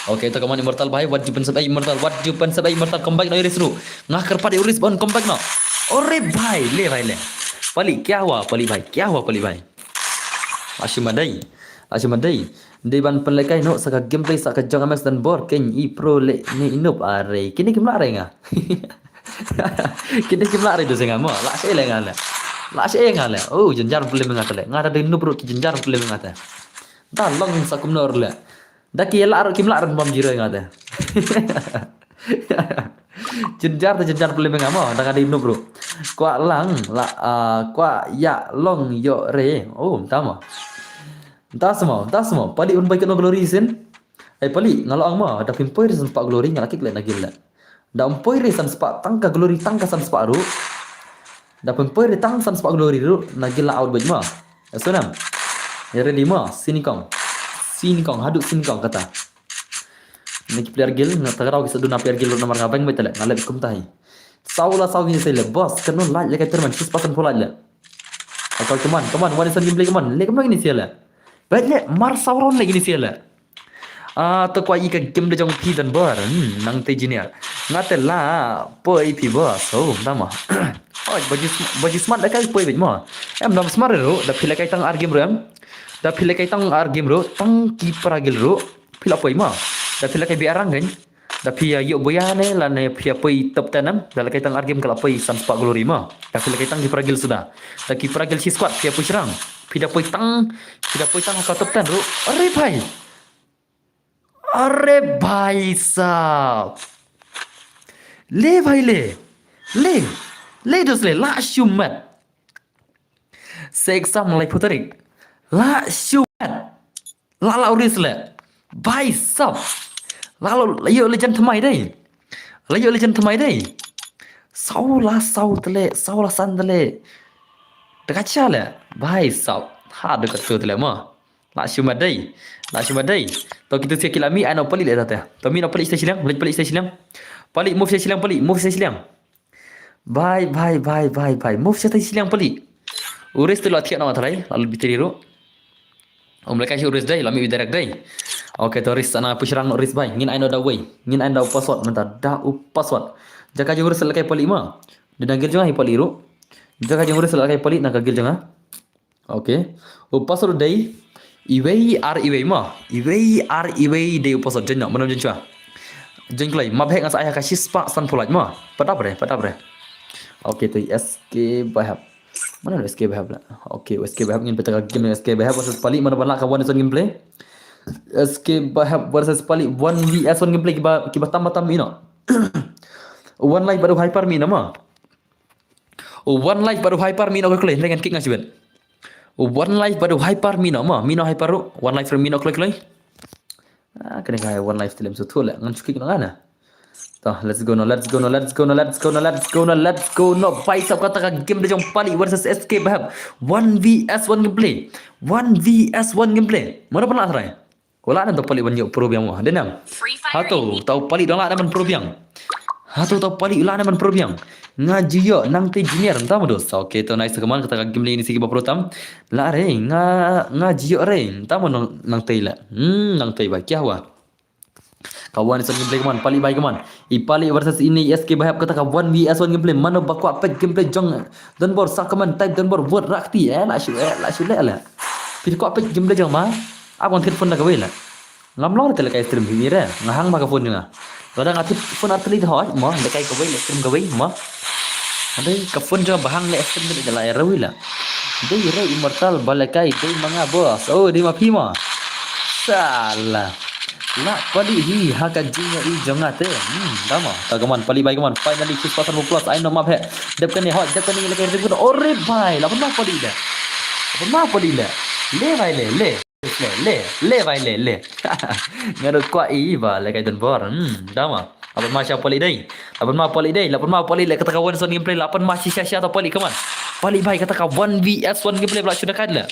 Okay, to kaman immortal bai what jupan sabai immortal comeback no Iris ru ngakar padi Iris bon comeback no ore bai le pali kya hua pali bai Ashumadai Di ban penlekai no saka gameplay saka jong ames dan bor ken I pro le ni inup are kini kim lare nga kini kim lare do senga mo la se le ngale oh jenjar pule mengatale ngada de inup ro ki jenjar pule mengata da long sakum nor le da ki la ro kim lare bam jiro ngata jenjar pule mengamo da ngada inup ro kwa lang la kwa ya long yo re oh tama entah semua pali un baik no glory sen pali ngalo ang ma da pimpoi reason pak glory ngalaki kle nagil la da umpoi reason spak tangka glory tangka san spak ru da pimpoi re tang san spak glory ru nagil la out baj ma sonam ya ready ma sini kong haduk sini kong kata neki player gil na tagarau ki saduna player gil nomor ngabang betale ngalek kum tahi saula ni sele boss kanu la le ka terman 6% pula la atau teman one is gameplay kaman le kaman ini siala Baiklah, mar sauron lagi ni siala. To kwa ika game de jong pi dan bar. Nang te jinia. Ngate la poi pi ba so tama. Oh, baju smart da kai poi bet mo. Em nam smart ro da phila kai tang ar game ro em. Da phila kai tang ar game ro tang ki paragil ro phila poi mo. Da phila kai biarang kan. Da pia yo boya ne la ne pia poi top tanam da kai tang ar game kala poi san spak glory mo. Da phila kai tang ki paragil sudah. Da ki paragil si squad pia poi serang. Pida poi tang ka top tan ro. Are bhai sab. Le bhai le dos le la shumat. Seksam lai putarik. La shumat. La uris le. Bhai sab. Lalu layo legend thamai dai. Saula sandale. Dekat le. Bhai sab. Ha dekat tu le ma. La shumat dai. To kita sia kilami ana pali le tata. To mi na pali station lang, pali station lang. Pali move station lang. Bye. Move station lang pali. Uris tu latihan nama tharai, lalu biteri ro. Mereka si uris dai, lami bidarak dai. Okay, to uris sana pushrang uris bai. Ngin aino da way. Ngin aino password menta da password. Jaka je uris lakai pali ma. Dinagil jangan hi pali ro. Jaka je uris lakai pali nak gil jangan. Okay. Password dai Iwei ma. Iwei de password jenyak mana jencha. Jengklai mabhek ngas ayah kasih spak san pulat ma. Pada bre. Okay tu SK Bahab. Mana SK Bahab lah. Okay SK Bahab ngin petaka game SK Bahab versus pali mana balak kawan son gameplay. SK Bahab versus Pali 1 vs 1 gameplay kiba tambah ino. One life baru hyper mina ma. One life baru hyper mina ko klay dengan kick ngasiben. One life baru hyper mina ma. Mina hyper one life from mina klay. Kena kaya one life dalam suatu lah. Ngan kick na kana. Tah, let's go no. Fight up kata game dia jong Pali versus SK Bahab 1 vs 1 gameplay. 1 vs 1 gameplay. Mana pernah try? Wala na to Pali banyak pro biang mo. Denam. Hato tau Pali dong lah naman pro biang. Hato tau Pali ulah naman pro biang. Ngaji yo nang te junior entah mo dos. Okay to nice kaman kata game ini sige ba pro tam. La re ngaji yo re. Entah mo nang te la. Nang te ba kya hua? Kawan is gameplay kaman Pali bai kaman. Pali versus ini SK Bahab kata 1 vs 1 gameplay. Mana bakwa pet gameplay jong don bor sakaman type don bor word rakti la shu la. Pil ko pet gameplay jong ma. Abang telefon dah kawin lah. Ngamlor tele kai stream ini re. Ngahang ma ka phone ni. Kadang ati phone atli dah hot mo le kai kawin stream kawin mo. Ade ka phone jo bahang le stream ni jala rawi lah. Dei re immortal balakai dei manga bos. Oh di ma phi mo. Salah. La Pali hi haka jinya i jongate. Dama. Tagaman Pali bai kaman finally 6% plus I know map he. Dep kan ni hot dep kan ni le kai ribut. Ore bhai la pernah Pali dah. Pernah Pali dah. Le bhai le vai le ngarut kwa i ba le kai don bor dama apa masya Pali dai lapan ma Pali le kata kawan son gameplay lapan ma sisya atau Pali kaman Pali bai kata ka 1 vs 1 gameplay pula sudah kan le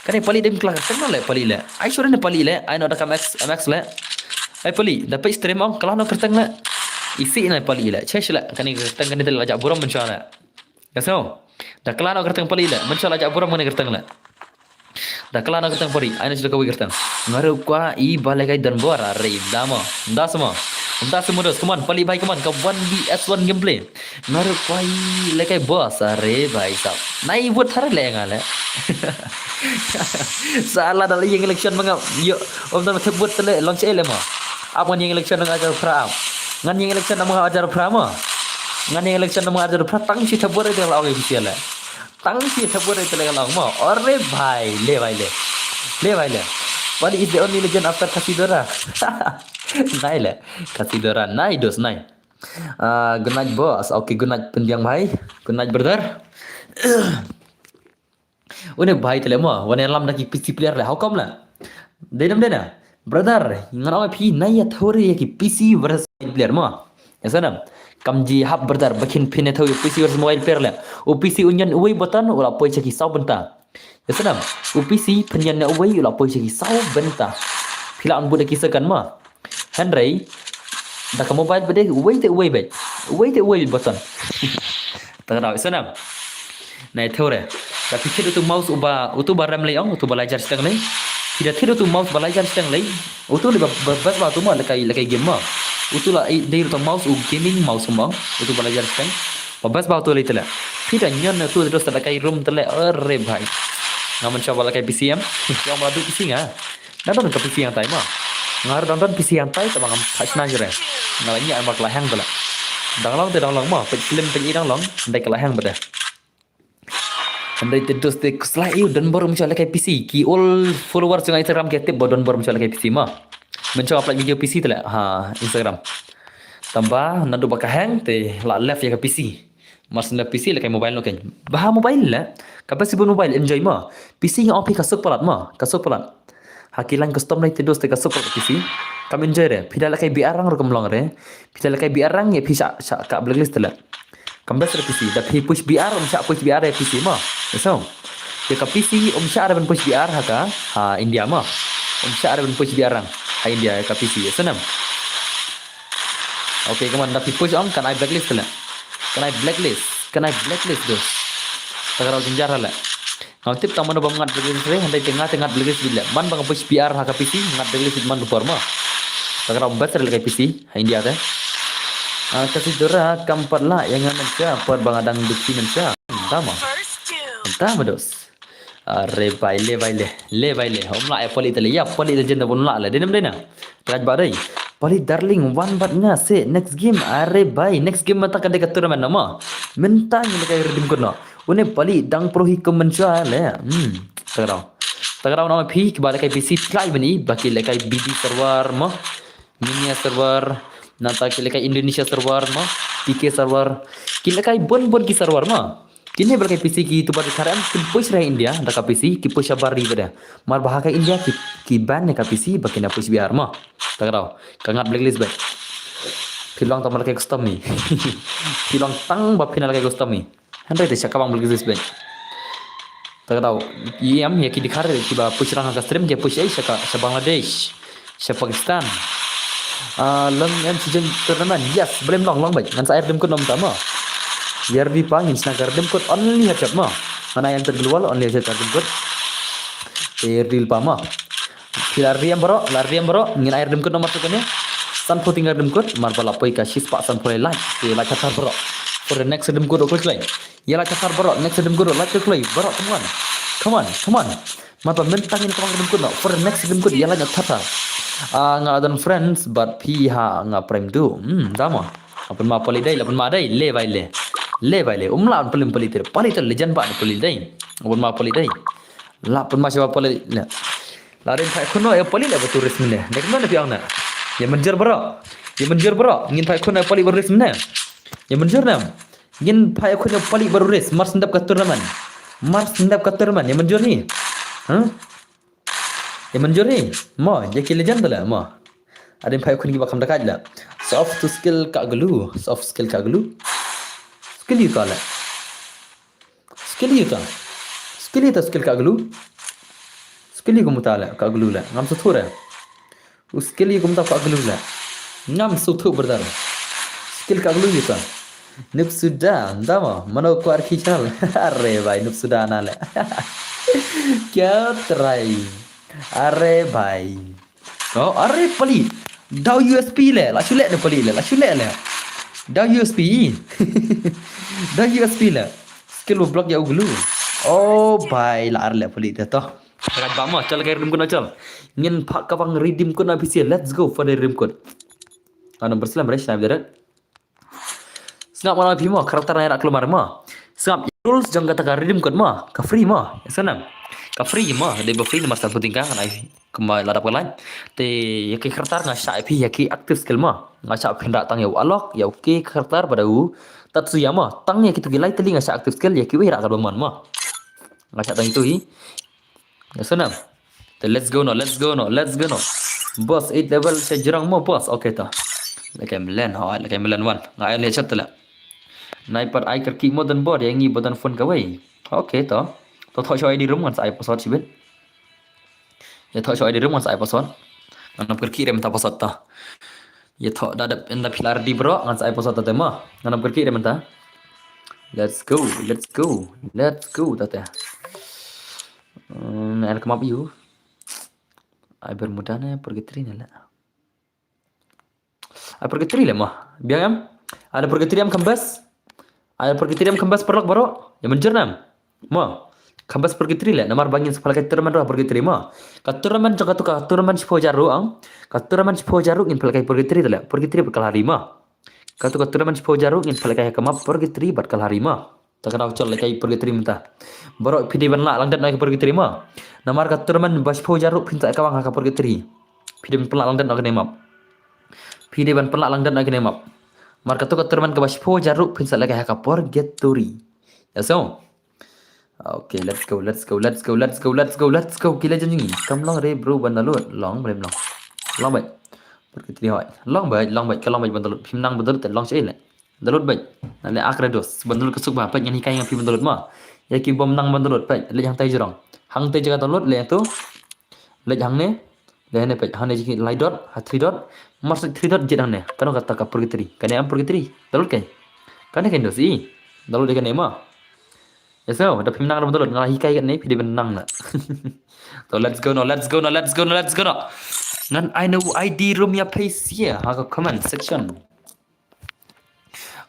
kan Pali dem kelak kenal le Pali le ai sudah ne Pali le ai no da max le ai Pali dapat stream on kalau no kertang le isi na Pali le chesh le kan kertang kan dia ajak buram mencana kasau dah kalau no kertang Pali le mencana ajak buram kan kertang le dah kala nak ketang pori aina sudah kau kertang ngaru kwa I balai dan bora re dama nda semua dos come on Pali bai come on ka 1 vs 1 gameplay ngaru kwa I lekai boss re bai sab nai buat thar le ngale salah dalam yang election manga yo om dan ke buat tele launch ele ma apa yang election nang ajar pra ngan yang election nang ajar pra ma ngan yang election nang ajar pra tang si thabor de la official le tang si thabor de la ma ore bhai le Pali is the only legend after Kasidora. Nai le. Kasidora. Nai dos nai. Good night boss. Okay, good night pendiang bhai. Good night brother. Une bhai tele mo. Wane lam naki PC player le. How come la? Denam dena. Brother, ngana phi nai thore ki PC versus player mo. Yasanam. Kamji hab brother bakin pin tho PC versus mobile player le. O PC unyan uwi button wala poi chaki sau benta. Yasanam. UPC penyan na uwi ula poi chaki sau benta. Pila an budak kisakan ma. Henry dah ke mobile bede uwi te uwi button. Tengah yasanam. Nai thore. Tapi kira tu mouse utu baram le ong utu balajar sedang le. Tidak kira tu mouse balajar sedang le. Utu le bas ba tu ma lekai game ma. Utu la dei tu mouse gaming mouse ma. Utu balajar sedang. Bas ba tu le tela. Tidak nyon tu terus lekai room tele ore bhai. Ngaman coba lekai PC am. Yang madu PC nga. Nonton ke PC yang tai ma. Ngar nonton PC yang tai tabang pasna jere. Ngalanya amak lahang tela. Dang long ma. Film penyi dang long. Dai kelahang beda. Andai terus te keslai dan baru mencari lekai PC. Ki all followers dengan Instagram kita bodon baru mencari lekai PC ma. Mencoba upload video PC tela. Instagram. Tambah nandu bakal hang te la left ya ke PC. Mas na PC lekai mobile no kan. Bah mobile la. Kapasi pun mobile enjoy ma. PC yang opi kasuk pelat ma. Kasuk pelat. Hakilan custom na terus te kasuk pelat PC. Kam enjoy re. Pida lekai biar rang ro kamlong re. Pida lekai biar rang ya pisa ka blacklist tela. Kambas re PC. Tapi push biar push biar re PC ma. So. Ya ka PC sya ben push biar haka. India ma. Sya ben push biar rang. India ka PC. Senam. Okay, kaman tapi push on kan I blacklist tela. Kan I blacklist dos. Tagarau jenjara la. Ngau tip taman ba ngat blacklist re handai tengah blacklist bila. Man bang push PR haka PC ngat blacklist man forma. Tagarau better le PC India teh. Kasih dora kampat la yang ngamen per bang adang dukti menca. Tama. Tama dos. Are le baile. Hom la Pali tele ya Pali legend pun la le. Denam dena. Teraj badai. Pali darling one bat nga se next game are bye next game mata kan dekat turnamen nama minta ni lekai redeem kono une Pali dang prohi kemenca le tagarau Tagarau nama pi ke balik PC try bani baki lekai BD server mo Minia server nata ke lekai Indonesia server mo PK server ki lekai bon ki server mo kini balik PC ki tu balik karan ki push reh India dak PC ki push abari bada mar bahaka India ki ban ne ka PC baki na push biar mo tagarau kangat blacklist ba Pilong tamar kayak custom ni. Pilong tang bab final kayak custom ni. Henry te syaka bang blacklist ben. Tak tahu. Iam ya ki dikhar ki ba push rang ka stream dia push ai syaka sa Bangladesh, sa Pakistan. Lang yang season turnamen. Yes, belum long baik. Ngan sa air dem ko nom tama. Biar di pangin snagar dem ko only hajat ma. Mana yang tergelual only hajat dem ko. Air deal pama. Lariam bro, ngin air dem ko nomor tukane. San po tinggal dem kot mar bala poi ka shis pa san po like ke like katar bro for the next dem kot okol klay ya like katar bro next dem kot like klay bro come on mar ba mentangin ka dem kot for the next dem kot ya like katar nga dan friends but pi ha nga prime do dama apun ma poli dai lapun ma dai le vai le umla pelim poli ter poli ter legend ba poli dai apun ma poli dai lapun ma siapa poli la larin thai khono ya poli le betul resmi ne nek mana piang na Ya menjer bro, ngin pai kun pali baru race mana? Ya menjer nam, ngin pai kun pali baru race, mar sendap ka turnamen, ya menjer ni, ya menjer ni, mo, jadi legend tu lah, mo, ada yang pai kun kita bakam dekat lah, soft skill kak gelu, skill itu lah, skill kak gelu, skill itu mutala kak gelu lah, ngam sutur lah. उसके लिए घूमता कागलू ला नाम सुथु बरदार स्किल कागलू ये था नुपसुदा दामा मनो को आर खींचल अरे भाई नुपसुदा ना ले क्या ट्राई अरे भाई oh अरे पली दाव यूएसपी ले लाशुले ने पली ले लाशुले ले दाव यूएसपी ले स्किल वो ब्लॉक या उगलू oh भाई लार ले पली तो Agak bama, cal kayak rim kuna cal. Ngin pak kapang redeem kuna PC. Let's go for the rim code. Anu berselam beres, naib darat. Sengap malam bima, karakter nak keluar ma. Sengap rules jangan kata redeem code ma, ka free ma. Senang. Ka free ma, dia free ni masa penting kan ai kembali ladap lain. Te ya ki karakter ngasya IP ya ki aktif skill ma. Ngasya hendak tang ya alok, ya oke karakter pada u Tatsuyama. Tang ya kita gilai teli ngasya aktif skill ya ki wira ka berman ma. Ngasya tang itu hi. Ya senang. Let's go no. Boss 8 level saya jerang mo boss. Okay ta. Lekai milan 1. Ngai le chat la. Nai par ai kerki modern board yang ngi bodan phone ka wei. Okay ta. To thoi choi di room ngan sai password sibet. Ya thoi choi di room ngan sai password. Ngan kerki rem ta password ta. Ya tho dadap enda pilar di bro ngan sai password ta ma. Ngan kerki rem ta. Let's go ta ta. Nak come up you. Ai bermuda na pergi lah. Ai pergi lah mah. Biang ada pergi kembas. Ada pergi kembas perlok baro. Ya menjernam. Mah. Kembas pergi lah. Namar bangin sepala ka turman ro pergi mah. Ka turman jaga tu ka turman sipo jaru ang. Ka turman sipo jaru ngin pala kai pergi lah. Pergi berkal hari mah. Ka tu ka turman sipo jaru ngin pala kai kamap pergi berkal hari mah. Tak kena ucap lagi pergi minta. Baru pidi banla langdan nak pergi terima. Namar kat turman bas po jaruk pinta kawang ka pergi teri. Pidi ban pelak langdan nak nemap. Pidi ban pelak langdan nak nemap. Mar kat turman ka bas po jaruk pinta lagi ka pergi teri. Ya so. Okay, let's go. Kila janji. Kam long re bro bandalut. Long baik. Pergi teri hoi. Long baik kalau baik bandalut. Pimnang bandalut long cai le. Dalut baik. Nale akrados. Bandalut kesuk ba pa yang hikai yang pi bandalut ma. Ya ki bom nang bandalut pa le yang tai jurang. Hang tai jaga dalut le tu. Le hang ne. Le ne pa hang ne ji lai dot, ha 3 dot. Mas 3 dot jet hang ne. Kanu kata ka pergi teri. Kane am pergi teri. Dalut kai. Kane kai dosi. Dalut de kane ma. Ya so, da pim nang bandalut ngala hikai kan ne pi de benang na. So let's go no. Nan I know ID room ya place here. Ha comment section.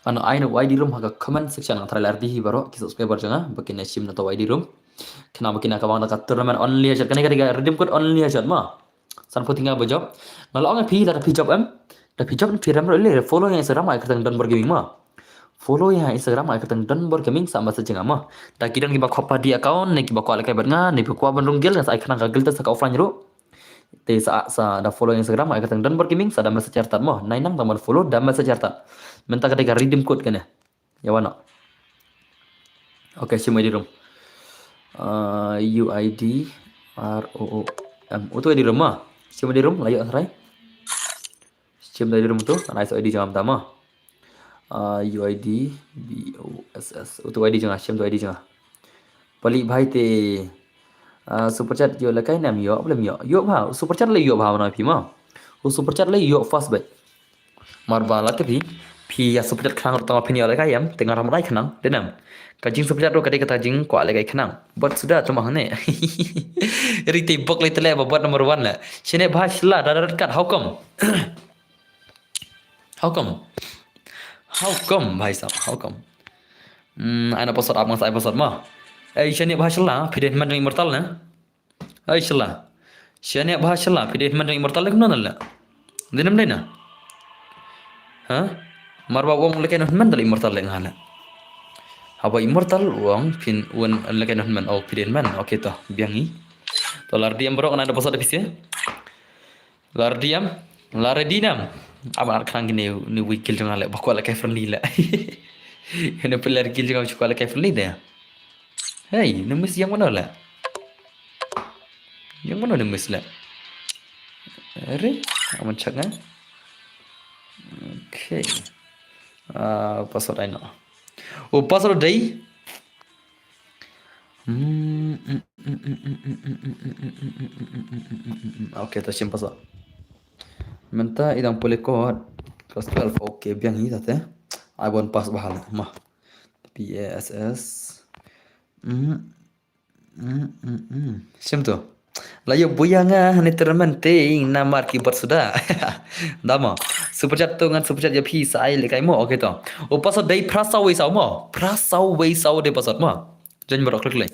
Ano I know ID room haga comment section ang trailer di baro ki subscriber janga bakin sim na to ID room kena bakin ka bang dekat turnamen only aja kan ka redeem code only aja ma san po tinggal bojob ngalong pi la pi job da pi job pi ram le follow yang seram ai kertang dan bergaming ma follow ya Instagram ai katang dan bor gaming sama saja ngama da kidan ki bakwa di account ne ki bakwa la kai bernga ne bakwa bandung gil ai kana gagil ta saka offline ro te sa da follow Instagram ai katang dan bor gaming sa da message certat mo nai nang taman follow da message certat menta ketika redeem code kan ya wana oke simai di room UID ROOM itu di rumah simai di room layu asrai sim dari room tu anai so ID jangan tama UID BOSS itu ID jangan sim tu ID jangan pali bhai te super chat yo la kai nam yo blem yo bha super chat le yo bha na phi ma u super chat le yo fast bai mar ba la te phi ya super chat khang ta phi ni la kai yam tengah ram rai khanang denam kajing super chat ro kadai kata jing kwa le kai khanang but sudah tu mah ne riti bok le tele buat number 1 la sine bha shla darat kat how come how come bhai sahab how come ana pasal abang saya pasal mah sine bha shla piden man immortal na shla sine bha shla piden man immortal le kunna la dinam dai na ha marba wong le kai man dal immortal le ngala haba immortal wong pin un le kai man oh piden man okay to biangi to lardiam bro ana pasal depisi lardiam laredinam abang khang ni ni wikil jang ale bakwa la kai friendly la ene pelar kil jang chukwa la kai friendly dah hey nemis yang mana la yang mana nemis la are aman cak kan okay password ai no oh password dai okay to sim password menta idang pole code plus 12 okay biang hi tate I won't pass bahal mah PASS sim tu layo buyanga ni termente namar ki sudah dama super chat tu ngan super chat ya phi sai le kai mo okay to o password dai prasau we sau de password mo jan barok klik le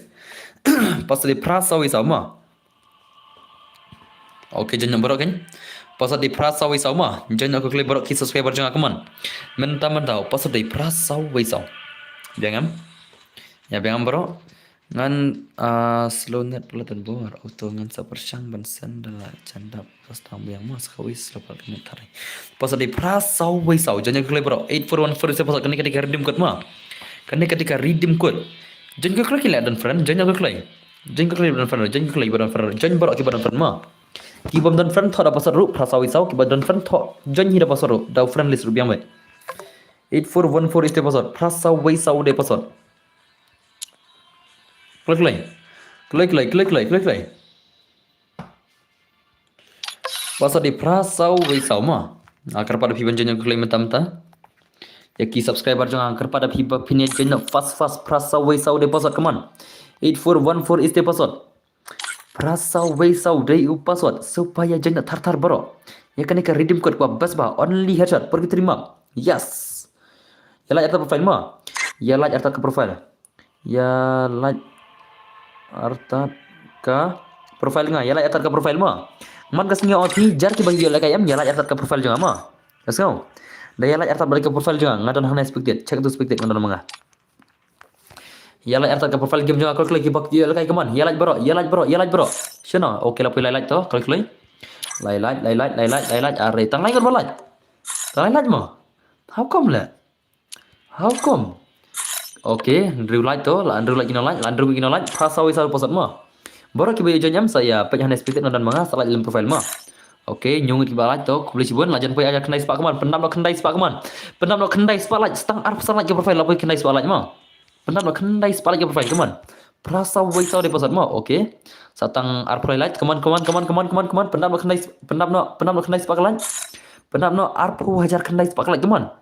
password de prasau we sau mo okay jan barok kan pasal di prasau wisau mah jangan aku klik berok subscriber jangan kaman mentah pasal di prasau wisau jangan ya jangan bro ngan slow net pelatan bor auto ngan sapersang bansan dala canda pas tamu yang mas kawis lepas kena tarik pasal di prasau wisau jangan klik bro 8414 pasal kena ketika redeem code mah kena ketika redeem code jangan klik lah dan friend jangan klik dan friend jangan berok kibar dan friend mah kibam dan friend thot pasal ru prasau wisau kibam dan friend thot jan hi da pasal ru da friend list ru biang bai 8414 este pasal prasau wisau de pasal klik pasal di prasau wisau ma akar pada piban jan klik mentam-ta ya ki subscriber jang akar pada piban pinet jan fast prasau wisau de pasal kaman 8414 este pasal prasau wisau dai password supaya jangan tar bro ya kan redeem code gua bas ba only headshot pergi terima yes ya like arta profile mah ya like arta ke profile ya like arta ke profile nga ya like arta ke profile mah man gasnya oti jar ki bagi like ayam ya like arta ke profile jangan mah let's go da ya like arta balik ke profile jangan ngadan hana expected check tu expected ngadan mangga ya like arta ke profile game jangan klik bak dia like kaman ya like bro shino okay lah pilih like to klik like are tang like kan like mo how come okay Andrew like to Andrew like pasau wisau posat mo boro ki bayo janyam saya penya expected dan manga salah dalam profile mo okay nyung ki balai to kubli sibun lajan pay aja kendai spak kaman pendam no kendai spak like stang arp salah ke profile lapoi kendai spak like mo pendam no kendai spak like ke profile kaman prasau wisau de posat mo okay satang arp highlight kaman pendam no kendai spak like pendam no arp hajar kendai spak like kaman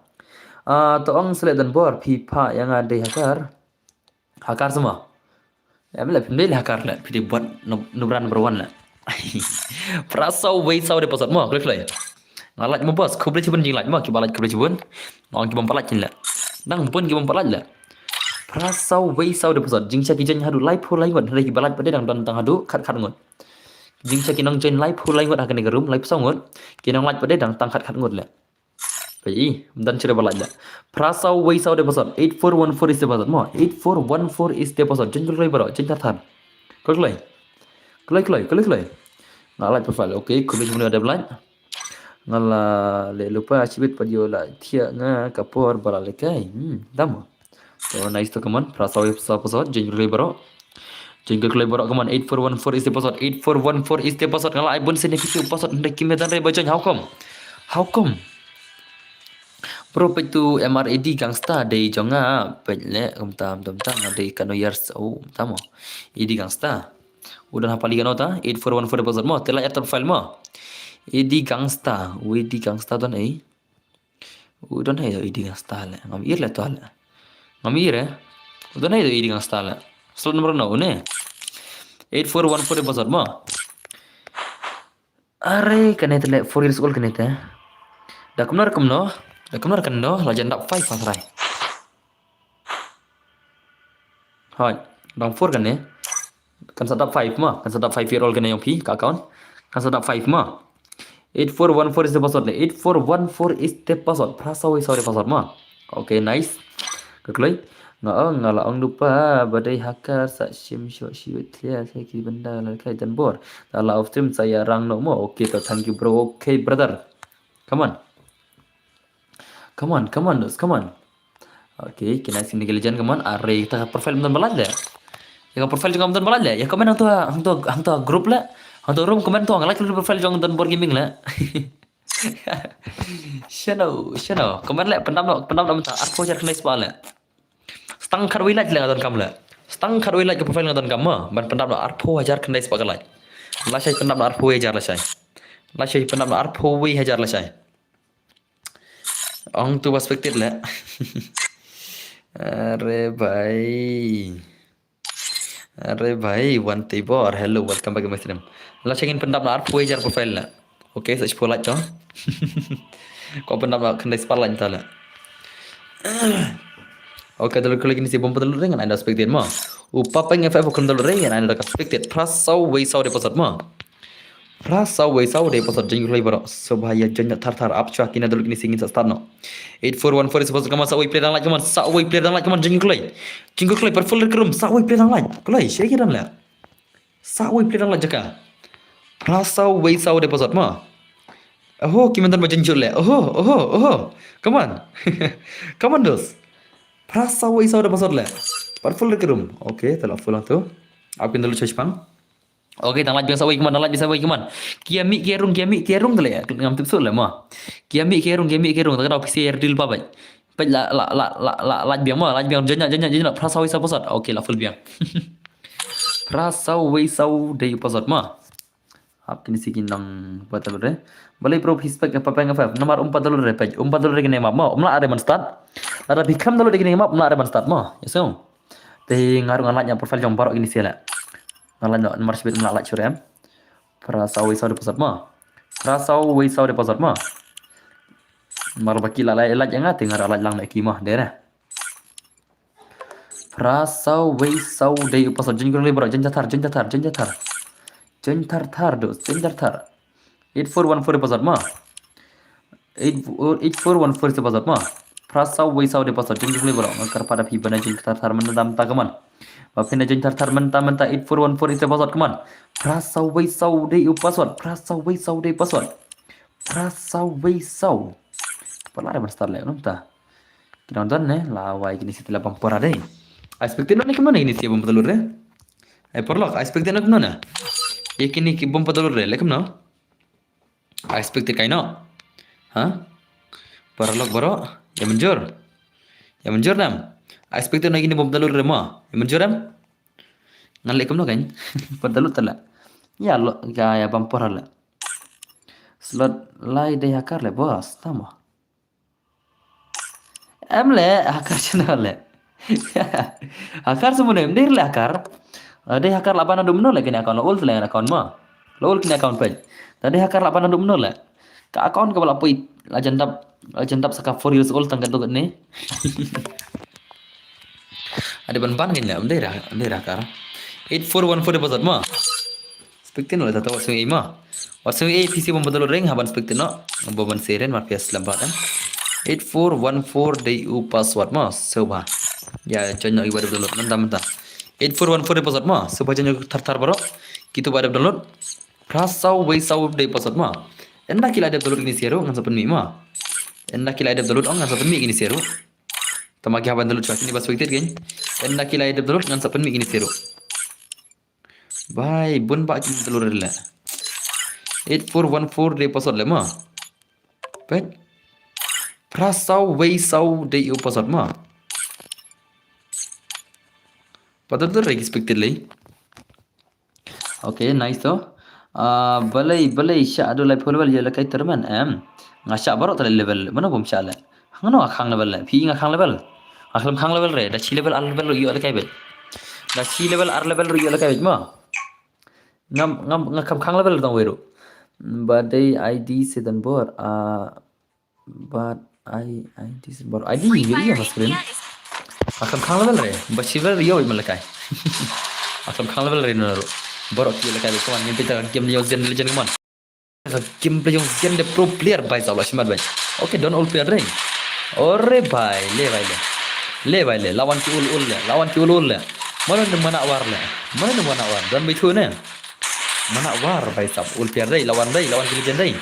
toong selet dan bor pipa yang ada hakar semua ya bila pilih hakar lah pilih buat nubran berwan lah prasau wisau de posat mo klik ngalat mo bos kubli cibun jing like mo kibalat kubli cibun ngong kibam palat jin lah nang pun kibam palat lah prasau wisau de posat jing cha kijan hadu live pu laiwat hari kibalat pada dang tang hadu khat ngot jing cha kinong join live pu laiwat akan ke room live songot kinong like pada dang tang khat ngot lah Baik, dan cerita balik. Prasau Waisau deposit 8414 is deposit mo. 8414 is deposit. Jangan kelai bro, jangan tartan. Kelai. Ngalat profile. Okay, kulit mula ada belan. Ngala le lupa acibit padio la tia nga kapor baralekai. Damo. So nice to come on. Prasau deposit jangan kelai bro. Jangan kelai bro come on. 8414 is deposit. 8414 is deposit. Ngala ibun sini kita deposit hendak kimetan re baca how come? How come? Pro itu MRAD gangsta day jonga pele tam ada kano years tamo ED gangsta udah hafal liga nota 8414 deposit mo tela airtel file mo ED gangsta don udah ED gangsta le ngamir le to le ngamir udah ED gangsta le slot number no ne 8414 deposit mo are kanete le 4 years old kanete dah kumnar kumno Kemudian kan no lajan dak 5 pasrai. Hai, dang 4 kan ne? Kan sadap 5 ma, kan sadap 5 year old kan yang pi ka account. Kan sadap 5 ma. 8414 is the password le. 8414 is the password. Prasau is sorry password ma. Okay, nice. Keklai. Ngala ang lupa badai hacker sa sim shot shiwit ya saya ki benda kai dan bor. Dalam off stream saya rang no mo. Okay, thank you bro. Okay, brother. Come on. Come on, dos, come on. Okay, kena sini kalian come on. Are kita profile bentar balas deh. Ya profile juga bentar balas deh. Ya komen hang tu grup lah. Hang tu room komen tu like profile jangan bentar board gaming lah. Shano. Komen lah pendam bentar. Aku cari kena sebal lah. Stang karwilat lah ngadon kamu lah. Stang karwilat ke profile ngadon kamu. Ban pendam lah. Arpo hajar kena sebal lah. Lasai pendam lah arpo hajar lah saya. Lasai pendam lah arpo hajar lah saya. Ang tu perspektif lah. Are bhai, one tibor. Hello, welcome back to my stream. Lah check in pendam lah arpo hajar profile lah. Okay, search for like tu. Kau pendam lah kena sebal lah entah lah. Okay, dulu kali ini si bom pedalur dengan anda perspektif mah. Upah pengen FF bukan pedalur dengan anda perspektif. Prasau Waisau deposit mah. Prasau Waisau deposit jangan kelai bro. Sebaya jangan tar up cuak kina dulu kini singin start no. 8414 deposit kamu sawai play dan like kaman. Sawai play dan like kaman jangan kelai. Jangan kelai per full kerum. Sawai play dan like. Kelai share kiran lah. Sawai play dan like jaka. Prasau Waisau deposit mah. Oh, kimentan berjanjur le. Oh. Come on. Come on dos. Prasau Waisau deposit le. Per full kerum. Okay, telah full tu. Apin dulu charge pang. Okay, tang laj bisa wai keman. Kiami kerung tu le. Ngam tu sul le mah. Kiami kerung tak ada PCR deal pa bai. Pai laj biang jangan Prasau Waisau deposit. Okay, lah full biang. Prasau Waisau deposit mah. Ap kini sikin nang batal re. Balai pro hispek apa nomor 4 dolar re page. 4 dolar kini map mah. Umla ada man start. Ada bikam dolar kini map umla ada man start mah. Yesong. Teh ngaruh ngalatnya profile jom barok ini sila. Ngalat nomor sebut umla lak curem. Prasau Waisau deposit mah. Prasau Waisau deposit mah. Mar baki lalai elat jangan tengah alat lang nak kimah daerah. Prasau Waisau deposit jangan lebih jangan jatar. Jentar dos, jentar. 8414 deposit mah. 8414 deposit mah. Prasau Waisau deposit jangan boleh berang. Angkar pada pi bana jentar menendam tagaman. Bapina jentar mentah 8414 deposit kaman. Prasau Waisau deposit. Prasau Waisau. Pala ada start le nonta. Kita nonton lawai kini setelah pampora deh. Aspektin ni kemana ini sih bom telur deh? Perlok aspektin nak mana? Kini ki bom pedalur le lekam no expected kaino ha paralog baro ya menjur nam expected na gini bom pedalur re ma ya menjur nam ngan lekam no kan pedalur tala ya lo ya bam porala slot lai de hakar le bos tama le hakar channel le hakar semua nem le hakar Ada hakar lapan adu menol lagi ni akaun lo le akaun mah. Lo kini akaun page. Tadi hakar lapan adu menol le. Ka akaun ke bala pui lajendap saka 4 years old tangkan tu ni. Ada ban gini lah. Ande hakar. 8414 deposit mah. Spektin lo tahu wasung mah. Wasung PC pembetul ring haban spektin no. Boban seren mar pias lambat kan. 8414 DU password mah coba. Ya contoh ibadah download mentah-mentah. 8414 day password mah coba contoh tar baro. Kita pada download. Rasau waisau day password mah. Enda kila ada download ini seru ngan sapen mi mah. Enda kila ada download ngan sapen mi ini seru. Tamagi haban download cak ini bas fikir kan. Enda kila ada download ngan sapen mi ini seru. Bye bun pak kita download lah. 8414 day password lah mah. Baik. Rasau waisau day password mah. Patut tu expected lagi. Okay, nice tu. Balai syak adu lai level je lakai terman ngasyak baru tadi level mana bom syak le ngano akhang level le pi ngakhang level akhlam khang level re da chi level ar level yu lakai bet da chi level ar level yu lakai bet ma ngam khang level dong weru badai id sedan bor but id sedan bor id ngiri ya mas friend akhlam khang level re ba chi level yu malakai akhlam khang level re no borok yu lakai bet kawan ngin kita game legend kawan game play yang gen de pro player by sabla smart by okay don all player ring ore by le lawan ki ul le mana war dan betul ne mana war by sab ul player dai lawan ki legend dai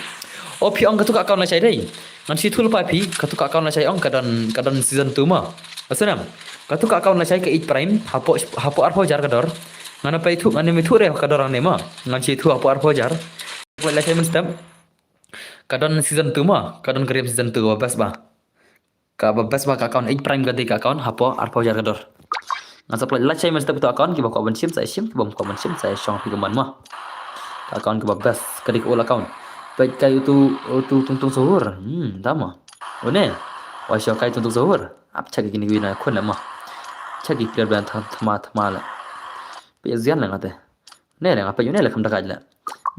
oh pi ong katuk account la chai dai ngan si thul pa pi katuk account la chai ong kadan season 2 ma asanam katuk account la chai ke 8 prime hapo arpo jar kador ngana pai thu ngani mi thu re kador ne ma ngan si thu hapo arpo jar Like saya menstem, kadang season 2 mah, kadang kirim season 2 babas bah. Ka babas bah account 8 prime ganti account hapo arpo jar kador. Ngasa play like saya menstem itu account ki bakal bensim saya sim ki bakal bensim saya song pi keman mah. Account ki babas kedik all account. Baik kai itu tungtung suhur. Tama. One. Wah syo kai tungtung suhur. Ap cak gini gini kun mah. Cak player ban thama la. Pe zian la ngate. Ne la ngapa yune la kam dakaj la.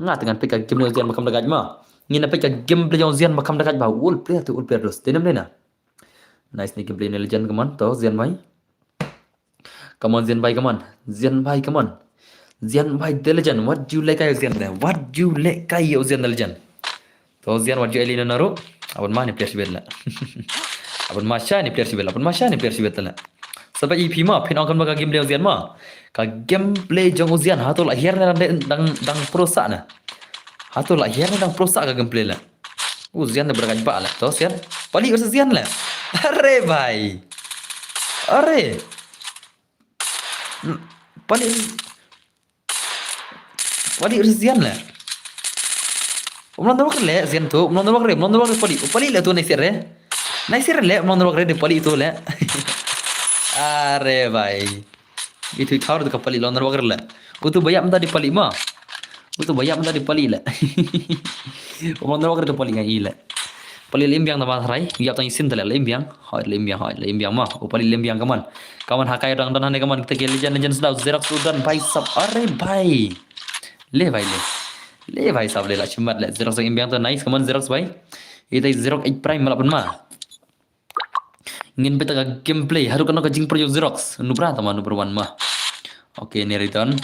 Ngat dengan pika game zian makam dekat mah ngina pika game play yang zian makam dekat bah ul player los tenam lena nice ni game play legend kaman to zian bai come on zian bai the legend what do you like ay zian the legend to zian what you elina naru abon mah ni player sibel la abon masya ni player sibel la sampai EP mah pin angkan baka game play zian mah ka gameplay jong uzian hatul akhir dang prosa na hatul akhir dang prosa ka gameplay la uzian na berkat ba la to sian pali uzian la are bhai are pali uzian la umlan dawak le zian tu umlan dawak pali la tu naisir le umlan dawak re de pali tu le are bhai itu thawar de kapali lonar wagar la utu bayam tadi pali ma lonar wagar de pali ngai la pali limbiang na rai ya tang isin tala limbiang ma pali limbiang kaman hakai rang dan hane kaman kita legend sudah xerox sudan bai sab are bai le bai sab le la chimat le xerox limbiang to nice kaman xerox bai itu xerox 8 prime malapan ma ingin beta gameplay haru kena kajing pro xerox nubra tama number 1 mah oke ini return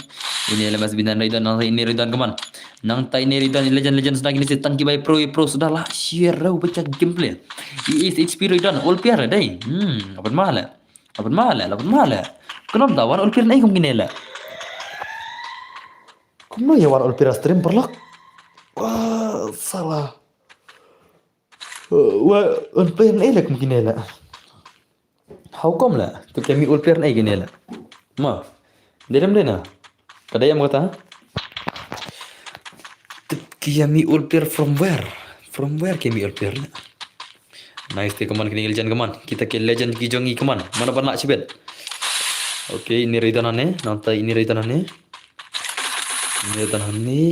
ini lemas binan return nang ini return kaman nang tai ini return legend sudah gini setan ki by pro sudah lah share rau baca gameplay is HP return all player dai apa mala kenapa dah war all player naik gini lah kenapa ya war all player stream perlak wah salah wah all player naik lah mungkin lah how come lah tu kami all player naik gini lah ma dalam dena kada yang kata kami all player from where kami all player nice te kaman kini legend kaman kita ke legend ki jongi kaman mana pernah cibet oke ini redanane nanti ini redanane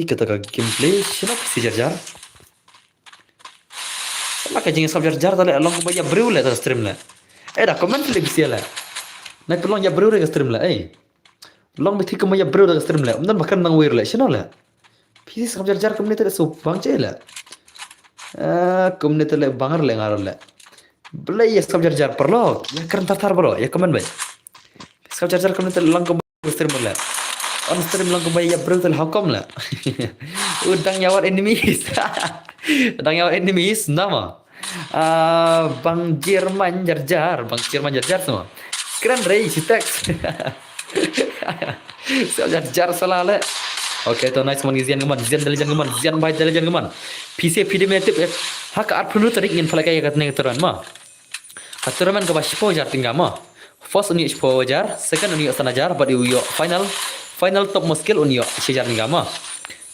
kita ke gameplay siapa si jar sama kajing sab jar tale along ko ya brew le ta stream le dah comment le bisiala nak tolong ya brew le stream le long mesti kamu ya brew le stream le umdan makan nang weir le sino le pisi sab jar community le so bang che le community le bangar le ngar le belai ya sab jar perlo ya keren tar bro ya comment bay sab jar community lang ko stream le on stream lang ko bay ya brew le hakom le udang nyawar enemies nama Bang Jerman Jarjar, Bang Jerman Jarjar semua. Keren Ray, Citek. Saya Jarjar salah le. Oke, to nice man Zian geman, Zian dalajan geman, Zian bai dalajan geman. PC PD me tip hak art punu tarik ngin phalai kat ne turan ma. Aturan man ka ba shipo jar tinggal ma. First uni shipo jar, second uni sanajar, but you final top muskil uni shijar tinggal ma.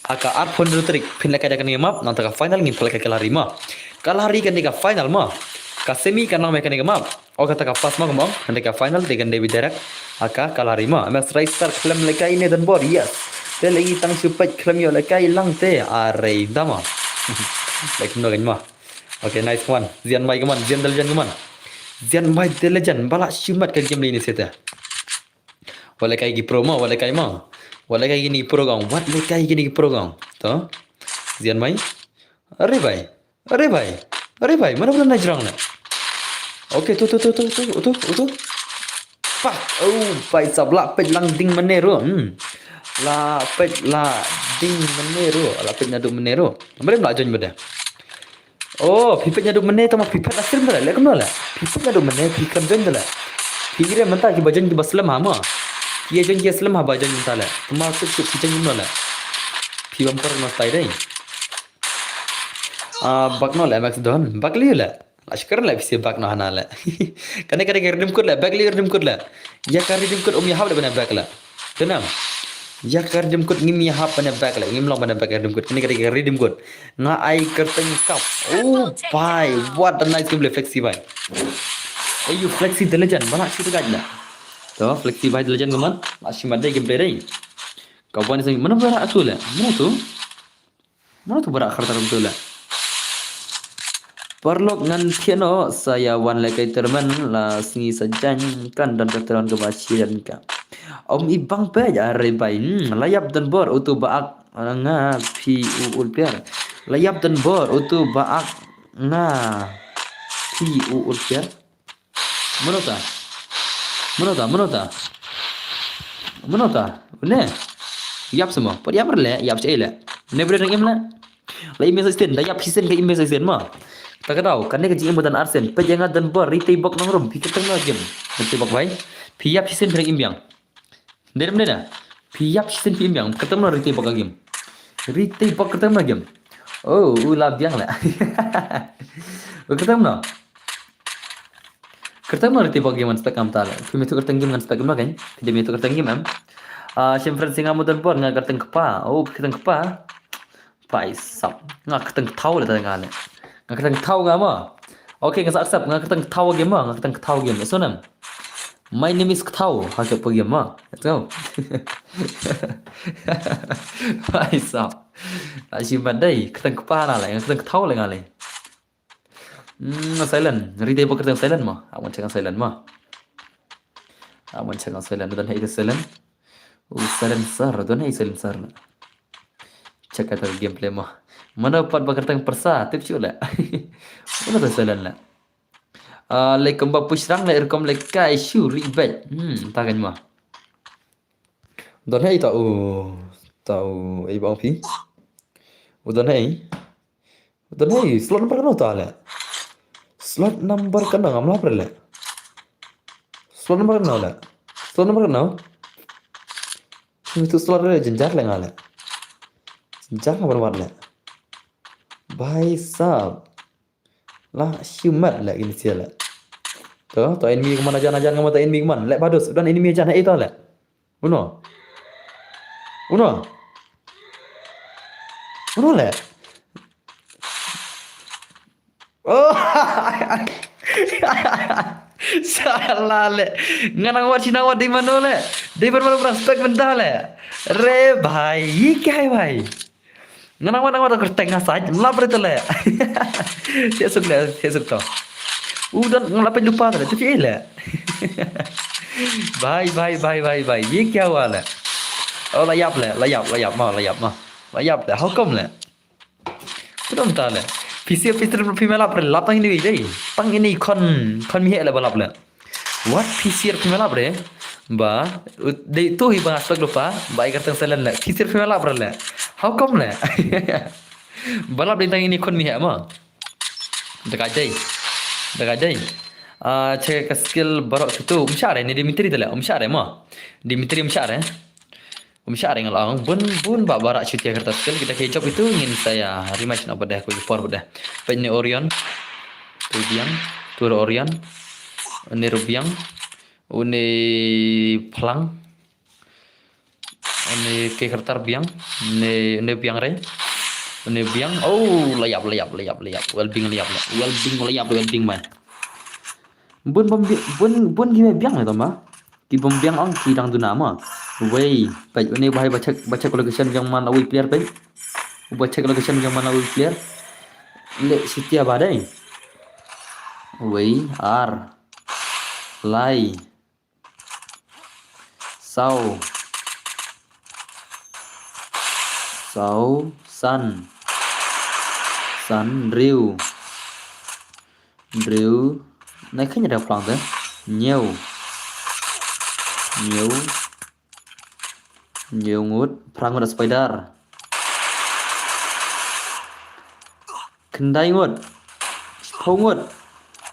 Aka art punu tarik pin ka jakan map nanta ka final ngin phalai ka kelari ma. Kalari kan ka final ma. Ka semi kan nama kan map. O kata ka fast ma gumong, nanti ka final dengan Dewi Derek. Aka kalari ma. Mas Racer film lekai ini dan bor yes. Te lagi tang supat klam yo lekai lang te are dama. Like no gan ma. Okay, nice one. Zian bai gaman, Zian dalajan gaman. Zian bai dalajan balak syumat ke game ini seta. Wala kai gi pro ma, wala kai ma. Wala kai gini pro gang. What lekai gini pro gang. To. Zian bai. Are bai. Are bai. Mana bulan najrang na. Okay, tu. Pak. Oh, bai sablak pej lang ding menero. La pet la ding menero la pet nyadu menero mereka nak join benda oh pipet nyadu menero tama pipet asir benda lek kenal la pipet nyadu menero pikam join benda pikir mentah ki bajan ki baslam hama ki join ki aslam ha bajan mentah la tama tu pijan benda la pibam par mas tai dai bakno la max don bakli la ashkar la bisi bakno hana la kane gerdim kut la bakli gerdim kut la ya kardim kut ya hab benda bak la tenam ya kerdim kut ngim ya hap pada back lah ngim long pada back kerdim kut ini kata kerdim kut nga ai kerteng kap oh bye what a nice game flexi bye you flexi dalajan mana sih tegak lah to flexi bye dalajan gaman masih ada game play dai kawan ni mana berak tu lah mana tu berak kerta tu lah perlok ngan tiano saya wan lekai terman la singi sajan kan dan keteran ke basi dan ka om ibang pe jare bai layap dan bor utu baak nga pi ul piar layap dan bor utu baak nga pi ul piar menota ne yap semua per yap le yap cele ne bre ngem la lai me sisten da yap sisten ke imbe sisten ma tak tahu kan ne ke jing dan arsen pe jangan dan bor rite bok nang rom pikir tengah game rite bok bai pi yap sisten bre imbyang Derem dena, piap sisen piam yang ketemu rite bok game, rite bok ketemu game. Oh, ulap yang lah. Ketemu rite bok game spek am tala. Pimi tu kerteng game spek am kan? Tidak mi tu kerteng game am. Siempre singa modal bor nga kerteng kepa. Oh, kerteng kepa. Paisap. Nga kerteng tahu lah tengah. Nga kerteng tahu ngama. Okay, nga accept nga kerteng tahu game nga kerteng tahu game. So nam. My name is Ketau. Hakik pergi ma. Let's go. Paisap. Asyik badai. Keteng kepala lah. Yang keteng Ketau lah ngalai. Silent. Rite bok keteng silent ma. Awan cakap silent ma. Awan cakap silent. Dan hai ke silent. Silent sar. Dan hai silent sar. Cakap tadi gameplay ma. Mana dapat bak keteng persa. Tip cuk lah. Mana tu silent lah. Like kembang pusrang like rekom like kai shu ribet takan mah don hai tahu ai bang pi don hai slot number kan tahu lah slot number kan ngamla perle slot number kan itu slot le jenjar le ngale jenjar apa warna bhai sab lah syumat lah gini siala to enemy kemana jangan ngamata enemy kemana lek badus dan enemy jangan itu lah uno lek oh salah lek nganang wat Cina wat di mana lek di mana prospek bentar lek re bhai kya hai bhai nganang wat kerteng asaj melapar itu lek Siap to. Udah ngelapain lupa tadi tu cila. Bye. Ye क्या हुआ ले? Oh layap mah. Layap le. How come le? Belum tahu le. PC female apa le? Lapang ini jadi. Pang ini kon mi le balap le. What PC female apa le? Ba, de tu hi bang aspek lupa. Ba ikat teng selen le. PC female apa le? How come le? Balap bintang ini kon mi mah. Dekat deh. Dekat deh. Cek ke skill barok itu umsyar ni Dimitri tu lah. Umsyar mah. Dimitri umsyar umsyar ngalang bun barak cuti kertas skill kita kecop itu ingin saya rematch apa dah aku for dah. Penye Orion. Rubiang, tur Orion. Ini Rubiang. Ini Plang. Ini ke kertar biang. Ini biang re. Ini biang. Oh, layap. Well-being mah. Bun gimana biang lah mah. Ki biang ang ki dang tu nama. Wei, baik ini bahaya baca collection yang mana away player baik. Baca collection yang mana away player. Le setia badai. Wei, R. Lai. Sau. San. Riu. Này khách nhà đẹp lòng thế. Nhiều ngút. Perang ngút spider. Kendai ngút. Phâu ngút.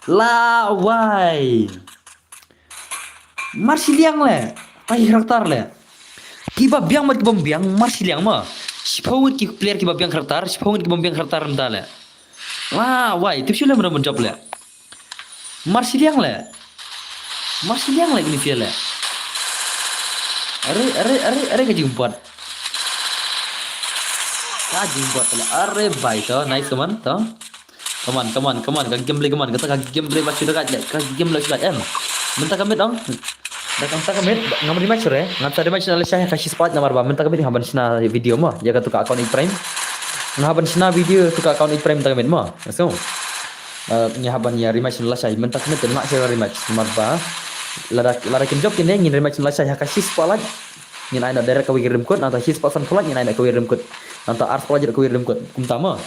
La wai. Marsiliang le. Pai karakter le. Kiba biang mat kibom biang marsiliang mah. Sipaut ki player ki babiang karakter, sipaut ki babiang karakter entah le. Wah, wai, tu sila mana menjawab le. Marsiliang le ini dia le. Are kajing buat le. Are baik toh, nice teman toh. Come on, kaki game keman. Kata kaki game play baca dekat le. Kaki game lagi dekat Minta kami dong. Dah kata kami ngambil match re. Ngata match na saya kasih spot nomor ba. Minta kami haban sina video mah. Jaga tu ka account Ibrahim. Ngaban sina video tu ka account Ibrahim ta kami mah. So. Haban ya rematch na saya. Minta kami nak saya rematch nomor ba. Lara kim job kini ngin rematch na saya kasih spot lagi. Ngin ai na direct ka kirim code atau kasih spot san pula ngin ai na ka kirim code. Atau art pula jadi ka kirim code. Kumtama.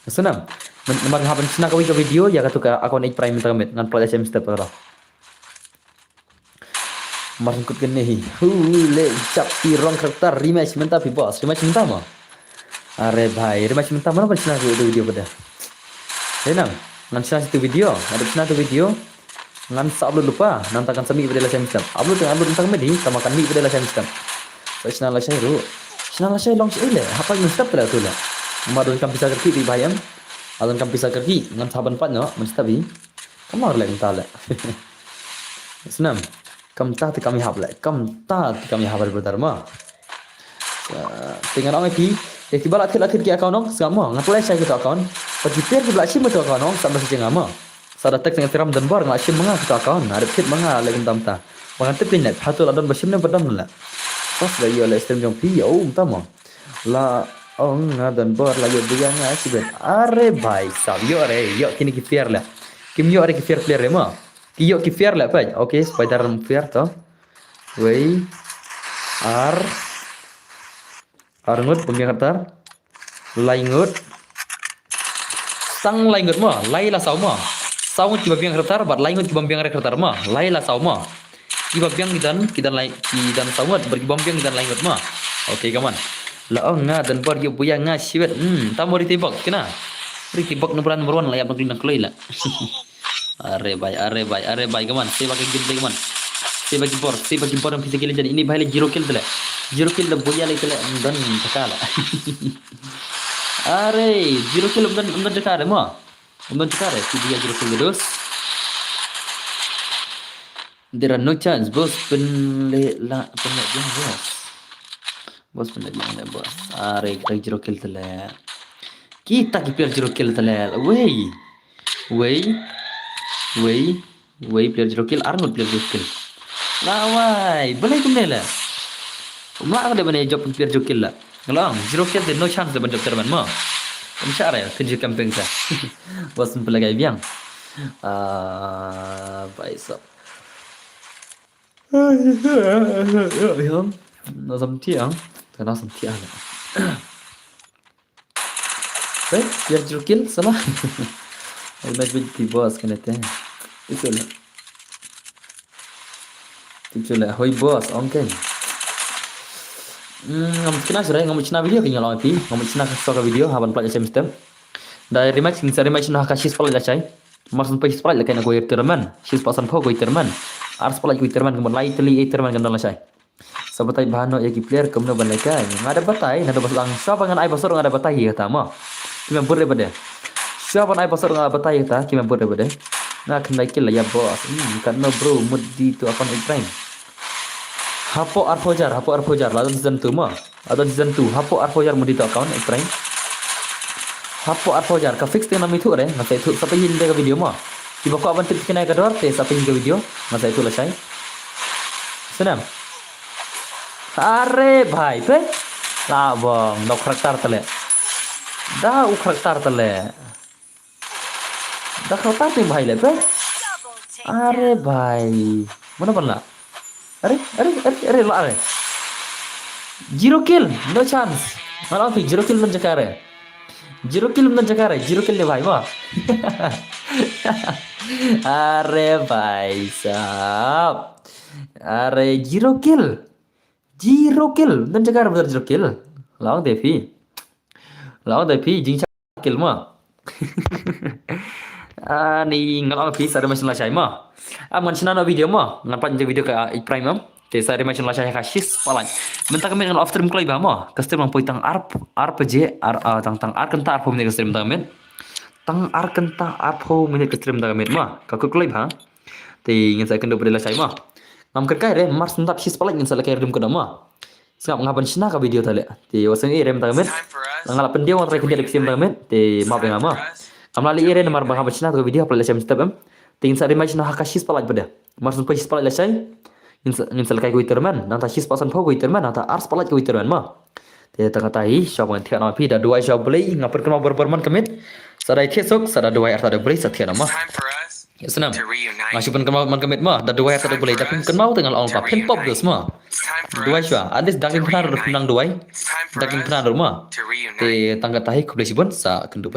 Senang. Nomor haban sina ka video jaga tu ka account Ibrahim minta kami ngan pula SM step lah. Marungkut kene le cap pirong karakter rematch minta pi bos rematch minta mah are bhai rematch minta mana pun sina video pada enang ngan sina itu video ada sina itu video ngan upload lupa nantakan sami pada lesson system upload tentang medi sama kan mi pada lesson system so sina la saya long ile apa yang step lah tu lah madon kam bisa kerki di bayam alon kam bisa kerki ngan saban pat no menstabi kamar le minta le senam Kamta ti kami hab le. Kamta ti kami hab berdharma. Tinggal orang pi. Ya kibal akhir ki account nong sama. Ngaplay saya kita account. Pagiter ki belak sim tu account nong sampai sejeng ama. Sada tek dengan tiram dan bar ngak sim manga kita account. Ada kit manga le kamta. Mangante pinet hatul adon basim ne padam la. Pas la yo le stream jong pi oh tama. La ong dan bar la yo dia nga sibet. Are bhai sab yo yo kini ki fair la. Kim yo are ki fair player ma. Kiyo ki fair lah pak. Oke, spider fair toh. Wei. Ngut pembiang karakter. Laingut. Sang laingut mah. Lai lah sau mah. Sau ngut kiba biang karakter. Bat laingut kiba biang karakter mah. Lai lah sau mah. Kiba biang kidan sau ngut. Berkiba biang kidan laingut mah. Oke kawan. Laong nga dan bar yo buya nga siwet. Tamu ditembak kena. Ditembak nomor 1 layap nak keloi lah. Are bhai kaman saya pakai gameplay kaman saya bagi bor yang bisa kill jadi ini bahaya 0 kill tele 0 kill dah boya lagi tele dan cakala are 0 kill dan cakala mah dan cakala dia 0 kill terus there are no chance bos penle bos are kita 0 kill tele kita player 0 kill tele Wei player 0 kill Arnold player 0 kill lawai boleh kumne la mak ada bane job player 0 kill la ngalang 0 kill then no chance ban job terban ma insya Allah kerja camping sa bos pelagai biang baik ya nó dầm tiang nó dầm tiang baik player 0 kill salah match with the boss kan itu lah hoi boss okay ngam cina video kenya long pi ngam cina ka video haban plat SM system Da rematch king sa rematch na haka shis pala chai. Marsun pa shis pala kai na go irterman. Shis pasan pho go irterman. Ars pala go irterman kemun lai teli irterman kan la chai. Sabatai bahano ya ki player kemun ban lai kai. Ngada batai na do baslang siapa ngan ai basor ngada batai ya ta ma. Kima burde bade. Siapa ai basor ngada batai ta kima burde bade. Na kan kill ya bos. Kan no bro mudi tu akan Ibrahim. Hapo arfojar ladan season 2 ma. Ada season 2 hapo arfojar mudi tu account Ibrahim. Hapo arfojar ka fix tena mitu re ngasai tu sampai hin ka video ma. Tiba ko aban trip kena ka dor te sampai hin ka video ngasai tu lasai. Senam. Are bhai pe. La bang dok karakter tele. Da u karakter tele. Da karakter te bhai le pe. Are bhai. Mana bala? Are la are. Zero kill, no chance. Malah fi zero kill menjakare. Zero kill le bhai ma. Are bhai sahab. Are zero kill menjakare benar zero kill. Lawan Devi jing kill ma. Ni ngalau fi sare macam lasai ma. Aman chana video ma ngapan je video ka Ibrahim am. Te sare macam lasai ka shis palan. Mentang kami ngal after mklai ba ma. Kastem lang poitang RPG tang kenta arp minit kastem tang men. Tang kenta arp minit kastem tang men ma. Ka klai ba. Te ngin sa kendo pada lasai ma. Nam kai re mars ntap shis palan ngin sa lakai rim kada ma. Sengap ngapan chana ka video tale. Te wasang rem tang men. Ngala pendia wan trai kendia kastem tang men. Te ma benga ma. Amlali ire namar bang habis na to video pala lesem step tingin sa rematch na hakashis pala pada marsun pa shis pala lesai ngin sal kai ko iterman nanta shis pasan pho ko iterman nanta ars pala ko iterman ma te tanga tahi shop ngan thia na pi da duai shop blei ngapar kama berman kamit sadai thesok sada duai arta da blei sathia na ma senam masih pun kama man kamit ma da duai arta da blei tapi kan mau tengah ong pa pen pop dos ma duai shwa adis daging pernah nang duai daging pernah ma te tangga tahi ko blei sibon sa kendu